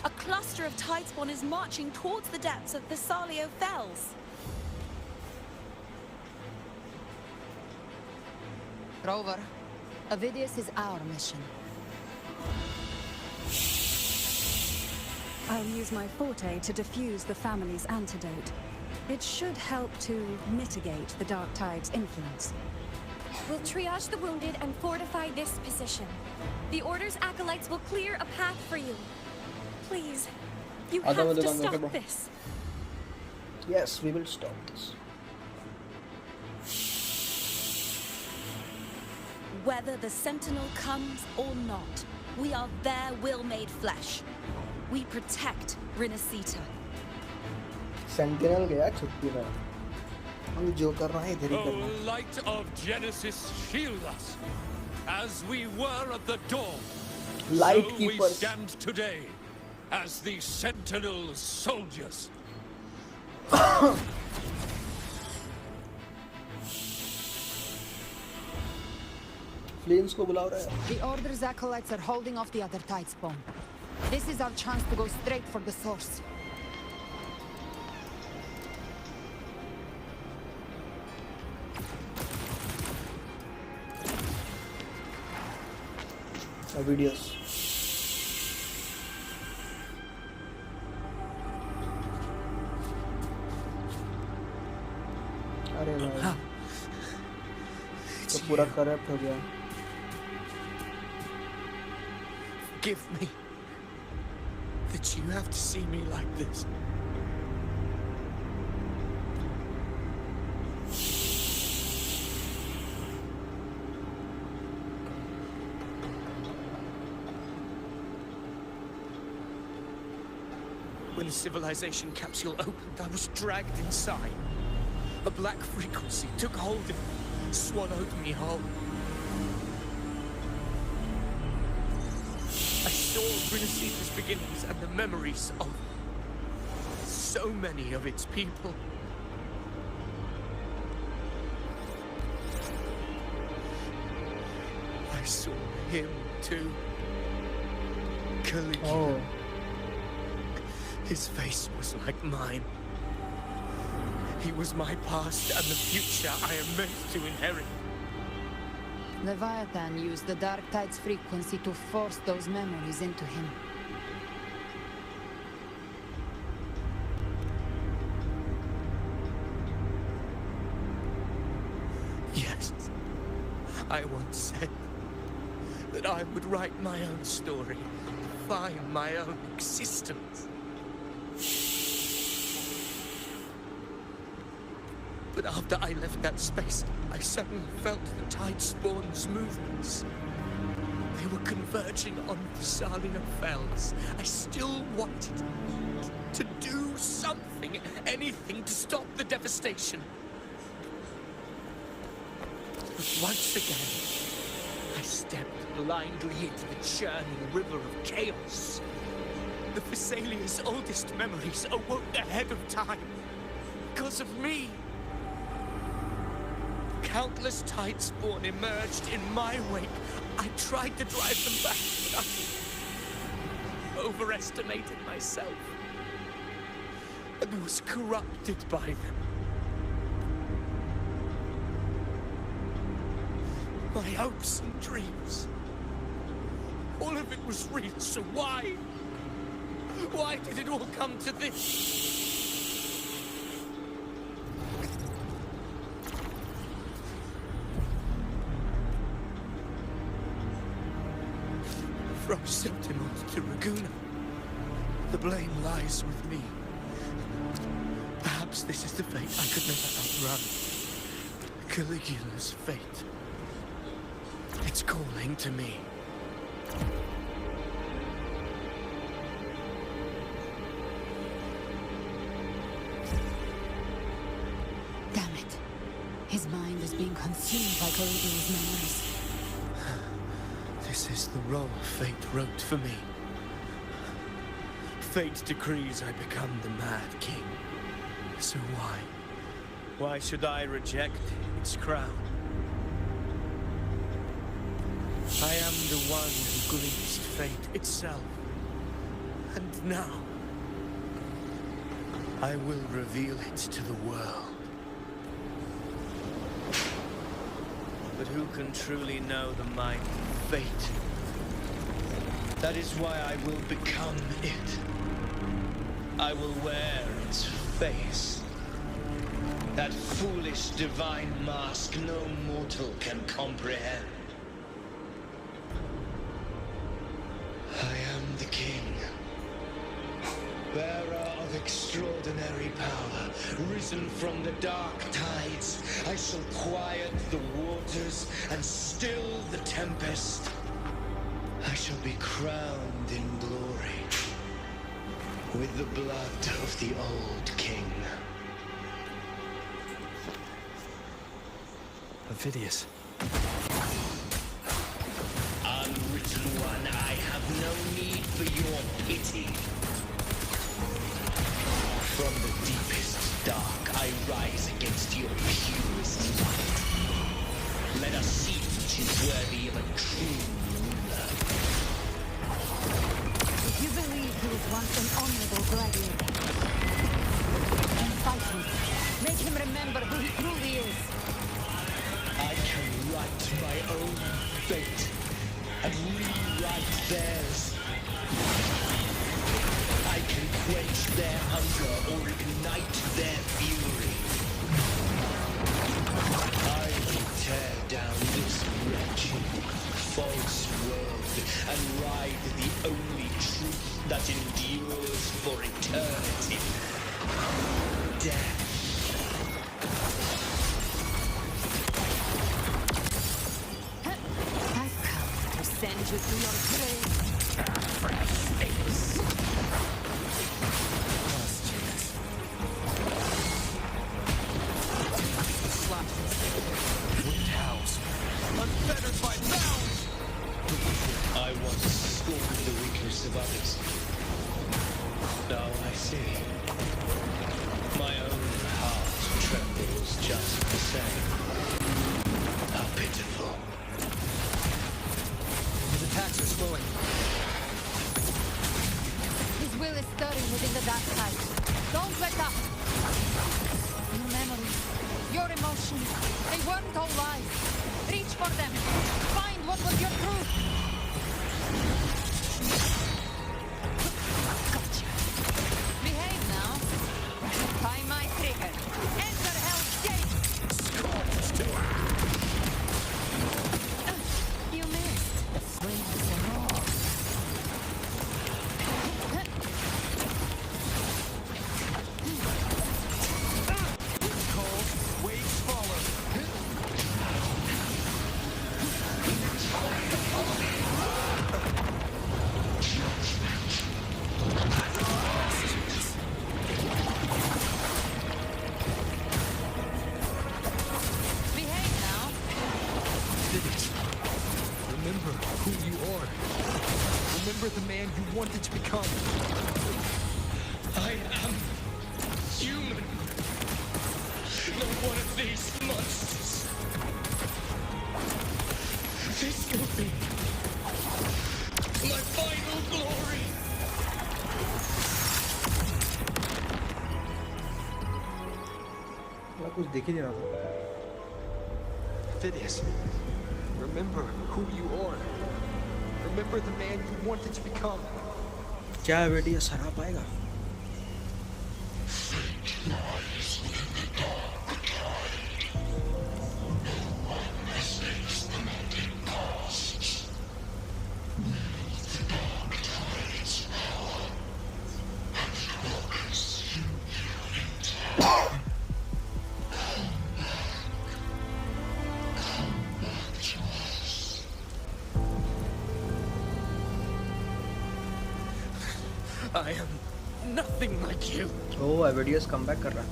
A cluster of Tidespawn is marching towards the depths of Thessalio Fells. Rover, Avidius is our mission. I'll use my forte to defuse the family's antidote. It should help to mitigate the Dark Tide's influence. We'll triage the wounded and fortify this position. The Order's acolytes will clear a path for you. Please, you have to stop this. Yes, we will stop this. Whether the Sentinel comes or not, we are their will made flesh. We protect Rinascita. Sentinel गया छुट्टी में. हम जो कर रहे हैं इधर ही करना. Oh, light of Genesis, shield us. As we were at the dawn, Light so keepers. we stand today as the Sentinel soldiers. Flames को बुला रहा है. The Order's acolytes are holding off the other Tidespawn. This is our chance to go straight for the source. Videos. अरे भाई तो पूरा corrupt हो गया. Forgive me that you have to see me like this. When the civilization capsule opened, I was dragged inside. A black frequency took hold of me, swallowed me whole. I saw Rinascita's beginnings and the memories of so many of its people. I saw him too. Caligula. Oh. His face was like mine. He was my past and the future I am meant to inherit. Leviathan used the Dark Tide's frequency to force those memories into him. Yes, I once said that I would write my own story, define my own existence. But after I left that space, I suddenly felt the Tidespawn's movements. They were converging on Thessalio Fells. I still wanted to do something, anything to stop the devastation. But once again, stepped blindly into the churning river of chaos. The Thessalia's oldest memories awoke ahead of time. Because of me. Countless Tidespawn emerged in my wake. I tried to drive them back, but I overestimated myself. And was corrupted by them. My hopes and dreams. All of it was real, so why? Why did it all come to this? From Septimont to Raguna, the blame lies with me. Perhaps this is the fate I could never outrun. Caligula's fate. It's calling to me. Damn it. His mind is being consumed by Caligula's memories. This is the role fate wrote for me. Fate decrees I become the Mad King. So why? Why should I reject its crown? I am the one who glimpsed fate itself. And now, I will reveal it to the world. But who can truly know the might of fate? That is why I will become it. I will wear its face. That foolish divine mask no mortal can comprehend. I am the king, bearer of extraordinary power, risen from the dark tides. I shall quiet the waters and still the tempest. I shall be crowned in glory with the blood of the old king. Ophidius. Unwritten one, I have no need for your pity. From the deepest dark, I rise against your purest light. Let us see which is worthy of a true ruler. If you believe he was once an honorable gladiator, then fight him. Make him remember who he truly is. I can write my own fate and rewrite theirs. I can quench their hunger or ignite their fury. I will tear down this wretched, false world and ride the only truth that endures for eternity. Death. I've come to send you to your grave. Fresh face. Woodhouse, unfettered by bounds! I once scorned the weakness of others. Now I see. My own heart trembles just the same. How pitiful. His attacks are slowing. His will is stirring within the dark side. Don't let up! Your memories, your emotions, they weren't all lies. Reach for them. Find what was your truth. Gotcha. Behave now. Tie my trigger. Enter Hell's Gate. You missed. The flames are all. Waves follow. wanted to become. I am human. Not one of these monsters. This will be my final glory. कुछ दिख ही नहीं रहा था. Phineas, remember who you are. Remember the man you wanted to become. क्या बेटी सरा पाएगा? I am nothing like you. Oh, Abedius come back कर रहा.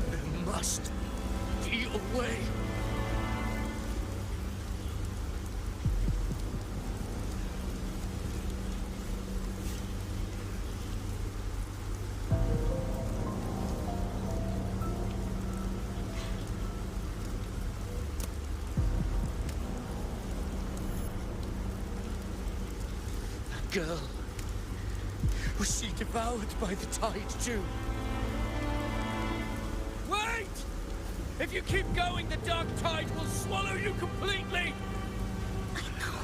There must be a way. Girl, was she devoured by the tide too? Wait! If you keep going, the dark tide will swallow you completely! I know.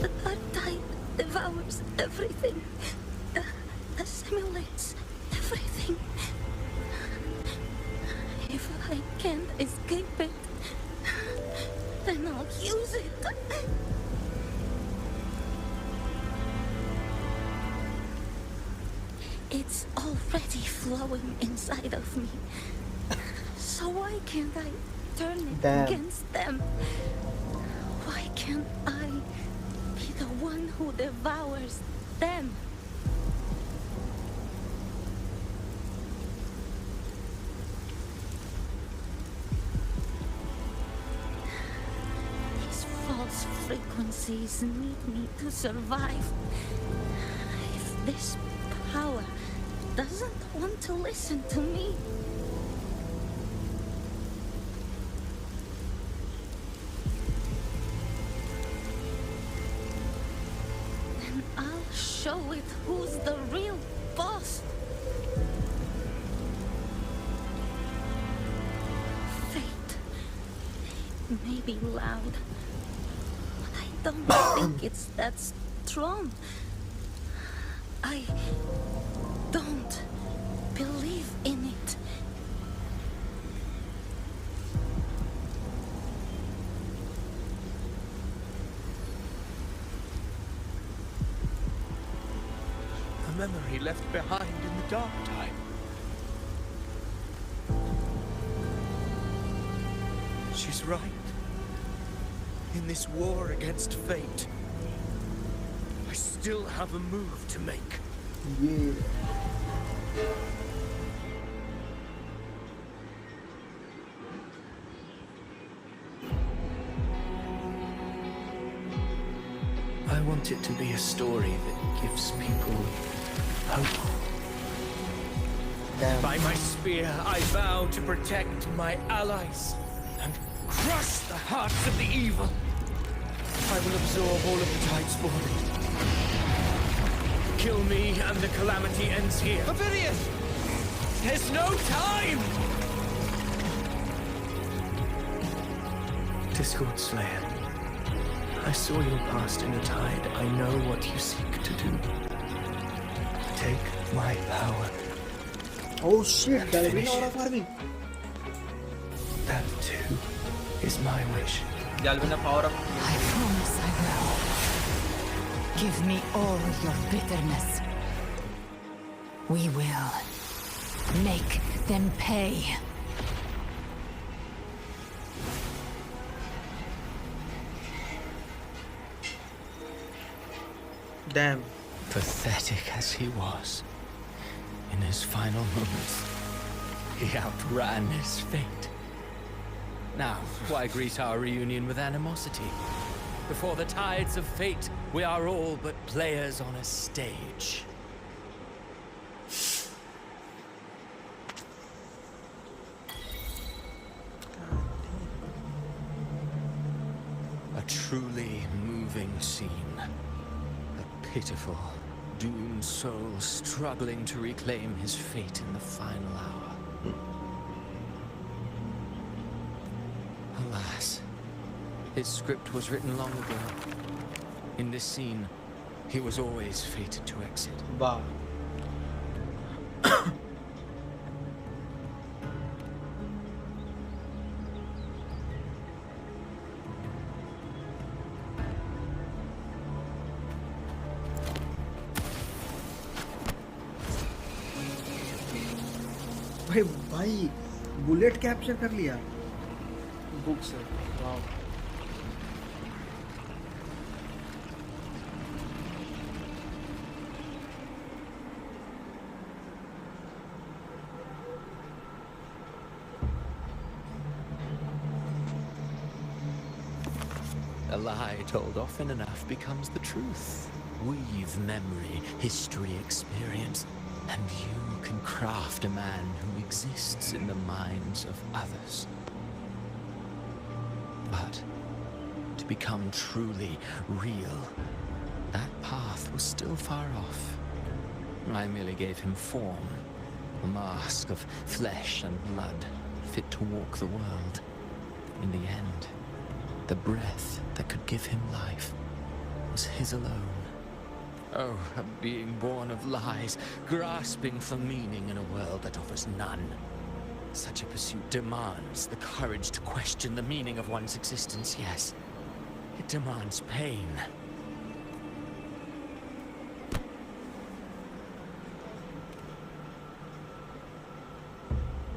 The dark tide devours everything. Assimilates everything. If I can't escape it, then I'll use it. It's already flowing inside of me. So why can't I turn it against them? Why can't I be the one who devours them? These false frequencies need me to survive. If this power doesn't want to listen to me, then I'll show it who's the real boss. Fate may be loud, but I don't think it's that strong. I don't believe in it. A memory left behind in the dark time. She's right. In this war against fate, I still have a move to make. Yeah. I want it to be a story that gives people hope. Damn. By my spear, I vow to protect my allies and crush the hearts of the evil. I will absorb all of the Tidespawn. Kill me and the calamity ends here. Ophidius! There's no time! Discord Slayer, I saw your past in the tide. I know what you seek to do. Take my power. Oh shit, Galbrena Lupa farming. That too is my wish. Galbrena power up. I promise I will. Give me all your bitterness. We will make them pay. Damn. Pathetic as he was, In his final moments, he outran his fate. Now, why greet our reunion with animosity? Before the tides of fate, we are all but players on a stage. A truly moving scene. A pitiful, doomed soul struggling to reclaim his fate in the final hour. Alas, his script was written long ago. In this scene, he was always fated to exit. Wow. भाई bullet capture कर लिया book से वाह A lie told often enough becomes the truth. Weave memory, history, experience, and you can craft a man who exists in the minds of others. But to become truly real, that path was still far off. I merely gave him form, a mask of flesh and blood, fit to walk the world. In the end, the breath that could give him life was his alone. Oh, a being born of lies, grasping for meaning in a world that offers none. Such a pursuit demands the courage to question the meaning of one's existence, yes. It demands pain.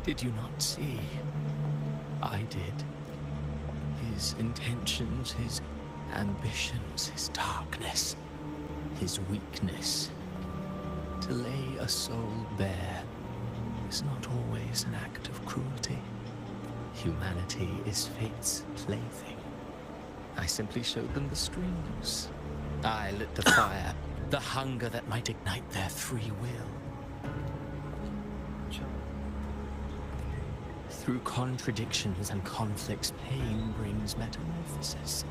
Did you not see? I did. His intentions, his ambitions, his darkness, his weakness. To lay a soul bare is not always an act of cruelty. Humanity is fate's plaything. I simply showed them the strings. I lit the fire, the hunger that might ignite their free will. Through contradictions and conflicts, pain brings metamorphosis.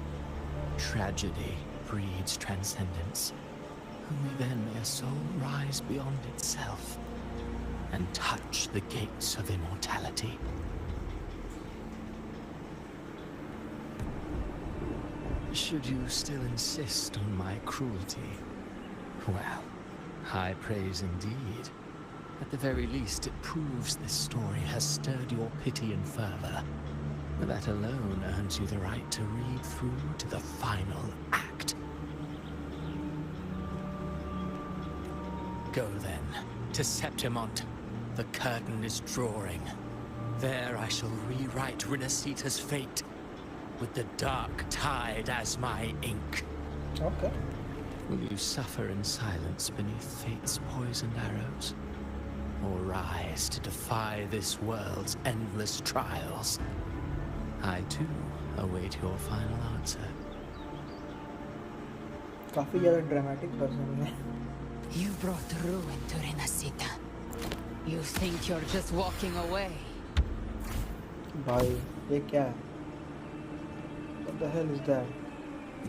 Tragedy breeds transcendence. Only then may a soul rise beyond itself and touch the gates of immortality. Should you still insist on my cruelty, well, high praise indeed. At the very least, it proves this story has stirred your pity and fervor. That alone earns you the right to read through to the final act. Go then, to Septimont. The curtain is drawing. There I shall rewrite Renacita's fate, with the dark tide as my ink. Okay. Will you suffer in silence beneath fate's poisoned arrows? Or rise to defy this world's endless trials? I too await your final answer. काफी ज़्यादा dramatic person है. You brought ruin to Renacita. You think you're just walking away? भाई ये क्या है? What the hell is that?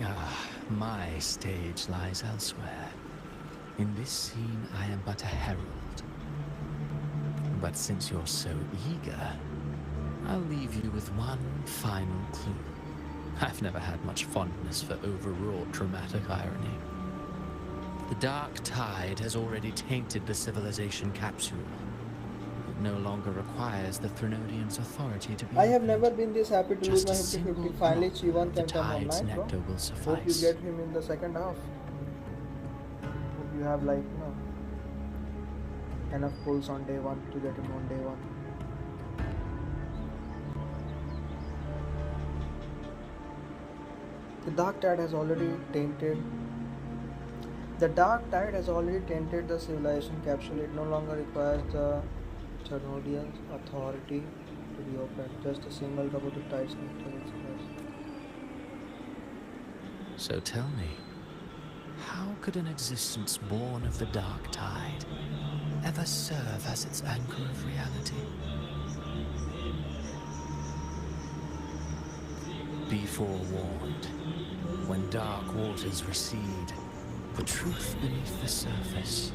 Ah, my stage lies elsewhere. In this scene, I am but a herald. But since you're so eager, I'll leave you with one final clue. I've never had much fondness for overwrought dramatic irony. The dark tide has already tainted the civilization capsule. It no longer requires the Threnodians' authority to be I have opened. never been this happy to lose Just my a 50-50. single Finally, drop Chivan of the can come tide's online, nectar bro. will Hope you suffice. get him in the second half. Hope you have like, you know, enough pulls on day one to get him on day one. The dark tide has already tainted The dark tide has already tainted the civilization capsule. It no longer requires the Chernodian authority to be opened. Just a single drop of the tide's nectar will suffice. So tell me, how could an existence born of the dark tide ever serve as its anchor of reality? Be forewarned, when dark waters recede, the truth beneath the surface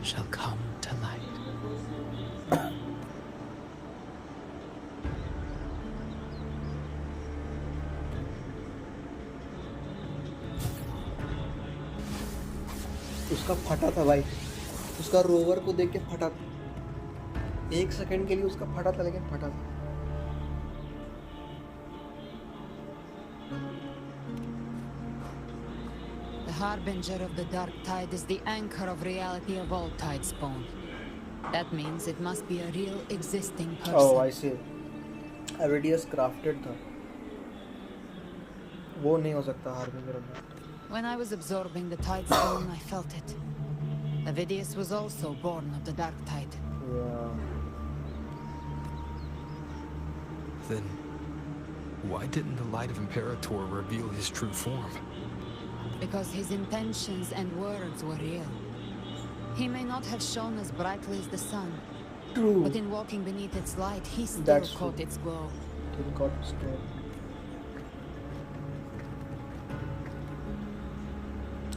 shall come to light. उसका फटा था भाई, उसका rover को देख के फटा था। एक सेकंड के लिए उसका फटा था, लेकिन फटा था। The harbinger of the dark tide is the anchor of reality of all tide spawn. That means it must be a real existing person. Oh, I see. Avidius crafted था, वो नहीं हो सकता harbinger of that. When I was absorbing the tide spawn, I felt it. Avidius was also born of the dark tide. Yeah. Then, why didn't the Light of Imperator reveal his true form? Because his intentions and words were real. He may not have shone as brightly as the sun. True. But in walking beneath its light, he still That's caught true. its glow. He got scared.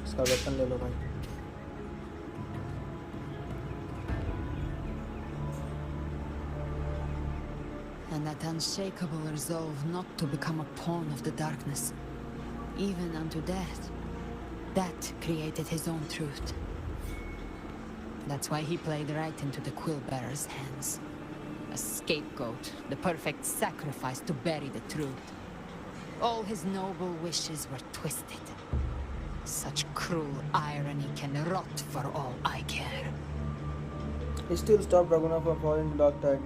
इसका weapon ले लो भाई। And that unshakable resolve not to become a pawn of the darkness, even unto death, that created his own truth. That's why he played right into the quill-bearer's hands. A scapegoat, the perfect sacrifice to bury the truth. All his noble wishes were twisted. Such cruel irony can rot for all I care. He still stopped Raguna from falling to dark tide.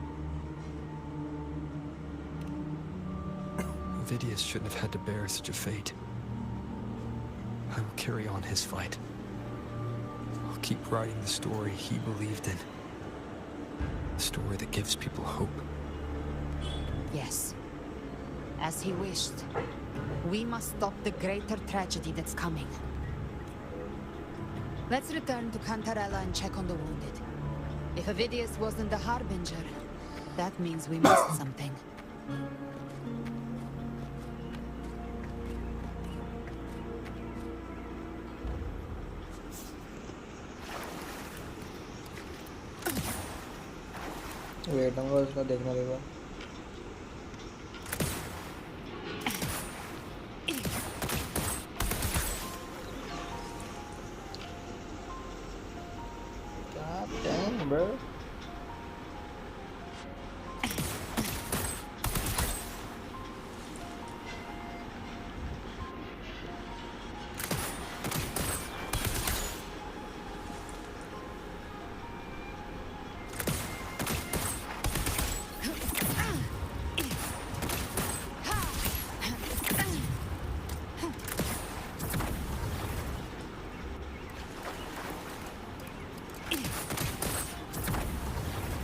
Vidius shouldn't have had to bear such a fate. I will carry on his fight. I'll keep writing the story he believed in. The story that gives people hope. Yes. As he wished. We must stop the greater tragedy that's coming. Let's return to Cantarella and check on the wounded. If Avidius wasn't the harbinger, that means we missed something. Wait होगा उसका देखना देगा। God damn, bro.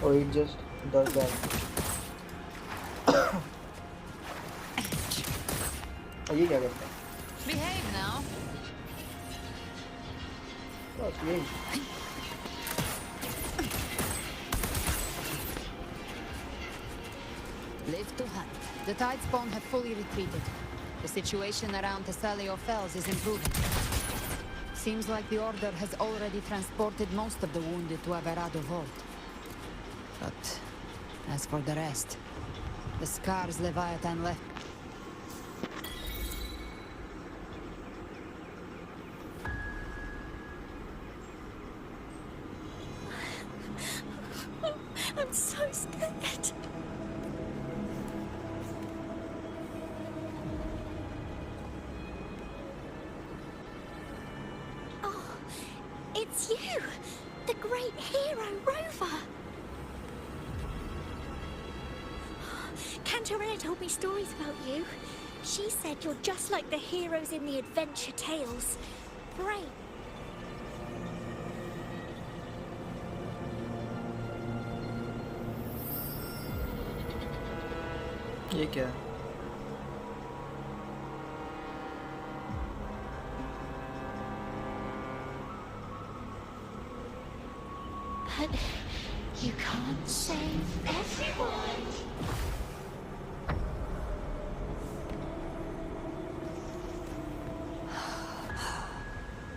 Or it just does that. ये क्या करता है? Behave now. बस यही। Live to hunt. The tide spawn have fully retreated. The situation around Thessalio Fells is improving. Seems like the Order has already transported most of the wounded to Averado Vault. But as for the rest, the scars Leviathan left. I'm so scared. Oh, it's you, the great hero Rover. Cantarella told me stories about you. She said you're just like the heroes in the adventure tales. Brave, ये क्या है? But you can't save everyone.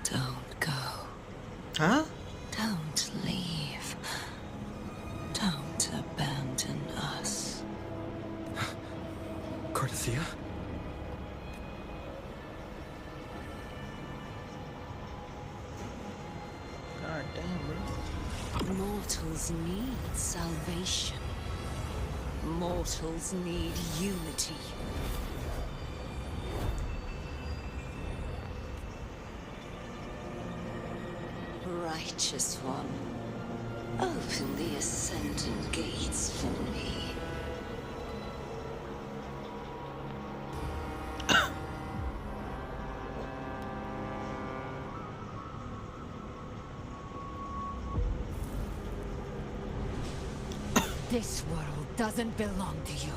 Don't go. Huh? Don't leave. Don't abandon us. Cardathia? God damn, bro. Mortals need salvation. Mortals need unity. Righteous one, open the ascendant gates for me. This world doesn't belong to you,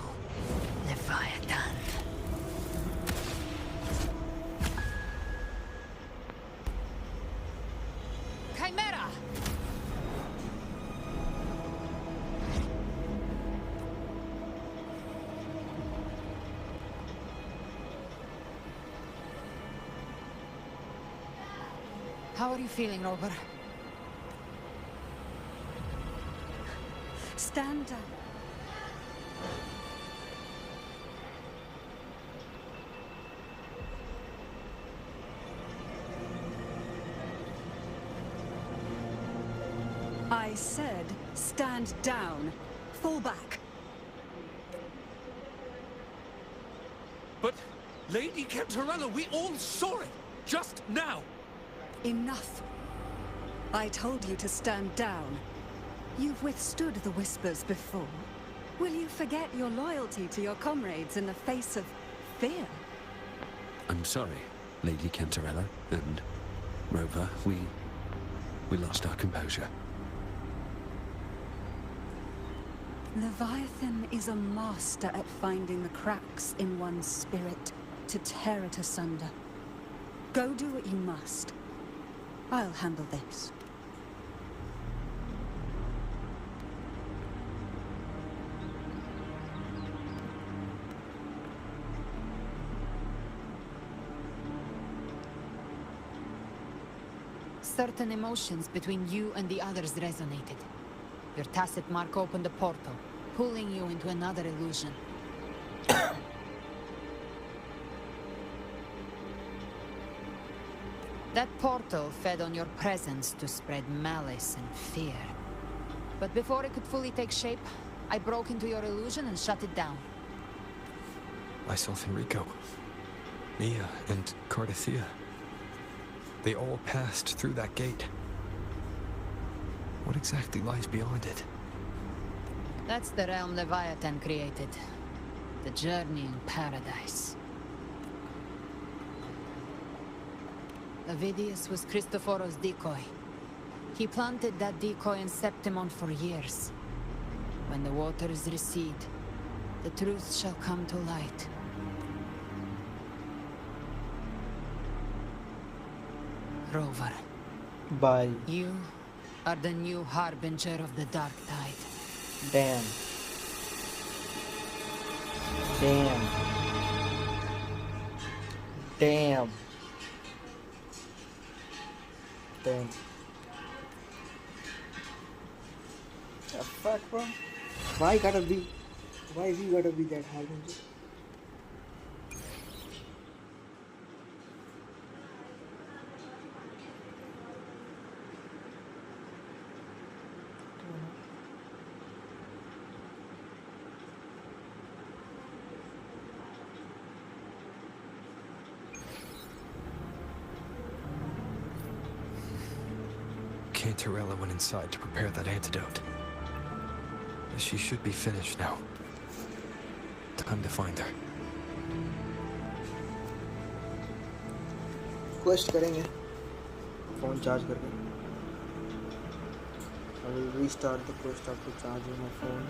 Leviathan. Chimera! How are you feeling, Rover? Stand down. I said, stand down. Fall back. But, Lady Cantarella, we all saw it! Just now! Enough. I told you to stand down. You've withstood the whispers before. Will you forget your loyalty to your comrades in the face of fear? I'm sorry, Lady Cantarella and Rover. We lost our composure. Leviathan is a master at finding the cracks in one's spirit to tear it asunder. Go do what you must. I'll handle this. Certain emotions between you and the others resonated. Your tacit mark opened a portal, pulling you into another illusion. That portal fed on your presence to spread malice and fear. But before it could fully take shape, I broke into your illusion and shut it down. I saw Fenrico, Mia, and Cardathia. They all passed through that gate. What exactly lies beyond it? That's the realm Leviathan created. The journey in paradise. Avidius was Christophoros' decoy. He planted that decoy in Septimon for years. When the waters recede, the truth shall come to light. Rover. Bye. You are the new harbinger of the dark tide. Damn. Damn. Damn. Damn. The fuck, bro? Why we gotta be that harbinger? Cantarella went inside to prepare that antidote. She should be finished now. Time to find her. Quest करेंगे. Phone charge करके. I will restart the quest after charging my phone.